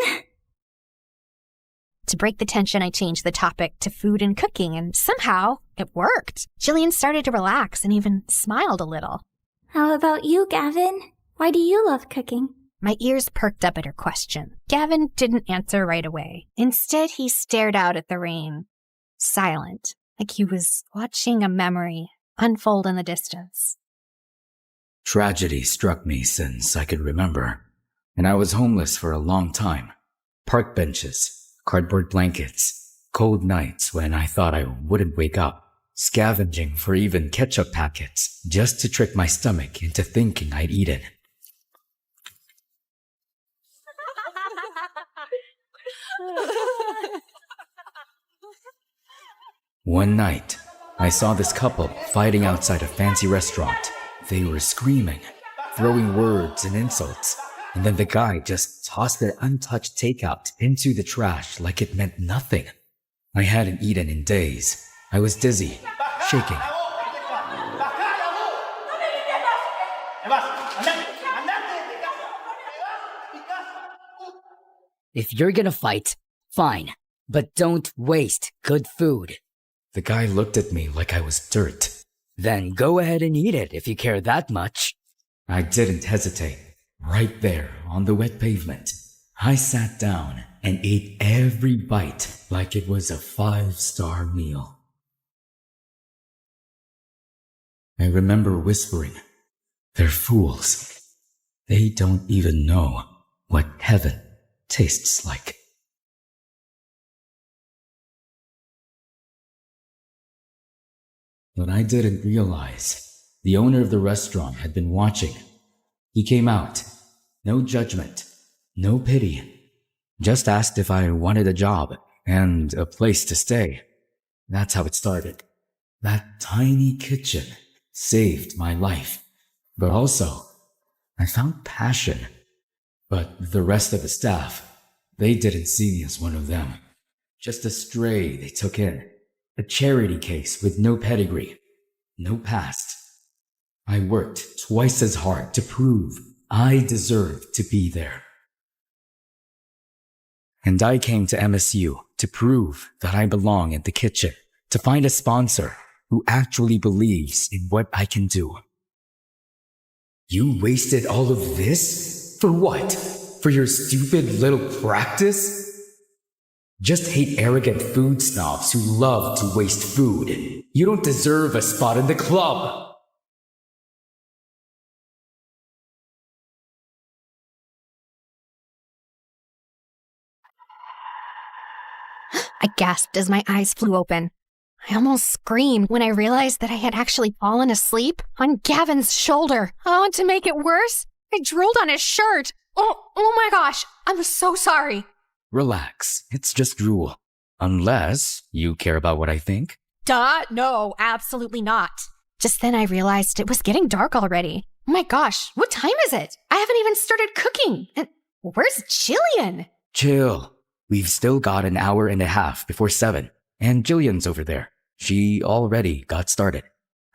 To break the tension, I changed the topic to food and cooking, and somehow it worked. Jillian started to relax and even smiled a little. How about you, Gavin? Why do you love cooking? My ears perked up at her question. Gavin didn't answer right away. Instead, he stared out at the rain, silent, like he was watching a memory unfold in the distance. Tragedy struck me since I could remember, and I was homeless for a long time. Park benches, cardboard blankets, cold nights when I thought I wouldn't wake up, scavenging for even ketchup packets just to trick my stomach into thinking I'd eaten. One night, I saw this couple fighting outside a fancy restaurant. They were screaming, throwing words and insults, and then the guy just tossed their untouched takeout into the trash like it meant nothing. I hadn't eaten in days. I was dizzy, shaking. If you're gonna fight, fine, but don't waste good food. The guy looked at me like I was dirt. Then go ahead and eat it if you care that much. I didn't hesitate. Right there on the wet pavement, I sat down and ate every bite like it was a 5-star meal. I remember whispering, "They're fools. They don't even know what heaven tastes like." But I didn't realize the owner of the restaurant had been watching. He came out. No judgment, no pity. Just asked if I wanted a job and a place to stay. That's how it started. That tiny kitchen saved my life. But also, I found passion. But the rest of the staff, they didn't see me as one of them. Just a stray they took in. A charity case with no pedigree, no past. I worked twice as hard to prove I deserved to be there. And I came to MSU to prove that I belong in the kitchen, to find a sponsor who actually believes in what I can do. You wasted all of this? For what? For your stupid little practice? Just hate arrogant food snobs who love to waste food. You don't deserve a spot in the club. I gasped as my eyes flew open. I almost screamed when I realized that I had actually fallen asleep on Gavin's shoulder. Oh, and to make it worse, I drooled on his shirt. Oh my gosh, I'm so sorry. Relax, it's just drool. Unless you care about what I think. Duh, no, absolutely not. Just then I realized it was getting dark already. Oh my gosh, what time is it? I haven't even started cooking. And where's Jillian? Chill. We've still got an hour and a half before 7. And Jillian's over there. She already got started.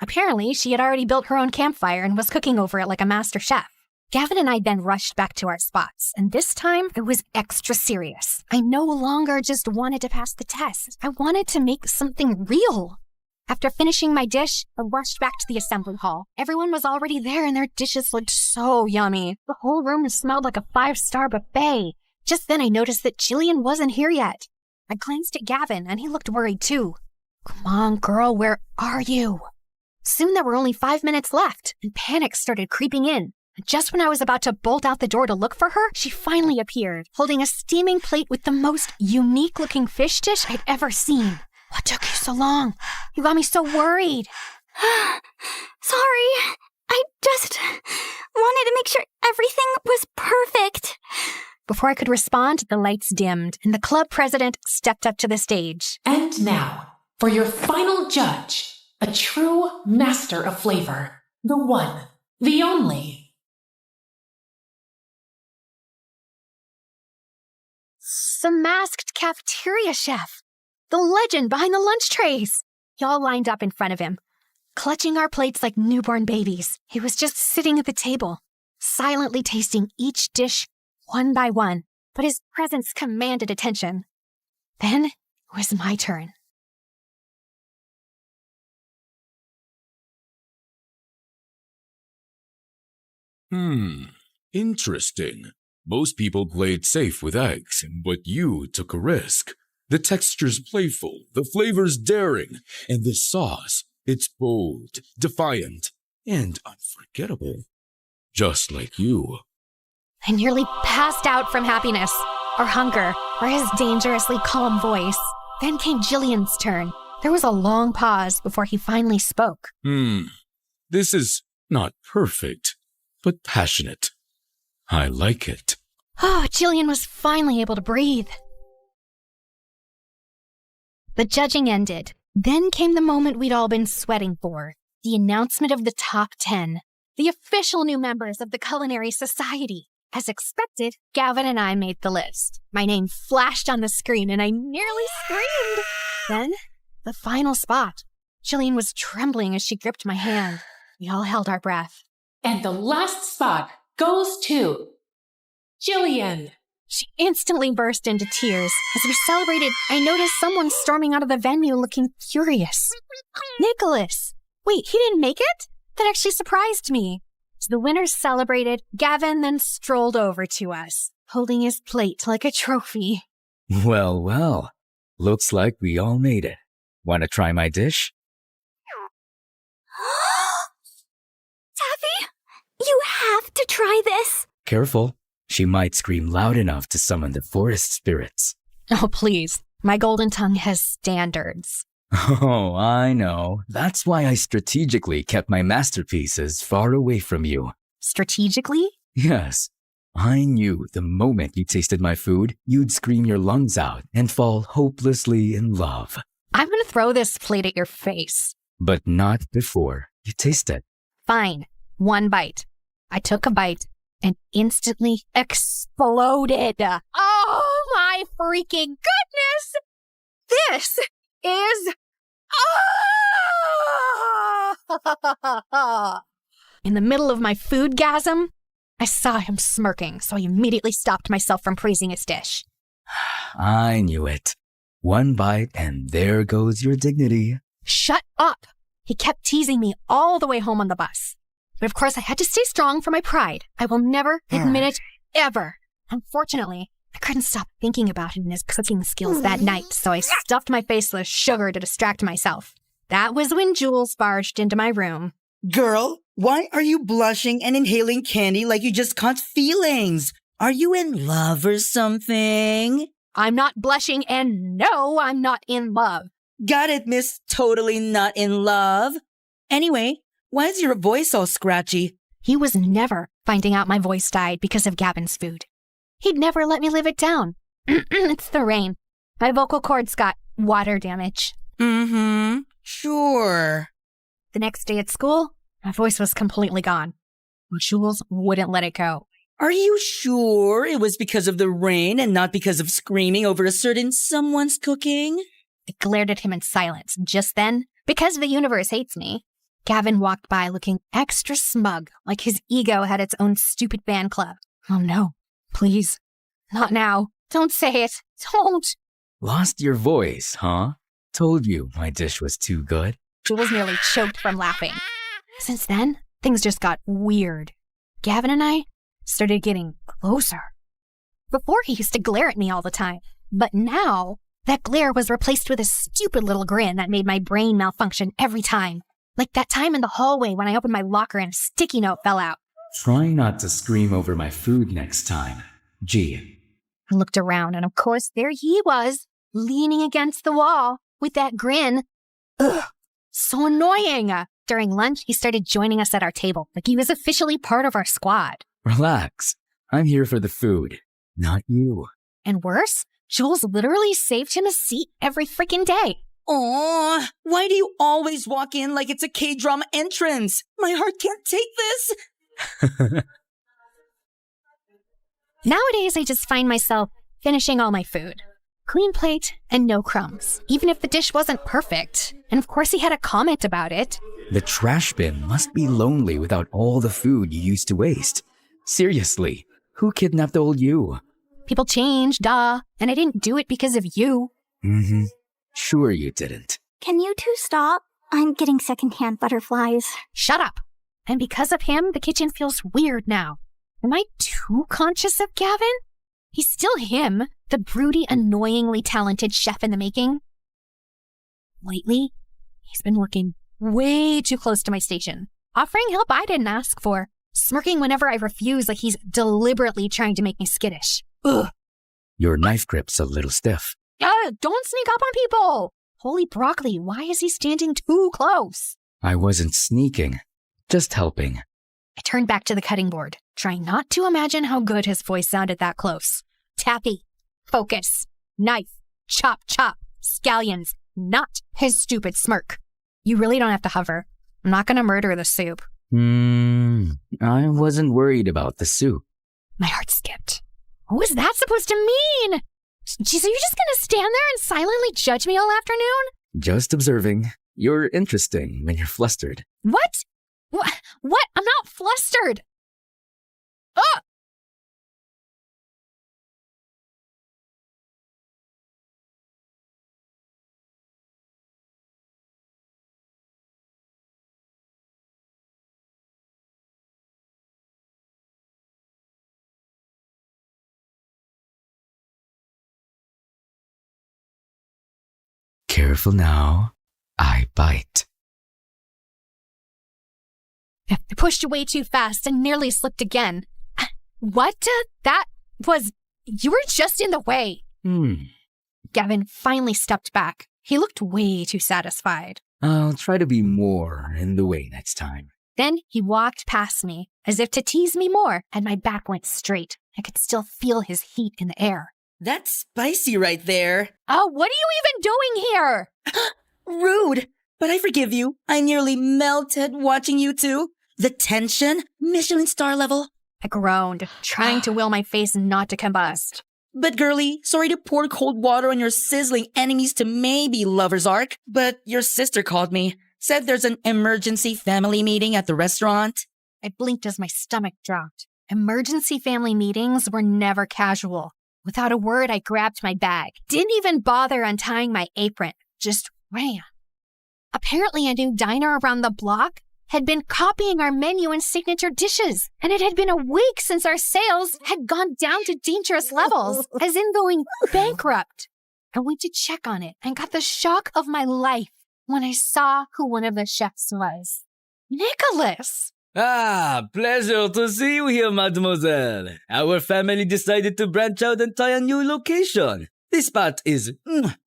Apparently, she had already built her own campfire and was cooking over it like a master chef. Gavin and I then rushed back to our spots, and this time it was extra serious. I no longer just wanted to pass the test. I wanted to make something real. After finishing my dish, I rushed back to the assembly hall. Everyone was already there and their dishes looked so yummy. The whole room smelled like a 5-star buffet. Just then I noticed that Jillian wasn't here yet. I glanced at Gavin and he looked worried too. Come on, girl, where are you? Soon there were only 5 minutes left and panic started creeping in. Just when I was about to bolt out the door to look for her, she finally appeared, holding a steaming plate with the most unique-looking fish dish I'd ever seen. What took you so long? You got me so worried. Sorry. I just wanted to make sure everything was perfect. Before I could respond, the lights dimmed, and the club president stepped up to the stage. And now, for your final judge, a true master of flavor, the one, the only. The masked cafeteria chef. The legend behind the lunch trays. Y'all lined up in front of him, clutching our plates like newborn babies. He was just sitting at the table, silently tasting each dish one by one, but his presence commanded attention. Then it was my turn. Interesting. Most people played safe with eggs, but you took a risk. The texture's playful, the flavor's daring, and the sauce, it's bold, defiant, and unforgettable. Just like you. I nearly passed out from happiness, or hunger, or his dangerously calm voice. Then came Jillian's turn. There was a long pause before he finally spoke. This is not perfect, but passionate. I like it. Oh, Jillian was finally able to breathe. The judging ended. Then came the moment we'd all been sweating for. The announcement of the top 10. The official new members of the Culinary Society. As expected, Gavin and I made the list. My name flashed on the screen and I nearly screamed. Then, the final spot. Jillian was trembling as she gripped my hand. We all held our breath. And the last spot goes to Jillian. She instantly burst into tears. As we celebrated, I noticed someone storming out of the venue looking furious. Nicholas! Wait, he didn't make it? That actually surprised me. As the winners celebrated, Gavin then strolled over to us, holding his plate like a trophy. Well, well. Looks like we all made it. Want to try my dish? Taffy, you have to try this. Careful. She might scream loud enough to summon the forest spirits. Oh, please. My golden tongue has standards. Oh, I know. That's why I strategically kept my masterpieces far away from you. Strategically? Yes. I knew the moment you tasted my food, you'd scream your lungs out and fall hopelessly in love. I'm gonna throw this plate at your face. But not before you taste it. Fine. One bite. I took a bite and instantly exploded. Oh my freaking goodness! This is... In the middle of my foodgasm, I saw him smirking, so I immediately stopped myself from praising his dish. I knew it. One bite and there goes your dignity. Shut up! He kept teasing me all the way home on the bus. But of course I had to stay strong for my pride. I will never admit it, ever. Unfortunately, I couldn't stop thinking about him and his cooking skills that night, so I stuffed my face with sugar to distract myself. That was when Jules barged into my room. Girl, why are you blushing and inhaling candy like you just caught feelings? Are you in love or something? I'm not blushing, and no, I'm not in love. Got it, miss. Totally not in love. Anyway, why is your voice all scratchy? He was never finding out my voice died because of Gavin's food. He'd never let me live it down. It's the rain. My vocal cords got water damage. Sure. The next day at school, my voice was completely gone. Jules wouldn't let it go. Are you sure it was because of the rain and not because of screaming over a certain someone's cooking? I glared at him in silence. Just then, because the universe hates me, Gavin walked by looking extra smug, like his ego had its own stupid fan club. Oh no, please. Not now. Don't say it. Don't. Lost your voice, huh? Told you my dish was too good. Jules nearly choked from laughing. Since then, things just got weird. Gavin and I started getting closer. Before, he used to glare at me all the time. But now, that glare was replaced with a stupid little grin that made my brain malfunction every time. Like that time in the hallway when I opened my locker and a sticky note fell out. Try not to scream over my food next time. Gee. I looked around, and of course, there he was, leaning against the wall with that grin. Ugh, so annoying. During lunch, he started joining us at our table, like he was officially part of our squad. Relax. I'm here for the food, not you. And worse, Jules literally saved him a seat every freaking day. Aww, why do you always walk in like it's a K-drama entrance? My heart can't take this. Nowadays, I just find myself finishing all my food. Clean plate and no crumbs, even if the dish wasn't perfect. And of course, he had a comment about it. The trash bin must be lonely without all the food you used to waste. Seriously, who kidnapped old you? People change, duh. And I didn't do it because of you. Mm-hmm. Sure you didn't. Can you two stop? I'm getting secondhand butterflies. Shut up. And because of him, the kitchen feels weird now. Am I too conscious of Gavin? He's still him, the broody, annoyingly talented chef in the making. Lately, he's been working way too close to my station, offering help I didn't ask for, smirking whenever I refuse like he's deliberately trying to make me skittish. Ugh. Your knife grip's a little stiff. Don't sneak up on people! Holy broccoli, why is he standing too close? I wasn't sneaking, just helping. I turned back to the cutting board, trying not to imagine how good his voice sounded that close. Tappy, focus, knife, chop, chop, scallions, not his stupid smirk. You really don't have to hover. I'm not gonna murder the soup. I wasn't worried about the soup. My heart skipped. What was that supposed to mean? Geez, are you just gonna stand there and silently judge me all afternoon? Just observing. You're interesting when you're flustered. What? What? I'm not flustered. Ugh! Careful now. I bite. I pushed away too fast and nearly slipped again. What? That was... You were just in the way. Gavin finally stepped back. He looked way too satisfied. I'll try to be more in the way next time. Then he walked past me, as if to tease me more, and my back went straight. I could still feel his heat in the air. That's spicy right there. Oh, what are you even doing here? Rude, but I forgive you. I nearly melted watching you two. The tension, Michelin star level. I groaned, trying to will my face not to combust. But girlie, sorry to pour cold water on your sizzling enemies to maybe lover's arc, but your sister called me, said there's an emergency family meeting at the restaurant. I blinked as my stomach dropped. Emergency family meetings were never casual. Without a word, I grabbed my bag. Didn't even bother untying my apron. Just ran. Apparently, a new diner around the block had been copying our menu and signature dishes. And it had been a week since our sales had gone down to dangerous levels, as in going bankrupt. I went to check on it and got the shock of my life when I saw who one of the chefs was. Nicholas! Ah, pleasure to see you here, mademoiselle. Our family decided to branch out and try a new location. This spot is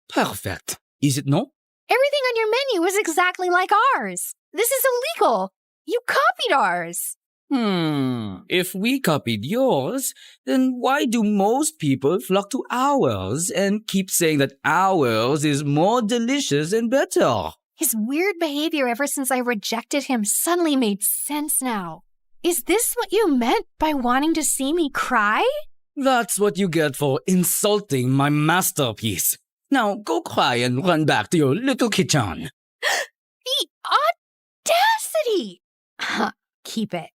perfect. Is it no? Everything on your menu is exactly like ours. This is illegal. You copied ours. If we copied yours, then why do most people flock to ours and keep saying that ours is more delicious and better? His weird behavior ever since I rejected him suddenly made sense now. Is this what you meant by wanting to see me cry? That's what you get for insulting my masterpiece. Now go cry and run back to your little kitchen. The audacity! Keep it.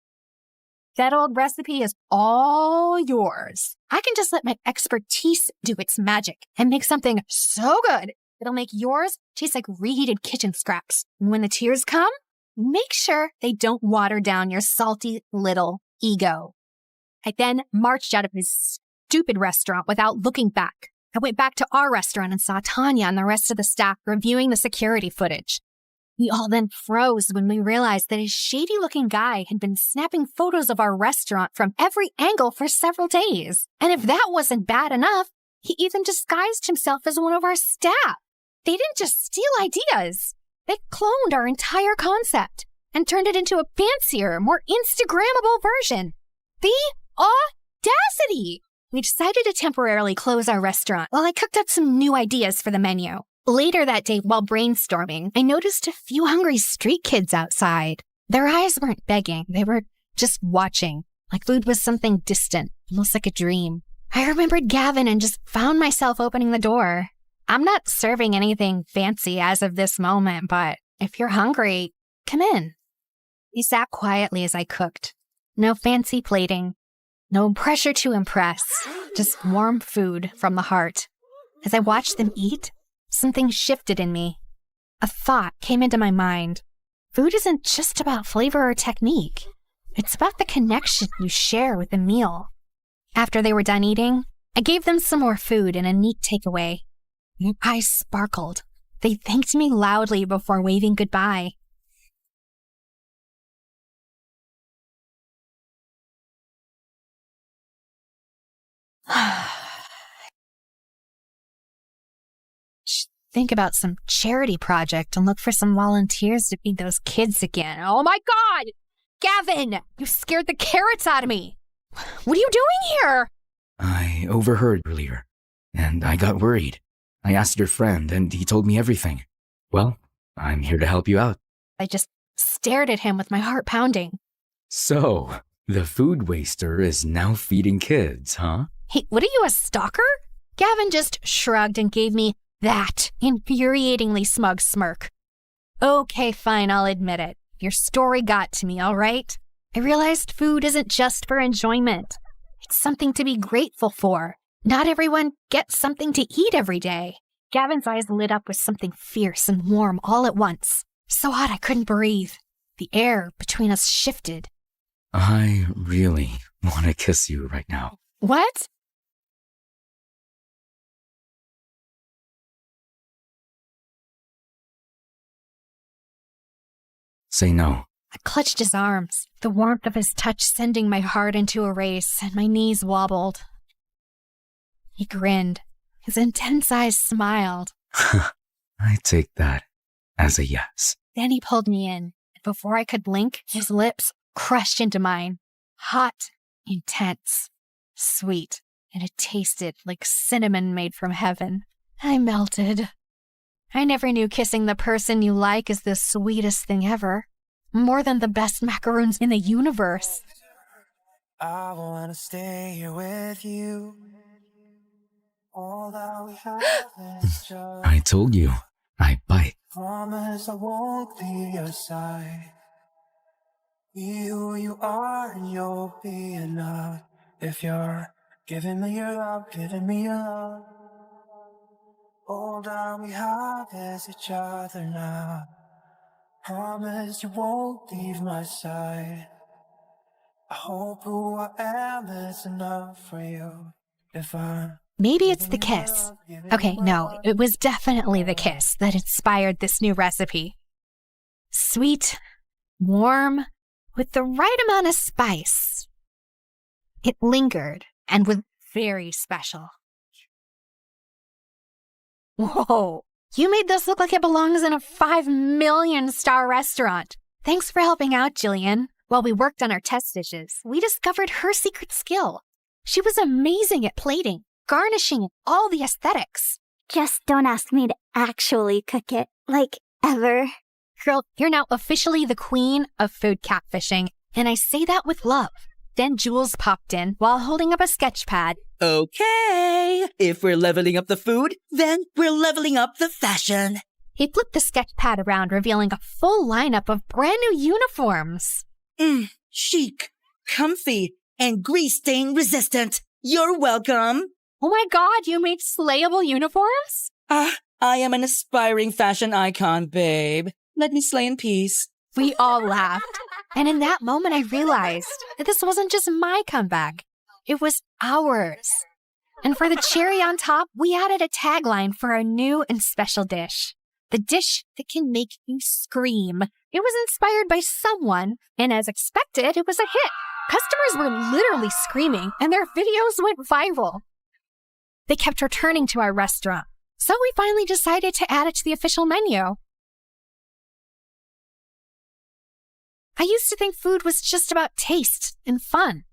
That old recipe is all yours. I can just let my expertise do its magic and make something so good it'll make yours taste like reheated kitchen scraps. And when the tears come, make sure they don't water down your salty little ego. I then marched out of his stupid restaurant without looking back. I went back to our restaurant and saw Tanya and the rest of the staff reviewing the security footage. We all then froze when we realized that a shady-looking guy had been snapping photos of our restaurant from every angle for several days. And if that wasn't bad enough, he even disguised himself as one of our staff. They didn't just steal ideas. They cloned our entire concept and turned it into a fancier, more Instagrammable version. The audacity! We decided to temporarily close our restaurant while I cooked up some new ideas for the menu. Later that day, while brainstorming, I noticed a few hungry street kids outside. Their eyes weren't begging. They were just watching, like food was something distant, almost like a dream. I remembered Gavin and just found myself opening the door. I'm not serving anything fancy as of this moment, but if you're hungry, come in. He sat quietly as I cooked. No fancy plating. No pressure to impress. Just warm food from the heart. As I watched them eat, something shifted in me. A thought came into my mind. Food isn't just about flavor or technique. It's about the connection you share with the meal. After they were done eating, I gave them some more food and a neat takeaway. Their eyes sparkled. They thanked me loudly before waving goodbye. Think about some charity project and look for some volunteers to feed those kids again. Oh my God! Gavin! You scared the carrots out of me! What are you doing here? I overheard earlier, and I got worried. I asked your friend, and he told me everything. Well, I'm here to help you out. I just stared at him with my heart pounding. So, the food waster is now feeding kids, huh? Hey, what are you, a stalker? Gavin just shrugged and gave me that infuriatingly smug smirk. Okay, fine, I'll admit it. Your story got to me, all right? I realized food isn't just for enjoyment. It's something to be grateful for. Not everyone gets something to eat every day. Gavin's eyes lit up with something fierce and warm all at once. So hot I couldn't breathe. The air between us shifted. I really want to kiss you right now. What? Say no. I clutched his arms, the warmth of his touch sending my heart into a race, and my knees wobbled. He grinned. His intense eyes smiled. I take that as a yes. Then he pulled me in, and before I could blink, his lips crushed into mine. Hot, intense, sweet, and it tasted like cinnamon made from heaven. I melted. I never knew kissing the person you like is the sweetest thing ever. More than the best macaroons in the universe. I wanna stay here with you. All that we have is just I told you, I bite. promise I won't leave your side. Be who you are and you'll be enough. If you're giving me your love, giving me your love. All that we have is each other now. Promise you won't leave my side. I hope who I am is enough for you. If I'm Maybe it's the kiss. Okay, no, it was definitely the kiss that inspired this new recipe. Sweet, warm, with the right amount of spice. It lingered and was very special. Whoa, you made this look like it belongs in a 5 million star restaurant. Thanks for helping out, Jillian. While we worked on our test dishes, we discovered her secret skill. She was amazing at plating, garnishing, and all the aesthetics. Just don't ask me to actually cook it, like, ever. Girl, you're now officially the queen of food catfishing, and I say that with love. Then Jules popped in while holding up a sketch pad. Okay, if we're leveling up the food, then we're leveling up the fashion. He flipped the sketch pad around, revealing a full lineup of brand new uniforms. Chic, comfy, and grease stain resistant. You're welcome. Oh my God, you made slayable uniforms? I am an aspiring fashion icon, babe. Let me slay in peace. We all laughed. And in that moment, I realized that this wasn't just my comeback. It was ours. And for the cherry on top, we added a tagline for our new and special dish. The dish that can make you scream. It was inspired by someone, and as expected, it was a hit. Customers were literally screaming, and their videos went viral. They kept returning to our restaurant, so we finally decided to add it to the official menu. I used to think food was just about taste and fun.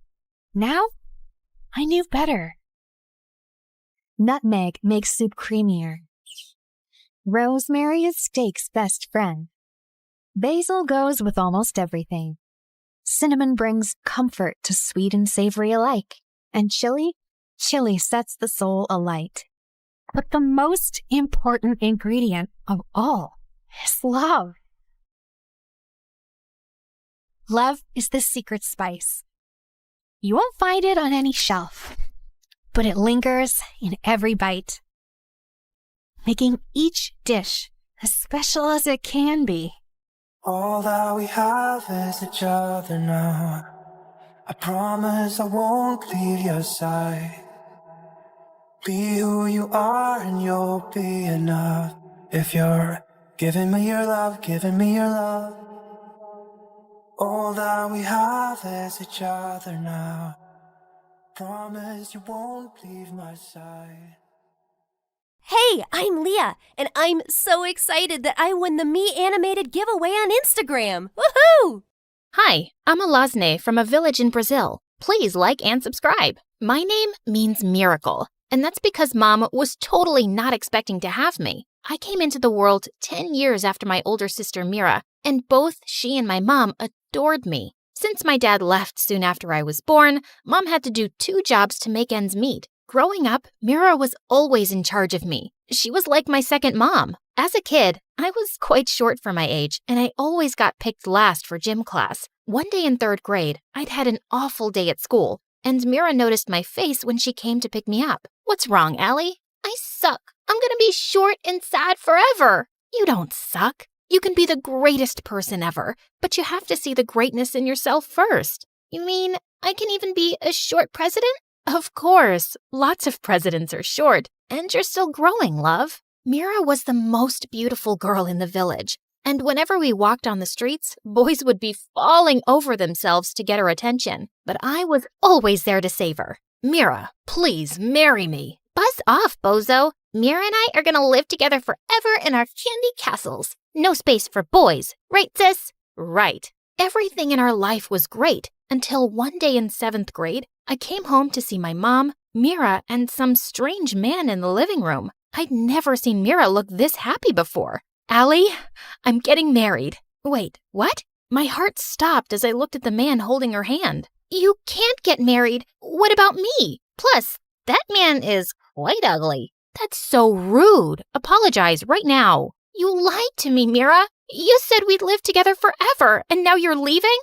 Now, I knew better. Nutmeg makes soup creamier. Rosemary is steak's best friend. Basil goes with almost everything. Cinnamon brings comfort to sweet and savory alike. And chili sets the soul alight. But the most important ingredient of all is love. Love is the secret spice. You won't find it on any shelf, but it lingers in every bite. making each dish as special as it can be. All that we have is each other now. I promise I won't leave your side. Be who you are and you'll be enough. If you're giving me your love, giving me your love. All that we have is each other now. Promise you won't leave my side. Hey, I'm Leah, and I'm so excited that I won the Me Animated giveaway on Instagram. Woohoo! Hi, I'm Alasne from a village in Brazil. Please like and subscribe. My name means miracle, and that's because Mom was totally not expecting to have me. I came into the world 10 years after my older sister Mira, and both she and my mom adored me. Since my dad left soon after I was born, Mom had to do 2 jobs to make ends meet. Growing up, Mira was always in charge of me. She was like my second mom. As a kid, I was quite short for my age, and I always got picked last for gym class. One day in 3rd grade, I'd had an awful day at school, and Mira noticed my face when she came to pick me up. What's wrong, Allie? I suck. I'm gonna be short and sad forever. You don't suck. You can be the greatest person ever, but you have to see the greatness in yourself first. You mean I can even be a short president? Of course, lots of presidents are short, and you're still growing, love. Mira was the most beautiful girl in the village, and whenever we walked on the streets, boys would be falling over themselves to get her attention. But I was always there to save her. Mira, please marry me. Buzz off, bozo. Mira and I are gonna live together forever in our candy castles. No space for boys, right, sis? Right. Everything in our life was great until one day in 7th grade, I came home to see my mom, Mira, and some strange man in the living room. I'd never seen Mira look this happy before. Allie, I'm getting married. Wait, what? My heart stopped as I looked at the man holding her hand. You can't get married. What about me? Plus, that man is quite ugly. That's so rude. Apologize right now. You lied to me, Mira. You said we'd live together forever, and now you're leaving?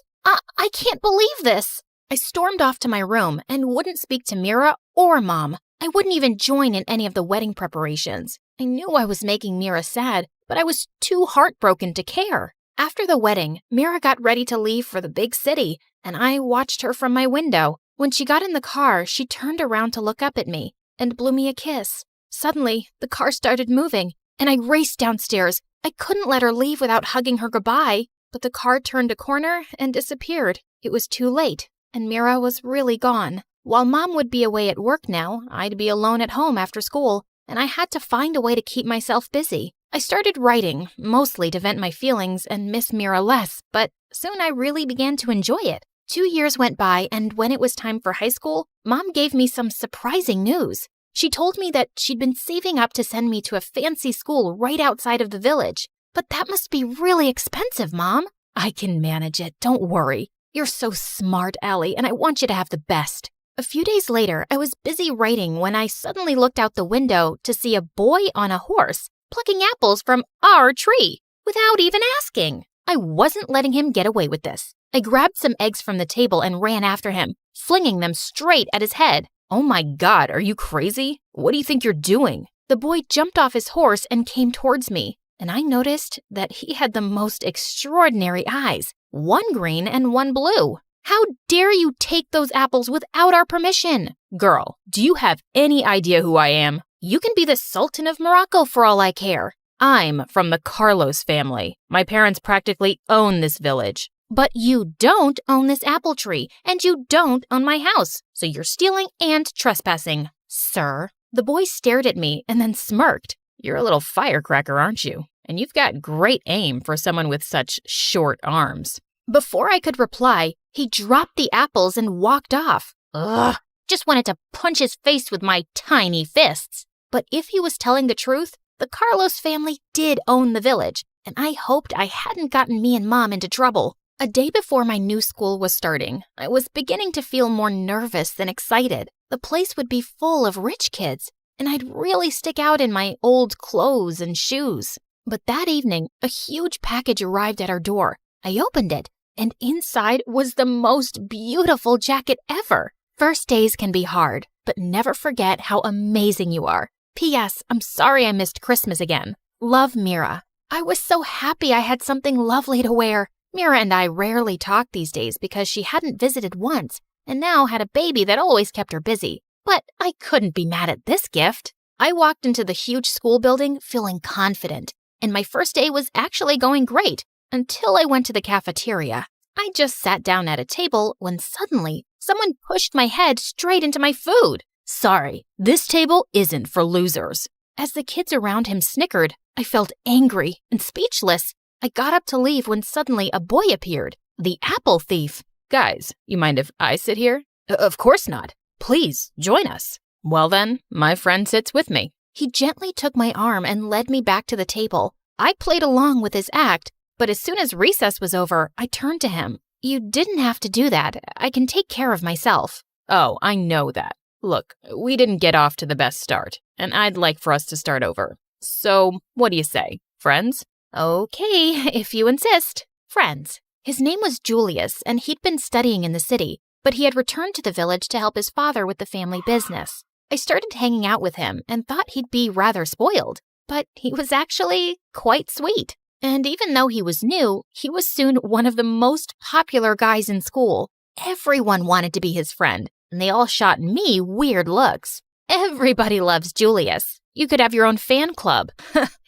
I can't believe this. I stormed off to my room and wouldn't speak to Mira or Mom. I wouldn't even join in any of the wedding preparations. I knew I was making Mira sad, but I was too heartbroken to care. After the wedding, Mira got ready to leave for the big city, and I watched her from my window. When she got in the car, she turned around to look up at me and blew me a kiss. Suddenly, the car started moving, and I raced downstairs. I couldn't let her leave without hugging her goodbye, but the car turned a corner and disappeared. It was too late, and Mira was really gone. While Mom would be away at work now, I'd be alone at home after school, and I had to find a way to keep myself busy. I started writing, mostly to vent my feelings and miss Mira less, but soon I really began to enjoy it. 2 years went by, and when it was time for high school, Mom gave me some surprising news. She told me that she'd been saving up to send me to a fancy school right outside of the village. But that must be really expensive, Mom. I can manage it, don't worry. You're so smart, Allie, and I want you to have the best. A few days later, I was busy writing when I suddenly looked out the window to see a boy on a horse plucking apples from our tree without even asking. I wasn't letting him get away with this. I grabbed some eggs from the table and ran after him, flinging them straight at his head. Oh my God, are you crazy? What do you think you're doing? The boy jumped off his horse and came towards me, and I noticed that he had the most extraordinary eyes, one green and one blue. How dare you take those apples without our permission? Girl, do you have any idea who I am? You can be the Sultan of Morocco for all I care. I'm from the Carlos family. My parents practically own this village. But you don't own this apple tree, and you don't own my house, so you're stealing and trespassing, sir. The boy stared at me and then smirked. You're a little firecracker, aren't you? And you've got great aim for someone with such short arms. Before I could reply, he dropped the apples and walked off. Ugh, just wanted to punch his face with my tiny fists. But if he was telling the truth, the Carlos family did own the village, and I hoped I hadn't gotten me and Mom into trouble. A day before my new school was starting, I was beginning to feel more nervous than excited. The place would be full of rich kids, and I'd really stick out in my old clothes and shoes. But that evening, a huge package arrived at our door. I opened it, and inside was the most beautiful jacket ever. First days can be hard, but never forget how amazing you are. P.S. I'm sorry I missed Christmas again. Love, Mira. I was so happy I had something lovely to wear. Mira and I rarely talk these days because she hadn't visited once and now had a baby that always kept her busy. But I couldn't be mad at this gift. I walked into the huge school building feeling confident, and my first day was actually going great until I went to the cafeteria. I just sat down at a table when suddenly someone pushed my head straight into my food. Sorry, this table isn't for losers. As the kids around him snickered, I felt angry and speechless. I got up to leave when suddenly a boy appeared, the apple thief. Guys, you mind if I sit here? Of course not. Please, join us. Well then, my friend sits with me. He gently took my arm and led me back to the table. I played along with his act, but as soon as recess was over, I turned to him. You didn't have to do that. I can take care of myself. Oh, I know that. Look, we didn't get off to the best start, and I'd like for us to start over. So, what do you say? Friends? Okay, if you insist. Friends. His name was Julius, and he'd been studying in the city, but he had returned to the village to help his father with the family business. I started hanging out with him and thought he'd be rather spoiled, but he was actually quite sweet. And even though he was new, he was soon one of the most popular guys in school. Everyone wanted to be his friend, and they all shot me weird looks. Everybody loves Julius. You could have your own fan club.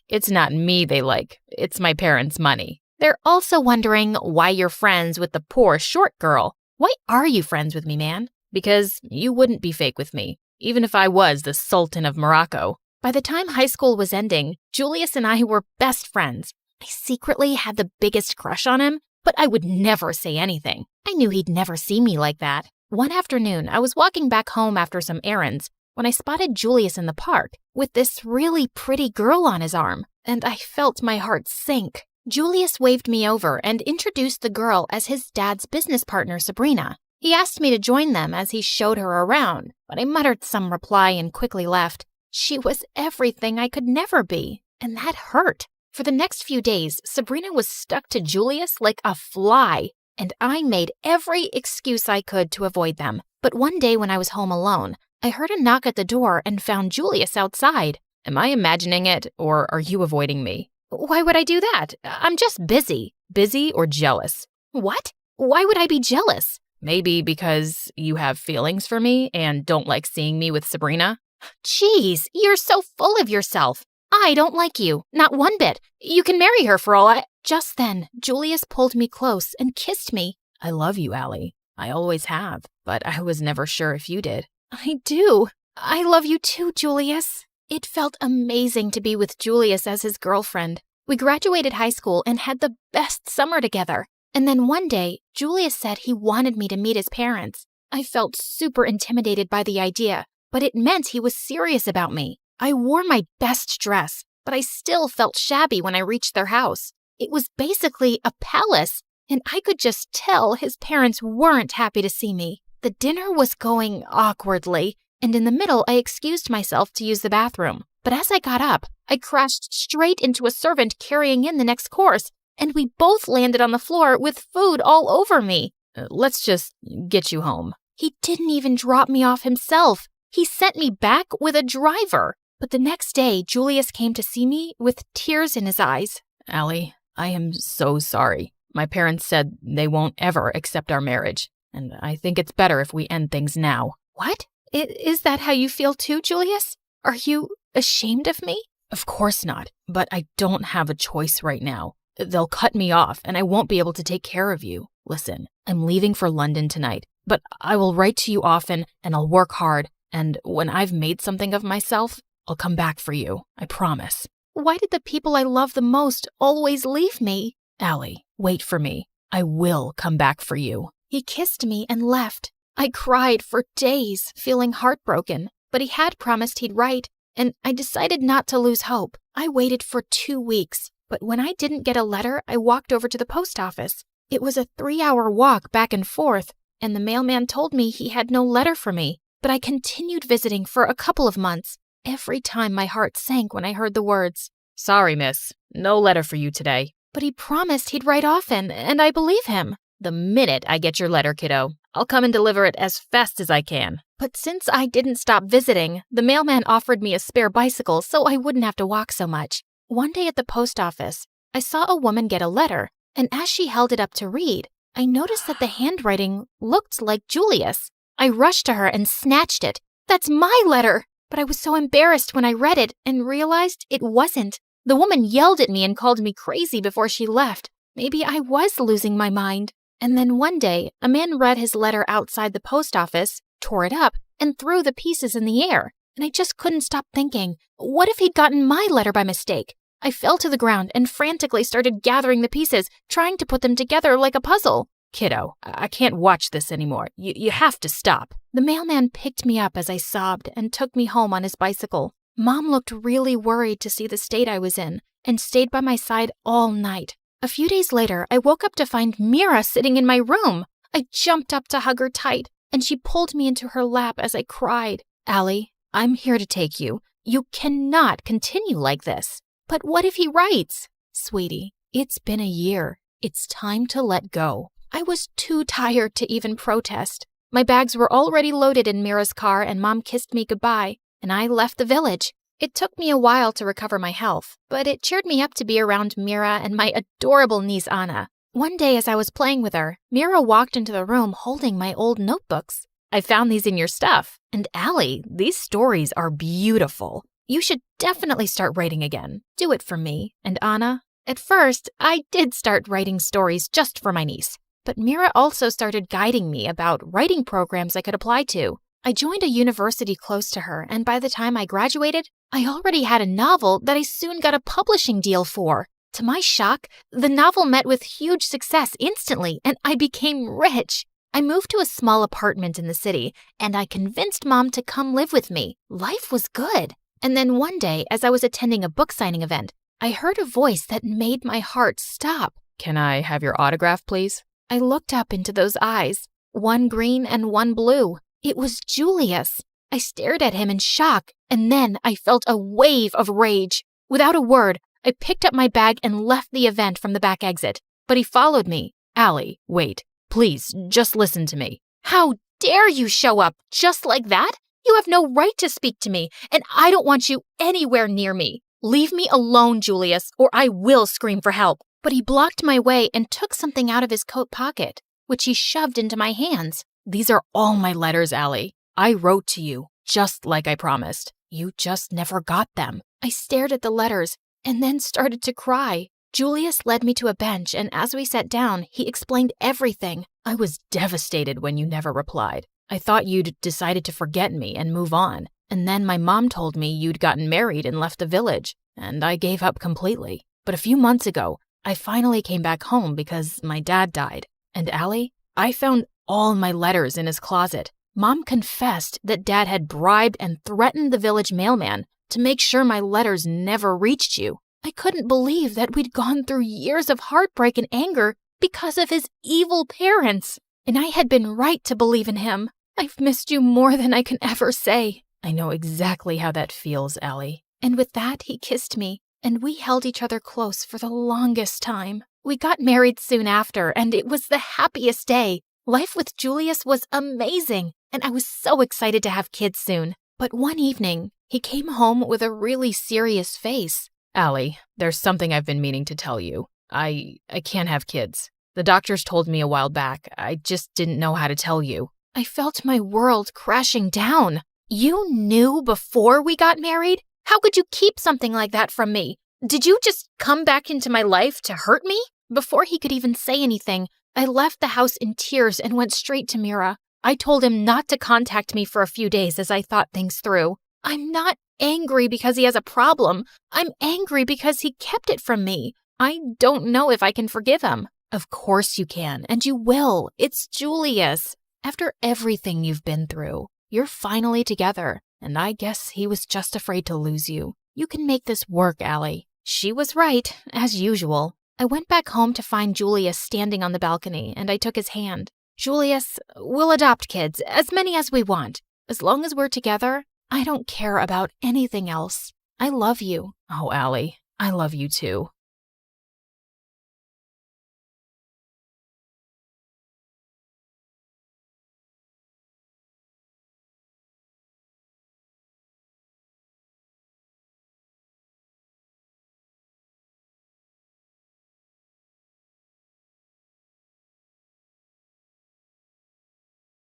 It's not me they like, it's my parents' money. They're also wondering why you're friends with the poor short girl. Why are you friends with me, man? Because you wouldn't be fake with me, even if I was the Sultan of Morocco. By the time high school was ending, Julius and I were best friends. I secretly had the biggest crush on him, but I would never say anything. I knew he'd never see me like that. One afternoon, I was walking back home after some errands when I spotted Julius in the park with this really pretty girl on his arm, and I felt my heart sink. Julius waved me over and introduced the girl as his dad's business partner, Sabrina. He asked me to join them as he showed her around, but I muttered some reply and quickly left. She was everything I could never be, and that hurt. For the next few days, Sabrina was stuck to Julius like a fly, and I made every excuse I could to avoid them. But one day when I was home alone, I heard a knock at the door and found Julius outside. Am I imagining it, or are you avoiding me? Why would I do that? I'm just busy. Busy or jealous? What? Why would I be jealous? Maybe because you have feelings for me and don't like seeing me with Sabrina? Jeez, you're so full of yourself. I don't like you, not one bit. You can marry her for all I... Just then, Julius pulled me close and kissed me. I love you, Allie. I always have, but I was never sure if you did. I do. I love you too, Julius. It felt amazing to be with Julius as his girlfriend. We graduated high school and had the best summer together. And then one day, Julius said he wanted me to meet his parents. I felt super intimidated by the idea, but it meant he was serious about me. I wore my best dress, but I still felt shabby when I reached their house. It was basically a palace, and I could just tell his parents weren't happy to see me. The dinner was going awkwardly, and in the middle I excused myself to use the bathroom. But as I got up, I crashed straight into a servant carrying in the next course, and we both landed on the floor with food all over me. Let's just get you home. He didn't even drop me off himself. He sent me back with a driver. But the next day, Julius came to see me with tears in his eyes. Allie, I am so sorry. My parents said they won't ever accept our marriage, and I think it's better if we end things now. What? Is that how you feel too, Julius? Are you ashamed of me? Of course not, but I don't have a choice right now. They'll cut me off, and I won't be able to take care of you. Listen, I'm leaving for London tonight, but I will write to you often, and I'll work hard, and when I've made something of myself, I'll come back for you, I promise. Why did the people I love the most always leave me? Allie, wait for me. I will come back for you. He kissed me and left. I cried for days, feeling heartbroken, but he had promised he'd write, and I decided not to lose hope. I waited for 2 weeks, but when I didn't get a letter, I walked over to the post office. It was a 3-hour walk back and forth, and the mailman told me he had no letter for me, but I continued visiting for a couple of months. Every time my heart sank when I heard the words, "Sorry, miss, no letter for you today." But he promised he'd write often, and I believe him. The minute I get your letter, kiddo, I'll come and deliver it as fast as I can. But since I didn't stop visiting, the mailman offered me a spare bicycle so I wouldn't have to walk so much. One day at the post office, I saw a woman get a letter, and as she held it up to read, I noticed that the handwriting looked like Julius. I rushed to her and snatched it. That's my letter! But I was so embarrassed when I read it and realized it wasn't. The woman yelled at me and called me crazy before she left. Maybe I was losing my mind. And then one day, a man read his letter outside the post office, tore it up, and threw the pieces in the air. And I just couldn't stop thinking, what if he'd gotten my letter by mistake? I fell to the ground and frantically started gathering the pieces, trying to put them together like a puzzle. Kiddo, I can't watch this anymore. You have to stop. The mailman picked me up as I sobbed and took me home on his bicycle. Mom looked really worried to see the state I was in and stayed by my side all night. A few days later, I woke up to find Mira sitting in my room. I jumped up to hug her tight, and she pulled me into her lap as I cried. Allie, I'm here to take you. You cannot continue like this. But what if he writes? Sweetie, it's been a year. It's time to let go. I was too tired to even protest. My bags were already loaded in Mira's car and Mom kissed me goodbye, and I left the village. It took me a while to recover my health, but it cheered me up to be around Mira and my adorable niece Anna. One day as I was playing with her, Mira walked into the room holding my old notebooks. I found these in your stuff, and Allie, these stories are beautiful. You should definitely start writing again. Do it for me. And Anna, at first, I did start writing stories just for my niece. But Mira also started guiding me about writing programs I could apply to. I joined a university close to her, and by the time I graduated, I already had a novel that I soon got a publishing deal for. To my shock, the novel met with huge success instantly, and I became rich. I moved to a small apartment in the city, and I convinced Mom to come live with me. Life was good. And then one day, as I was attending a book signing event, I heard a voice that made my heart stop. Can I have your autograph, please? I looked up into those eyes, one green and one blue. It was Julius. I stared at him in shock, and then I felt a wave of rage. Without a word, I picked up my bag and left the event from the back exit. But he followed me. Allie, wait. Please, just listen to me. How dare you show up just like that? You have no right to speak to me, and I don't want you anywhere near me. Leave me alone, Julius, or I will scream for help. But he blocked my way and took something out of his coat pocket, which he shoved into my hands. These are all my letters, Allie. I wrote to you, just like I promised. You just never got them. I stared at the letters and then started to cry. Julius led me to a bench, and as we sat down, he explained everything. I was devastated when you never replied. I thought you'd decided to forget me and move on. And then my mom told me you'd gotten married and left the village, and I gave up completely. But a few months ago, I finally came back home because my dad died. And Allie, I found all my letters in his closet. Mom confessed that Dad had bribed and threatened the village mailman to make sure my letters never reached you. I couldn't believe that we'd gone through years of heartbreak and anger because of his evil parents. And I had been right to believe in him. I've missed you more than I can ever say. I know exactly how that feels, Allie. And with that, he kissed me, and we held each other close for the longest time. We got married soon after, and it was the happiest day. Life with Julius was amazing, and I was so excited to have kids soon. But one evening, he came home with a really serious face. Allie, there's something I've been meaning to tell you. I can't have kids. The doctors told me a while back. I just didn't know how to tell you. I felt my world crashing down. You knew before we got married? How could you keep something like that from me? Did you just come back into my life to hurt me? Before he could even say anything, I left the house in tears and went straight to Mira. I told him not to contact me for a few days as I thought things through. I'm not angry because he has a problem. I'm angry because he kept it from me. I don't know if I can forgive him. Of course you can, and you will. It's Julius. After everything you've been through, you're finally together, and I guess he was just afraid to lose you. You can make this work, Allie. She was right, as usual. I went back home to find Julius standing on the balcony, and I took his hand. Julius, we'll adopt kids, as many as we want. As long as we're together, I don't care about anything else. I love you. Oh, Allie, I love you too.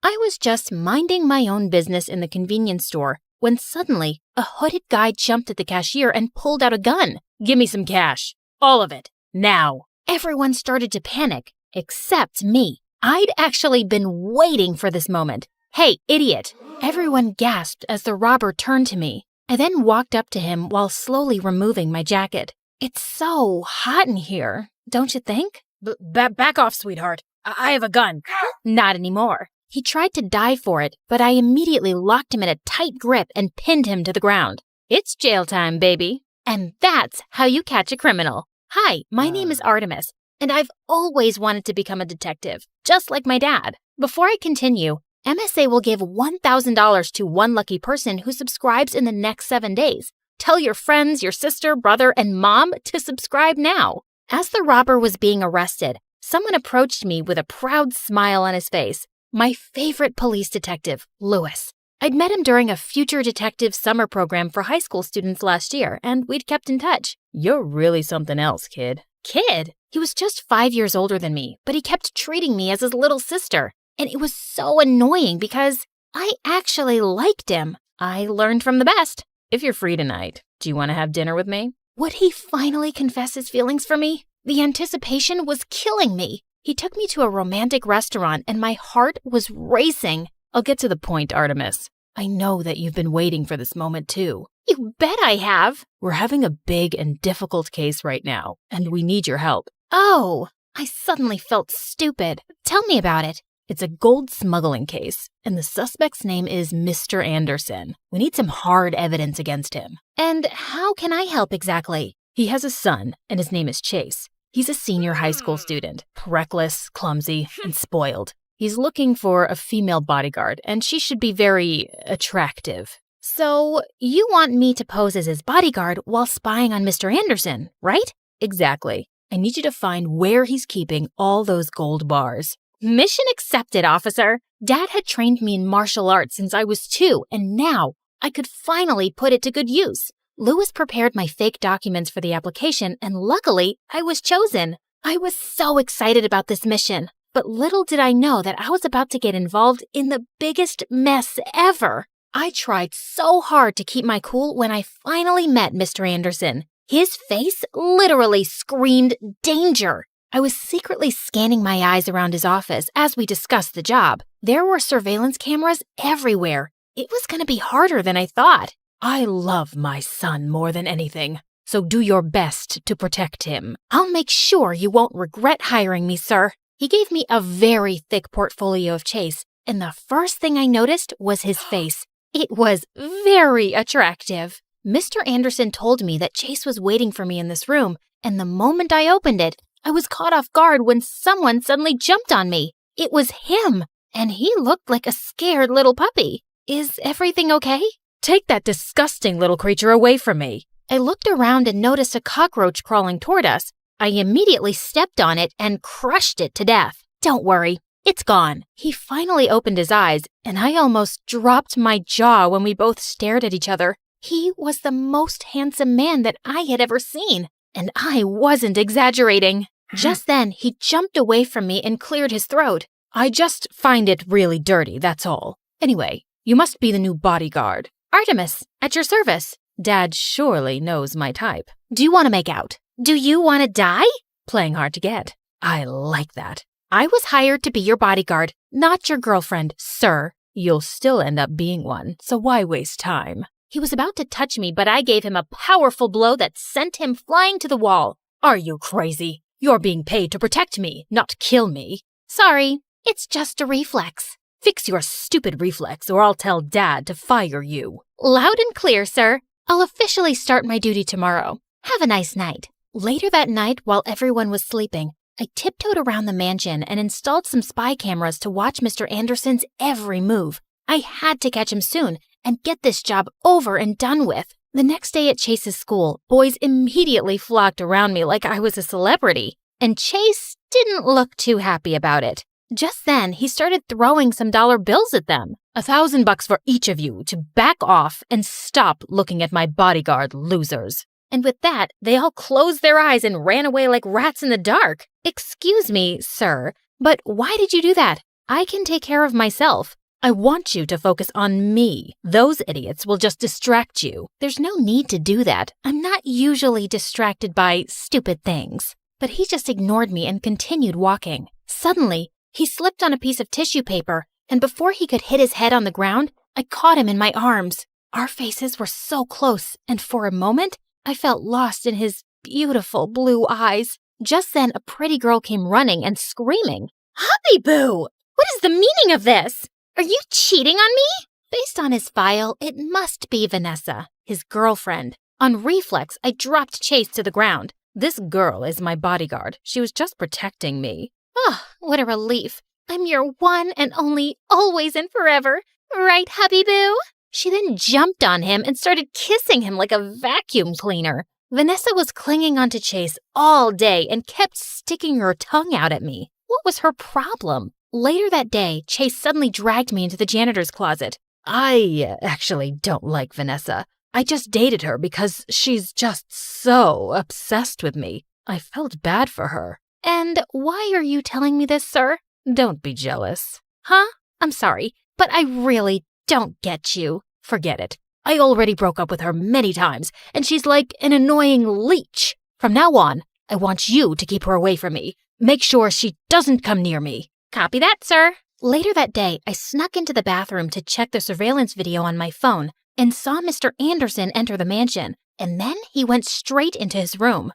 I was just minding my own business in the convenience store when suddenly a hooded guy jumped at the cashier and pulled out a gun. "Give me some cash. All of it. Now." Everyone started to panic, except me. I'd actually been waiting for this moment. "Hey, idiot!" Everyone gasped as the robber turned to me. I then walked up to him while slowly removing my jacket. "It's so hot in here, don't you think?" Back off, sweetheart. I have a gun." "Not anymore." He tried to dive for it, but I immediately locked him in a tight grip and pinned him to the ground. "It's jail time, baby. And that's how you catch a criminal." "Hi, my name is Artemis, and I've always wanted to become a detective, just like my dad." Before I continue, MSA will give $1,000 to one lucky person who subscribes in the next 7 days. Tell your friends, your sister, brother, and mom to subscribe now. As the robber was being arrested, someone approached me with a proud smile on his face. My favorite police detective, Lewis. I'd met him during a Future Detective summer program for high school students last year, and we'd kept in touch. "You're really something else, kid." Kid? He was just 5 years older than me, but he kept treating me as his little sister. And it was so annoying because I actually liked him. I learned from the best. "If you're free tonight, do you want to have dinner with me?" Would he finally confess his feelings for me? The anticipation was killing me. He took me to a romantic restaurant and my heart was racing. "I'll get to the point, Artemis. I know that you've been waiting for this moment too." "You bet I have." "We're having a big and difficult case right now, and we need your help." "Oh," I suddenly felt stupid. "Tell me about it." "It's a gold smuggling case, and the suspect's name is Mr. Anderson. We need some hard evidence against him." "And how can I help exactly?" "He has a son, and his name is Chase. He's a senior high school student, reckless, clumsy, and spoiled. He's looking for a female bodyguard, and she should be very attractive." "So you want me to pose as his bodyguard while spying on Mr. Anderson, right?" "Exactly. I need you to find where he's keeping all those gold bars." "Mission accepted, officer." Dad had trained me in martial arts since I was 2, and now I could finally put it to good use. Lewis prepared my fake documents for the application, and luckily, I was chosen. I was so excited about this mission, but little did I know that I was about to get involved in the biggest mess ever. I tried so hard to keep my cool when I finally met Mr. Anderson. His face literally screamed danger. I was secretly scanning my eyes around his office as we discussed the job. There were surveillance cameras everywhere. It was going to be harder than I thought. "I love my son more than anything, so do your best to protect him." "I'll make sure you won't regret hiring me, sir." He gave me a very thick portfolio of Chase, and the first thing I noticed was his face. It was very attractive. Mr. Anderson told me that Chase was waiting for me in this room, and the moment I opened it, I was caught off guard when someone suddenly jumped on me. It was him, and he looked like a scared little puppy. "Is everything okay?" "Take that disgusting little creature away from me." I looked around and noticed a cockroach crawling toward us. I immediately stepped on it and crushed it to death. "Don't worry, it's gone." He finally opened his eyes, and I almost dropped my jaw when we both stared at each other. He was the most handsome man that I had ever seen, and I wasn't exaggerating. Just then, he jumped away from me and cleared his throat. "I just find it really dirty, that's all. Anyway, you must be the new bodyguard." "Artemis, at your service." "Dad surely knows my type." "Do you want to make out? Do you want to die?" "Playing hard to get. I like that." "I was hired to be your bodyguard, not your girlfriend, sir." "You'll still end up being one, so why waste time?" He was about to touch me, but I gave him a powerful blow that sent him flying to the wall. "Are you crazy? You're being paid to protect me, not kill me." "Sorry, it's just a reflex." "Fix your stupid reflex, or I'll tell Dad to fire you." "Loud and clear, sir. I'll officially start my duty tomorrow. Have a nice night." Later that night, while everyone was sleeping, I tiptoed around the mansion and installed some spy cameras to watch Mr. Anderson's every move. I had to catch him soon and get this job over and done with. The next day at Chase's school, boys immediately flocked around me like I was a celebrity, and Chase didn't look too happy about it. Just then, he started throwing some dollar bills at them. $1,000 for each of you to back off and stop looking at my bodyguard, losers." And with that, they all closed their eyes and ran away like rats in the dark. "Excuse me, sir, but why did you do that? I can take care of myself. I want you to focus on me. Those idiots will just distract you. There's no need to do that. I'm not usually distracted by stupid things. But he just ignored me and continued walking. Suddenly, he slipped on a piece of tissue paper, and before he could hit his head on the ground, I caught him in my arms. Our faces were so close, and for a moment, I felt lost in his beautiful blue eyes. Just then, a pretty girl came running and screaming, "Hubby Boo! What is the meaning of this? Are you cheating on me?" Based on his file, it must be Vanessa, his girlfriend. On reflex, I dropped Chase to the ground. This girl is my bodyguard. She was just protecting me. Oh, what a relief. I'm your one and only, always and forever. Right, Hubby Boo? She then jumped on him and started kissing him like a vacuum cleaner. Vanessa was clinging onto Chase all day and kept sticking her tongue out at me. What was her problem? Later that day, Chase suddenly dragged me into the janitor's closet. I actually don't like Vanessa. I just dated her because she's just so obsessed with me. I felt bad for her. And why are you telling me this, sir? Don't be jealous. Huh? I'm sorry, but I really don't get you. Forget it. I already broke up with her many times, and she's like an annoying leech. From now on, I want you to keep her away from me. Make sure she doesn't come near me. Copy that, sir. Later that day, I snuck into the bathroom to check the surveillance video on my phone and saw Mr. Anderson enter the mansion, and then he went straight into his room.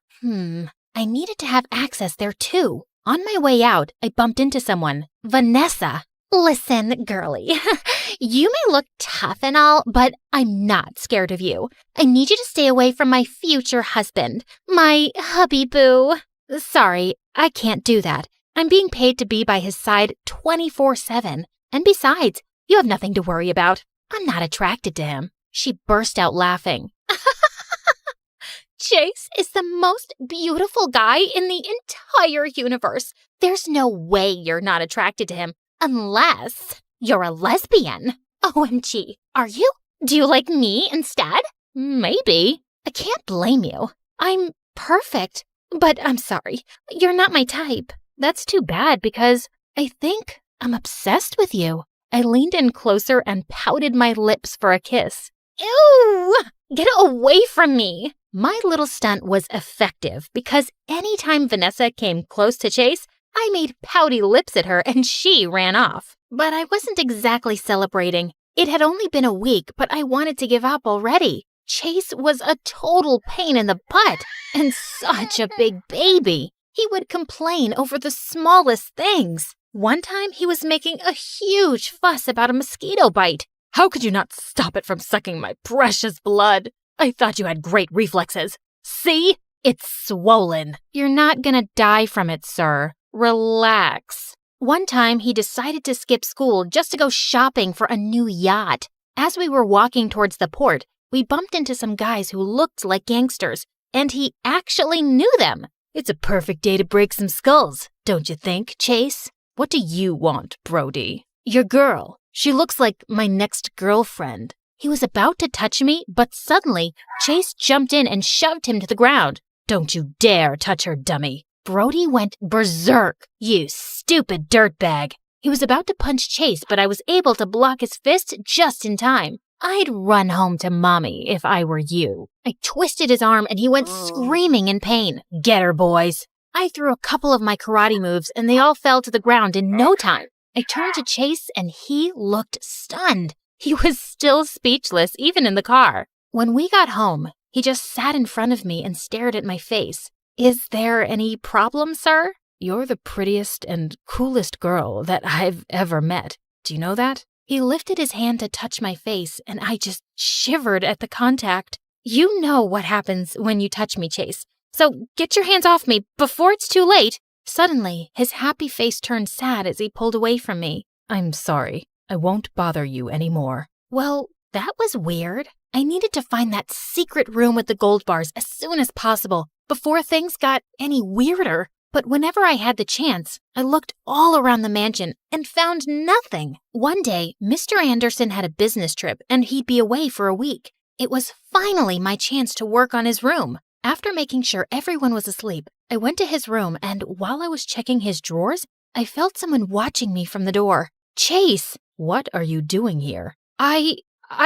I needed to have access there too. On my way out, I bumped into someone, Vanessa. Listen, girlie, you may look tough and all, but I'm not scared of you. I need you to stay away from my future husband, my hubby boo. Sorry, I can't do that. I'm being paid to be by his side 24/7. And besides, you have nothing to worry about. I'm not attracted to him. She burst out laughing. Chase is the most beautiful guy in the entire universe. There's no way you're not attracted to him unless you're a lesbian. OMG, are you? Do you like me instead? Maybe. I can't blame you. I'm perfect, but I'm sorry. You're not my type. That's too bad because I think I'm obsessed with you. I leaned in closer and pouted my lips for a kiss. Ew! Get away from me! My little stunt was effective because anytime Vanessa came close to Chase, I made pouty lips at her and she ran off. But I wasn't exactly celebrating. It had only been a week, but I wanted to give up already. Chase was a total pain in the butt and such a big baby. He would complain over the smallest things. One time, he was making a huge fuss about a mosquito bite. How could you not stop it from sucking my precious blood? I thought you had great reflexes. See? It's swollen. You're not gonna die from it, sir. Relax. One time, he decided to skip school just to go shopping for a new yacht. As we were walking towards the port, we bumped into some guys who looked like gangsters, and he actually knew them. It's a perfect day to break some skulls, don't you think, Chase? What do you want, Brody? Your girl. She looks like my next girlfriend. He was about to touch me, but suddenly, Chase jumped in and shoved him to the ground. Don't you dare touch her, dummy. Brody went berserk. You stupid dirtbag. He was about to punch Chase, but I was able to block his fist just in time. I'd run home to mommy if I were you. I twisted his arm and he went screaming in pain. Get her, boys. I threw a couple of my karate moves and they all fell to the ground in no time. I turned to Chase and he looked stunned. He was still speechless, even in the car. When we got home, he just sat in front of me and stared at my face. Is there any problem, sir? You're the prettiest and coolest girl that I've ever met. Do you know that? He lifted his hand to touch my face and I just shivered at the contact. You know what happens when you touch me, Chase. So get your hands off me before it's too late. Suddenly, his happy face turned sad as he pulled away from me. I'm sorry. I won't bother you anymore. Well, that was weird. I needed to find that secret room with the gold bars as soon as possible before things got any weirder. But whenever I had the chance, I looked all around the mansion and found nothing. One day, Mr. Anderson had a business trip and he'd be away for a week. It was finally my chance to work on his room. After making sure everyone was asleep, I went to his room and while I was checking his drawers, I felt someone watching me from the door. Chase! What are you doing here? I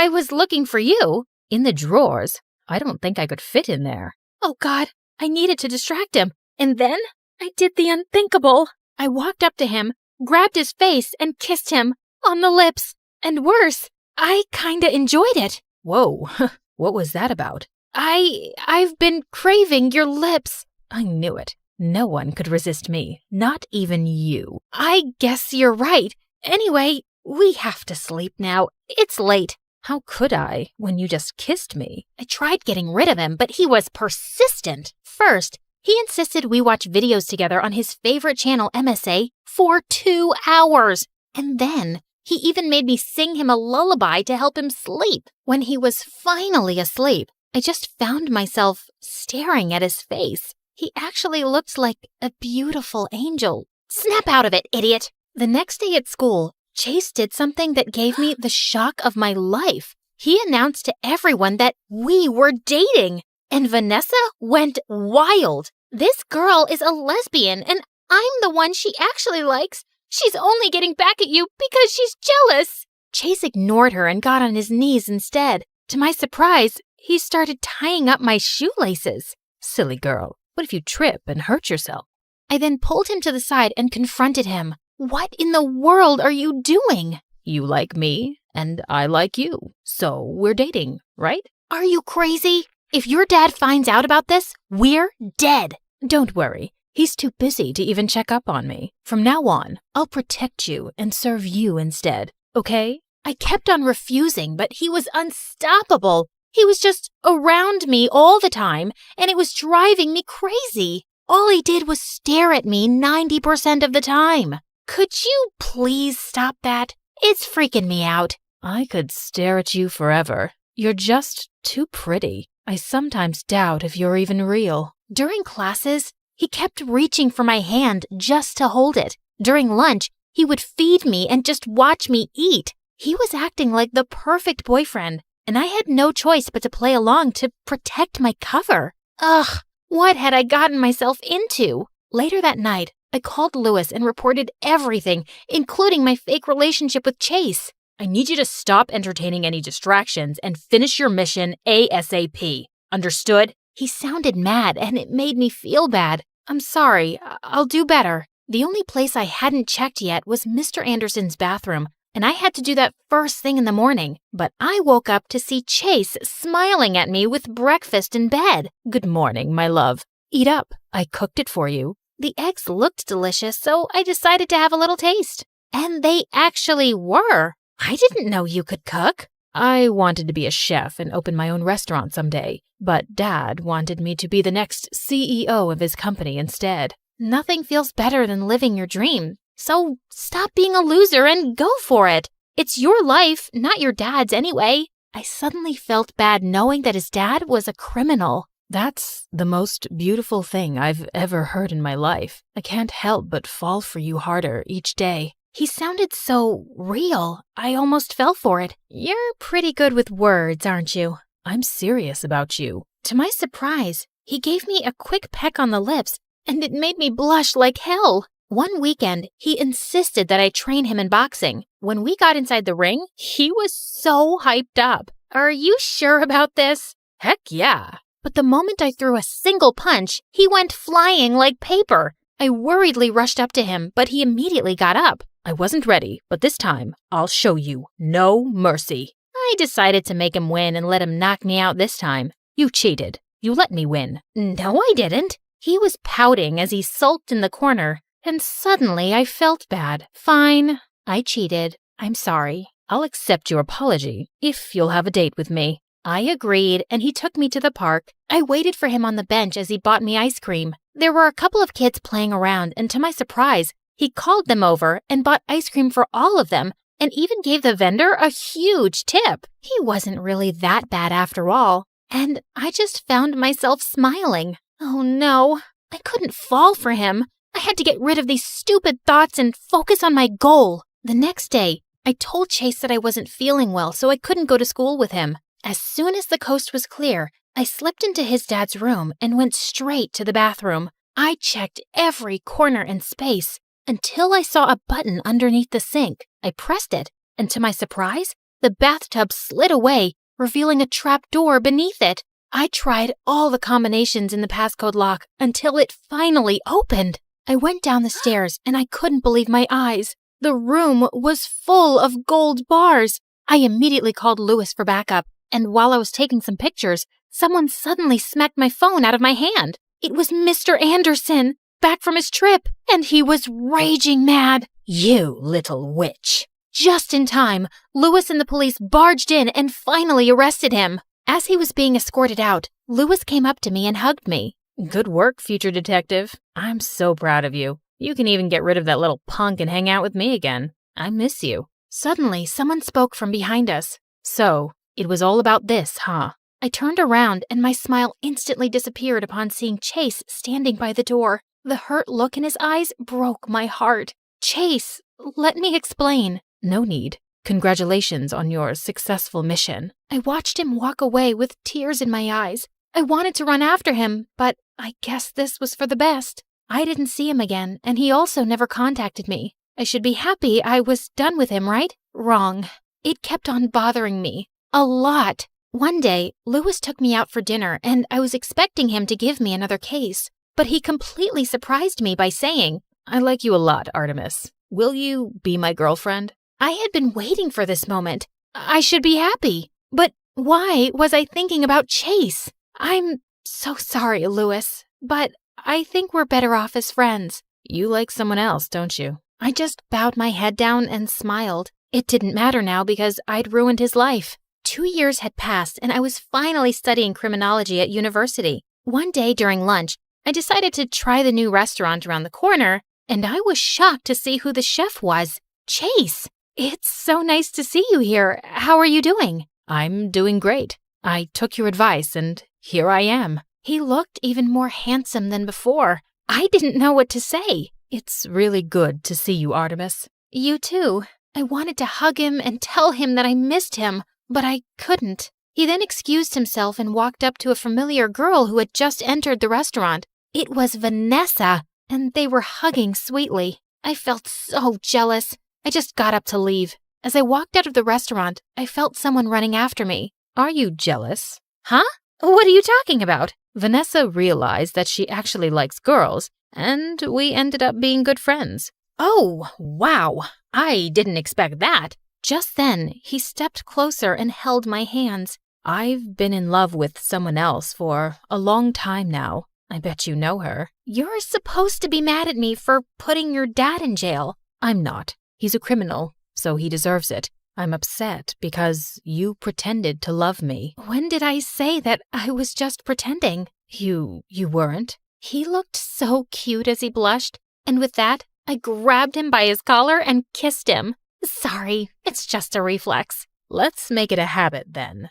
was looking for you. In the drawers? I don't think I could fit in there. Oh God, I needed to distract him. And then I did the unthinkable. I walked up to him, grabbed his face, and kissed him on the lips. And worse, I kinda enjoyed it. Whoa, what was that about? I've been craving your lips. I knew it. No one could resist me, not even you. I guess you're right. Anyway, we have to sleep now. It's late. How could I when you just kissed me? I tried getting rid of him, but he was persistent. First, he insisted we watch videos together on his favorite channel, MSA, for 2 hours. And then he even made me sing him a lullaby to help him sleep. When he was finally asleep, I just found myself staring at his face. He actually looked like a beautiful angel. Snap out of it, idiot! The next day at school, Chase did something that gave me the shock of my life. He announced to everyone that we were dating, and Vanessa went wild. This girl is a lesbian, and I'm the one she actually likes. She's only getting back at you because she's jealous. Chase ignored her and got on his knees instead. To my surprise, he started tying up my shoelaces. Silly girl, what if you trip and hurt yourself? I then pulled him to the side and confronted him. What in the world are you doing? You like me, and I like you. So we're dating, right? Are you crazy? If your dad finds out about this, we're dead. Don't worry. He's too busy to even check up on me. From now on, I'll protect you and serve you instead, okay? I kept on refusing, but he was unstoppable. He was just around me all the time, and it was driving me crazy. All he did was stare at me 90% of the time. Could you please stop that? It's freaking me out. I could stare at you forever. You're just too pretty. I sometimes doubt if you're even real. During classes, he kept reaching for my hand just to hold it. During lunch, he would feed me and just watch me eat. He was acting like the perfect boyfriend, and I had no choice but to play along to protect my cover. Ugh, what had I gotten myself into? Later that night, I called Lewis and reported everything, including my fake relationship with Chase. I need you to stop entertaining any distractions and finish your mission ASAP. Understood? He sounded mad, and it made me feel bad. I'm sorry, I'll do better. The only place I hadn't checked yet was Mr. Anderson's bathroom, and I had to do that first thing in the morning. But I woke up to see Chase smiling at me with breakfast in bed. Good morning, my love. Eat up. I cooked it for you. The eggs looked delicious, so I decided to have a little taste. And they actually were. I didn't know you could cook. I wanted to be a chef and open my own restaurant someday, but Dad wanted me to be the next CEO of his company instead. Nothing feels better than living your dream. So stop being a loser and go for it. It's your life, not your dad's anyway. I suddenly felt bad knowing that his dad was a criminal. That's the most beautiful thing I've ever heard in my life. I can't help but fall for you harder each day. He sounded so real, I almost fell for it. You're pretty good with words, aren't you? I'm serious about you. To my surprise, he gave me a quick peck on the lips, and it made me blush like hell. One weekend, he insisted that I train him in boxing. When we got inside the ring, he was so hyped up. Are you sure about this? Heck yeah. But the moment I threw a single punch, he went flying like paper. I worriedly rushed up to him, but he immediately got up. I wasn't ready, but this time, I'll show you. No mercy. I decided to make him win and let him knock me out this time. You cheated. You let me win. No, I didn't. He was pouting as he sulked in the corner, and suddenly I felt bad. Fine, I cheated. I'm sorry. I'll accept your apology if you'll have a date with me. I agreed, and he took me to the park. I waited for him on the bench as he bought me ice cream. There were a couple of kids playing around, and to my surprise, he called them over and bought ice cream for all of them, and even gave the vendor a huge tip. He wasn't really that bad after all, and I just found myself smiling. Oh no, I couldn't fall for him. I had to get rid of these stupid thoughts and focus on my goal. The next day, I told Chase that I wasn't feeling well, so I couldn't go to school with him. As soon as the coast was clear, I slipped into his dad's room and went straight to the bathroom. I checked every corner and space, until I saw a button underneath the sink. I pressed it, and to my surprise, the bathtub slid away, revealing a trap door beneath it. I tried all the combinations in the passcode lock until it finally opened. I went down the stairs and I couldn't believe my eyes. The room was full of gold bars. I immediately called Lewis for backup, and while I was taking some pictures, someone suddenly smacked my phone out of my hand. It was Mr. Anderson, back from his trip, and he was raging mad. "You little witch." Just in time, Lewis and the police barged in and finally arrested him. As he was being escorted out, Lewis came up to me and hugged me. "Good work, future detective. I'm so proud of you. You can even get rid of that little punk and hang out with me again. I miss you." Suddenly, someone spoke from behind us. "So, it was all about this, huh?" I turned around and my smile instantly disappeared upon seeing Chase standing by the door. The hurt look in his eyes broke my heart. "Chase, let me explain." "No need. Congratulations on your successful mission." I watched him walk away with tears in my eyes. I wanted to run after him, but I guess this was for the best. I didn't see him again, and he also never contacted me. I should be happy I was done with him, right? Wrong. It kept on bothering me. A lot. One day, Lewis took me out for dinner, and I was expecting him to give me another case. But he completely surprised me by saying, "I like you a lot, Artemis. Will you be my girlfriend?" I had been waiting for this moment. I should be happy. But why was I thinking about Chase? I'm so sorry, Lewis, but I think we're better off as friends. You like someone else, don't you? I just bowed my head down and smiled. It didn't matter now because I'd ruined his life. 2 years had passed and I was finally studying criminology at university. One day during lunch, I decided to try the new restaurant around the corner, and I was shocked to see who the chef was. Chase! It's so nice to see you here. How are you doing? I'm doing great. I took your advice and here I am. He looked even more handsome than before. I didn't know what to say. It's really good to see you, Artemis. You too. I wanted to hug him and tell him that I missed him, but I couldn't. He then excused himself and walked up to a familiar girl who had just entered the restaurant. It was Vanessa, and they were hugging sweetly. I felt so jealous. I just got up to leave. As I walked out of the restaurant, I felt someone running after me. Are you jealous? Huh? What are you talking about? Vanessa realized that she actually likes girls, and we ended up being good friends. Oh, wow. I didn't expect that. Just then, he stepped closer and held my hands. I've been in love with someone else for a long time now. I bet you know her. You're supposed to be mad at me for putting your dad in jail. I'm not. He's a criminal, so he deserves it. I'm upset because you pretended to love me. When did I say that I was just pretending? You weren't. He looked so cute as he blushed, and with that, I grabbed him by his collar and kissed him. Sorry, it's just a reflex. Let's make it a habit then.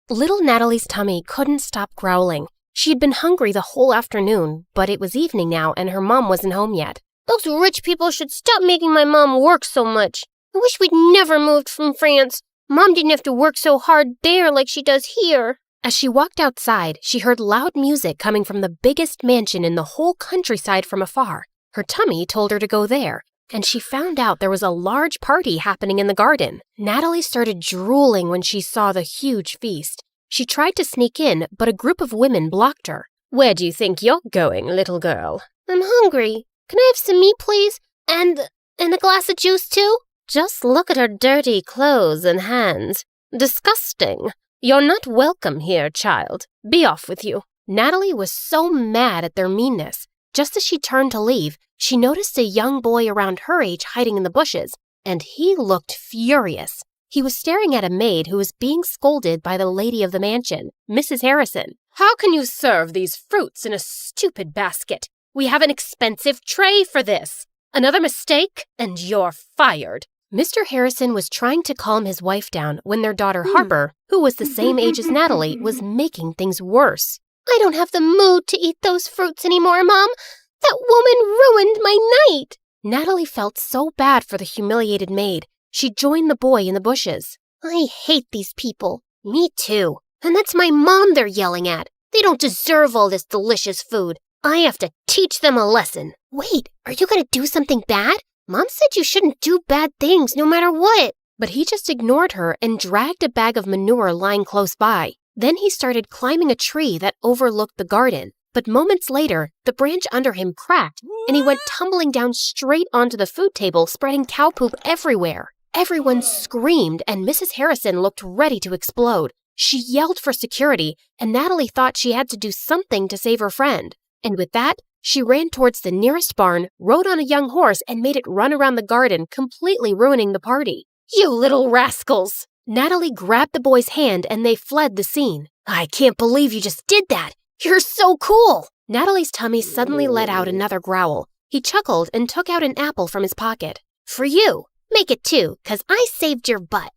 Little Natalie's tummy couldn't stop growling. She had been hungry the whole afternoon, but it was evening now and her mom wasn't home yet. Those rich people should stop making my mom work so much. I wish we'd never moved from France. Mom didn't have to work so hard there like she does here. As she walked outside, she heard loud music coming from the biggest mansion in the whole countryside from afar. Her tummy told her to go there, and she found out there was a large party happening in the garden. Natalie started drooling when she saw the huge feast. She tried to sneak in, but a group of women blocked her. Where do you think you're going, little girl? I'm hungry. Can I have some meat, please? And a glass of juice, too? Just look at her dirty clothes and hands. Disgusting. You're not welcome here, child. Be off with you. Natalie was so mad at their meanness. Just as she turned to leave, she noticed a young boy around her age hiding in the bushes, and he looked furious. He was staring at a maid who was being scolded by the lady of the mansion, Mrs. Harrison. How can you serve these fruits in a stupid basket? We have an expensive tray for this. Another mistake, and you're fired. Mr. Harrison was trying to calm his wife down when their daughter Harper, who was the same age as Natalie, was making things worse. I don't have the mood to eat those fruits anymore, Mom. That woman ruined my night. Natalie felt so bad for the humiliated maid. She joined the boy in the bushes. I hate these people. Me too. And that's my mom they're yelling at. They don't deserve all this delicious food. I have to teach them a lesson. Wait, are you gonna do something bad? Mom said you shouldn't do bad things no matter what. But he just ignored her and dragged a bag of manure lying close by. Then he started climbing a tree that overlooked the garden. But moments later, the branch under him cracked, and he went tumbling down straight onto the food table, spreading cow poop everywhere. Everyone screamed, and Mrs. Harrison looked ready to explode. She yelled for security, and Natalie thought she had to do something to save her friend. And with that, she ran towards the nearest barn, rode on a young horse, and made it run around the garden, completely ruining the party. You little rascals! Natalie grabbed the boy's hand, and they fled the scene. I can't believe you just did that! You're so cool! Natalie's tummy suddenly let out another growl. He chuckled and took out an apple from his pocket. For you! Make it 2, 'cause I saved your butt.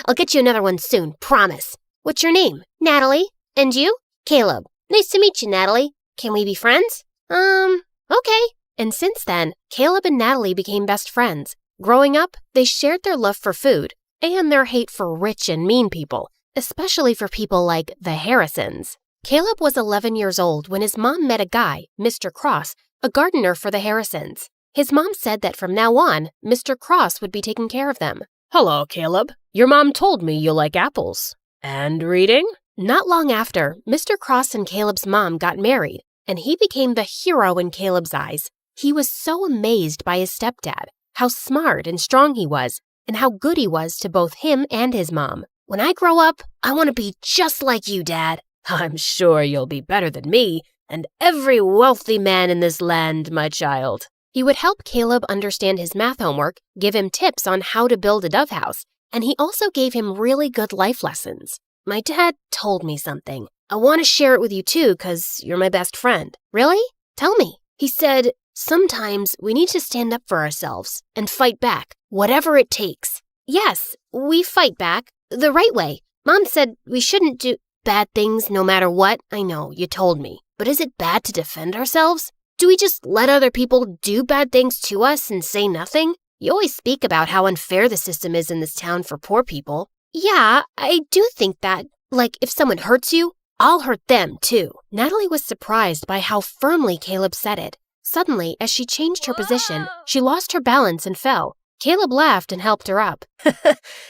I'll get you another one soon, promise. What's your name? Natalie. And you? Caleb. Nice to meet you, Natalie. Can we be friends? Okay. And since then, Caleb and Natalie became best friends. Growing up, they shared their love for food and their hate for rich and mean people, especially for people like the Harrisons. Caleb was 11 years old when his mom met a guy, Mr. Cross, a gardener for the Harrisons. His mom said that from now on, Mr. Cross would be taking care of them. Hello, Caleb. Your mom told me you like apples. And reading? Not long after, Mr. Cross and Caleb's mom got married, and he became the hero in Caleb's eyes. He was so amazed by his stepdad, how smart and strong he was, and how good he was to both him and his mom. When I grow up, I want to be just like you, Dad. I'm sure you'll be better than me, and every wealthy man in this land, my child. He would help Caleb understand his math homework, give him tips on how to build a dove house, and he also gave him really good life lessons. My dad told me something. I want to share it with you too, 'cause you're my best friend. Really? Tell me. He said, sometimes we need to stand up for ourselves and fight back, whatever it takes. Yes, we fight back the right way. Mom said we shouldn't do bad things no matter what. I know, you told me. But is it bad to defend ourselves? Do we just let other people do bad things to us and say nothing? You always speak about how unfair the system is in this town for poor people. Yeah, I do think that. Like, if someone hurts you, I'll hurt them too. Natalie was surprised by how firmly Caleb said it. Suddenly, as she changed her position, she lost her balance and fell. Caleb laughed and helped her up.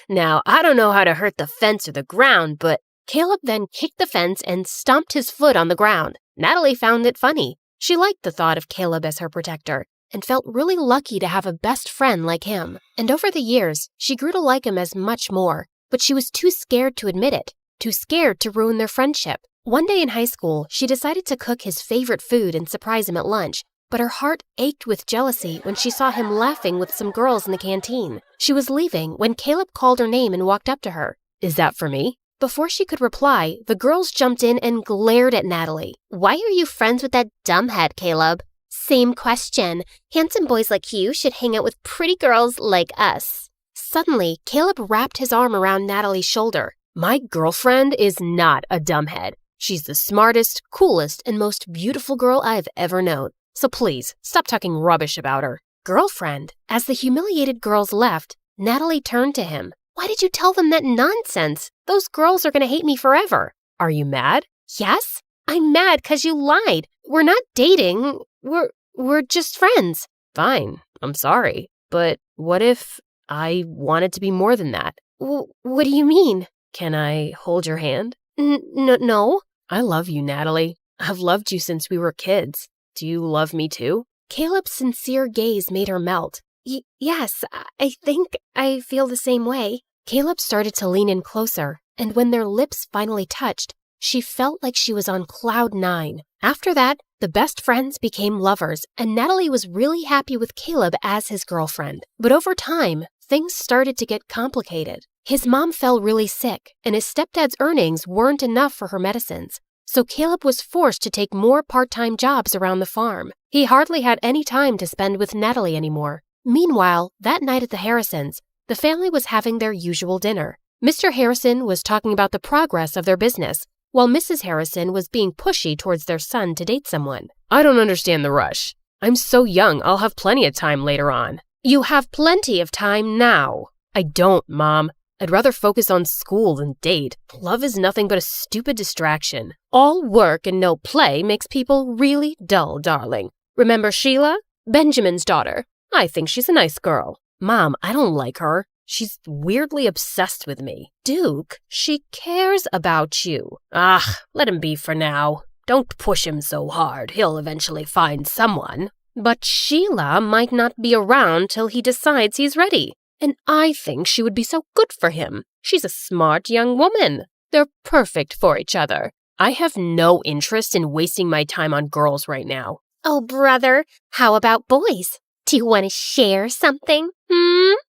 Now, I don't know how to hurt the fence or the ground, but Caleb then kicked the fence and stomped his foot on the ground. Natalie found it funny. She liked the thought of Caleb as her protector and felt really lucky to have a best friend like him. And over the years, she grew to like him as much more, but she was too scared to admit it, too scared to ruin their friendship. One day in high school, she decided to cook his favorite food and surprise him at lunch, but her heart ached with jealousy when she saw him laughing with some girls in the canteen. She was leaving when Caleb called her name and walked up to her. Is that for me? Before she could reply, the girls jumped in and glared at Natalie. Why are you friends with that dumbhead, Caleb? Same question. Handsome boys like you should hang out with pretty girls like us. Suddenly, Caleb wrapped his arm around Natalie's shoulder. My girlfriend is not a dumbhead. She's the smartest, coolest, and most beautiful girl I've ever known. So please, stop talking rubbish about her. Girlfriend? As the humiliated girls left, Natalie turned to him. Why did you tell them that nonsense? Those girls are going to hate me forever. Are you mad? Yes, I'm mad because you lied. We're not dating. We're just friends. Fine, I'm sorry. But what if I wanted to be more than that? What do you mean? Can I hold your hand? No. I love you, Natalie. I've loved you since we were kids. Do you love me too? Caleb's sincere gaze made her melt. Yes, I think I feel the same way. Caleb started to lean in closer, and when their lips finally touched, she felt like she was on cloud 9. After that, the best friends became lovers, and Natalie was really happy with Caleb as his girlfriend. But over time, things started to get complicated. His mom fell really sick, and his stepdad's earnings weren't enough for her medicines. So Caleb was forced to take more part-time jobs around the farm. He hardly had any time to spend with Natalie anymore. Meanwhile, that night at the Harrisons, the family was having their usual dinner. Mr. Harrison was talking about the progress of their business, while Mrs. Harrison was being pushy towards their son to date someone. I don't understand the rush. I'm so young, I'll have plenty of time later on. You have plenty of time now. I don't, Mom. I'd rather focus on school than date. Love is nothing but a stupid distraction. All work and no play makes people really dull, darling. Remember Sheila? Benjamin's daughter. I think she's a nice girl. Mom, I don't like her. She's weirdly obsessed with me. Duke, she cares about you. Let him be for now. Don't push him so hard. He'll eventually find someone. But Sheila might not be around till he decides he's ready. And I think she would be so good for him. She's a smart young woman. They're perfect for each other. I have no interest in wasting my time on girls right now. Oh, brother, how about boys? Do you want to share something?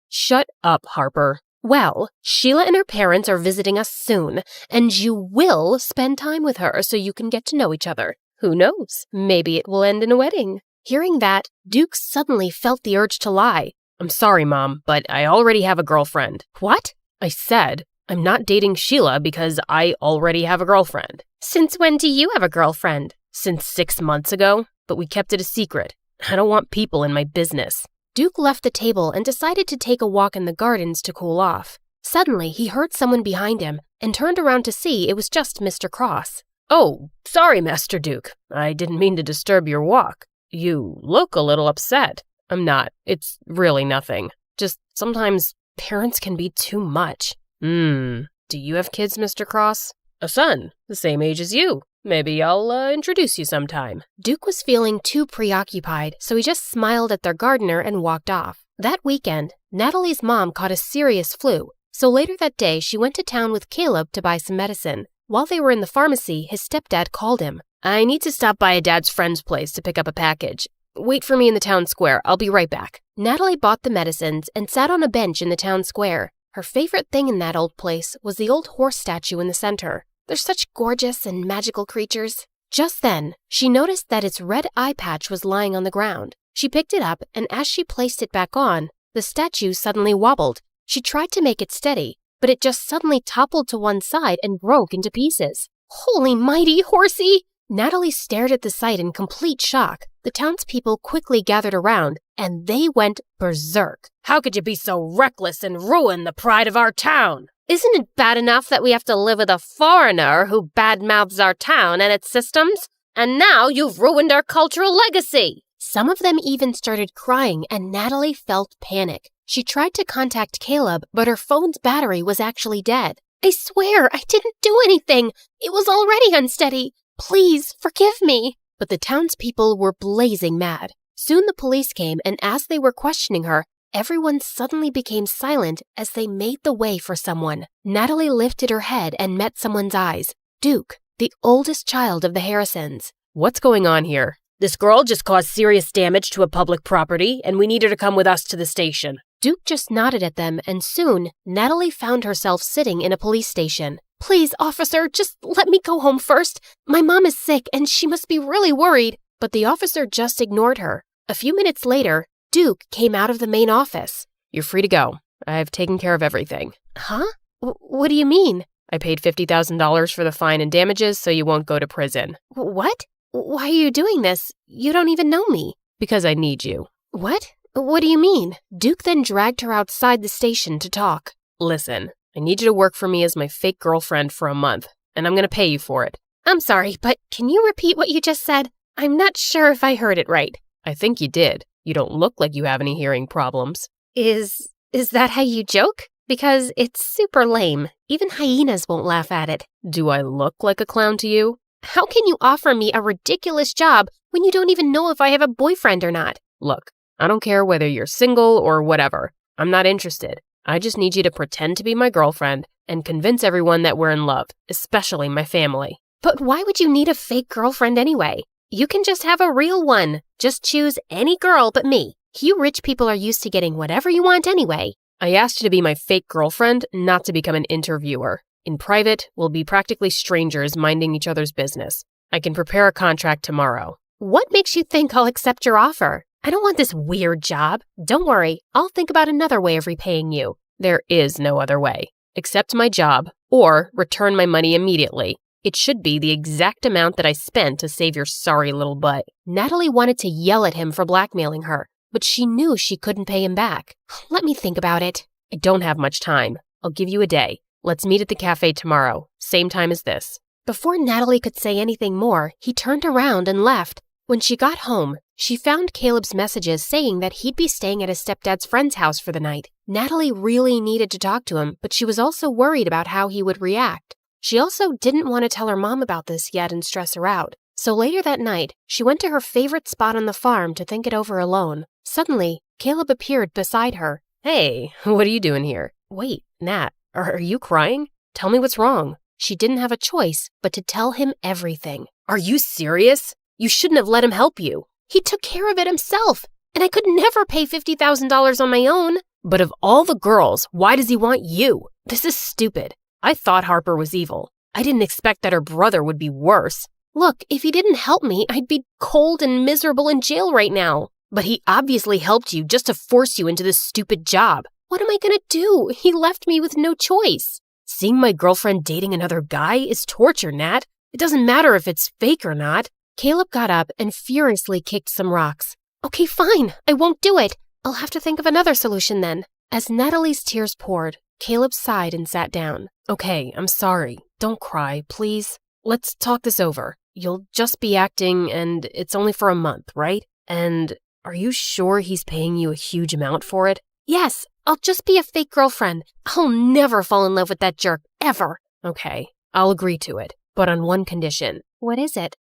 Shut up, Harper. Well, Sheila and her parents are visiting us soon, and you will spend time with her so you can get to know each other. Who knows? Maybe it will end in a wedding. Hearing that, Duke suddenly felt the urge to lie. I'm sorry, Mom, but I already have a girlfriend. What? I said, I'm not dating Sheila because I already have a girlfriend. Since when do you have a girlfriend? Since 6 months ago, but we kept it a secret. I don't want people in my business. Duke left the table and decided to take a walk in the gardens to cool off. Suddenly, he heard someone behind him and turned around to see it was just Mr. Cross. Oh, sorry, Master Duke. I didn't mean to disturb your walk. You look a little upset. I'm not. It's really nothing. Just sometimes parents can be too much. Do you have kids, Mr. Cross? A son, the same age as you. Maybe I'll introduce you sometime. Duke was feeling too preoccupied, so he just smiled at their gardener and walked off. That weekend, Natalie's mom caught a serious flu, so later that day she went to town with Caleb to buy some medicine. While they were in the pharmacy, his stepdad called him. I need to stop by a dad's friend's place to pick up a package. Wait for me in the town square. I'll be right back. Natalie bought the medicines and sat on a bench in the town square. Her favorite thing in that old place was the old horse statue in the center. They're such gorgeous and magical creatures. Just then, she noticed that its red eye patch was lying on the ground. She picked it up, and as she placed it back on, the statue suddenly wobbled. She tried to make it steady, but it just suddenly toppled to one side and broke into pieces. Holy mighty horsey! Natalie stared at the sight in complete shock. The townspeople quickly gathered around, and they went berserk. How could you be so reckless and ruin the pride of our town? Isn't it bad enough that we have to live with a foreigner who badmouths our town and its systems? And now you've ruined our cultural legacy! Some of them even started crying, and Natalie felt panic. She tried to contact Caleb, but her phone's battery was actually dead. I swear, I didn't do anything. It was already unsteady. Please, forgive me. But the townspeople were blazing mad. Soon the police came, and as they were questioning her, everyone suddenly became silent as they made the way for someone. Natalie lifted her head and met someone's eyes. Duke, the oldest child of the Harrisons. What's going on here? This girl just caused serious damage to a public property, and we need her to come with us to the station. Duke just nodded at them, and soon, Natalie found herself sitting in a police station. Please, officer, just let me go home first. My mom is sick, and she must be really worried. But the officer just ignored her. A few minutes later, Duke came out of the main office. You're free to go. I've taken care of everything. Huh? What do you mean? I paid $50,000 for the fine and damages, so you won't go to prison. What? Why are you doing this? You don't even know me. Because I need you. What? What do you mean? Duke then dragged her outside the station to talk. Listen, I need you to work for me as my fake girlfriend for a month, and I'm going to pay you for it. I'm sorry, but can you repeat what you just said? I'm not sure if I heard it right. I think you did. You don't look like you have any hearing problems. Is that how you joke? Because it's super lame. Even hyenas won't laugh at it. Do I look like a clown to you? How can you offer me a ridiculous job when you don't even know if I have a boyfriend or not? Look, I don't care whether you're single or whatever. I'm not interested. I just need you to pretend to be my girlfriend and convince everyone that we're in love, especially my family. But why would you need a fake girlfriend anyway? You can just have a real one. Just choose any girl but me. You rich people are used to getting whatever you want anyway. I asked you to be my fake girlfriend, not to become an interviewer. In private, we'll be practically strangers minding each other's business. I can prepare a contract tomorrow. What makes you think I'll accept your offer? I don't want this weird job. Don't worry, I'll think about another way of repaying you. There is no other way. Accept my job, or return my money immediately. It should be the exact amount that I spent to save your sorry little butt. Natalie wanted to yell at him for blackmailing her, but she knew she couldn't pay him back. Let me think about it. I don't have much time. I'll give you a day. Let's meet at the cafe tomorrow, same time as this. Before Natalie could say anything more, he turned around and left. When she got home, she found Caleb's messages saying that he'd be staying at his stepdad's friend's house for the night. Natalie really needed to talk to him, but she was also worried about how he would react. She also didn't want to tell her mom about this yet and stress her out. So later that night, she went to her favorite spot on the farm to think it over alone. Suddenly, Caleb appeared beside her. Hey, what are you doing here? Wait, Nat, are you crying? Tell me what's wrong. She didn't have a choice but to tell him everything. Are you serious? You shouldn't have let him help you. He took care of it himself, and I could never pay $50,000 on my own. But of all the girls, why does he want you? This is stupid. I thought Harper was evil. I didn't expect that her brother would be worse. Look, if he didn't help me, I'd be cold and miserable in jail right now. But he obviously helped you just to force you into this stupid job. What am I gonna do? He left me with no choice. Seeing my girlfriend dating another guy is torture, Nat. It doesn't matter if it's fake or not. Caleb got up and furiously kicked some rocks. Okay, fine. I won't do it. I'll have to think of another solution then. As Natalie's tears poured, Caleb sighed and sat down. Okay, I'm sorry. Don't cry, please. Let's talk this over. You'll just be acting, and it's only for a month, right? And are you sure he's paying you a huge amount for it? Yes, I'll just be a fake girlfriend. I'll never fall in love with that jerk, ever. Okay, I'll agree to it, but on one condition. What is it?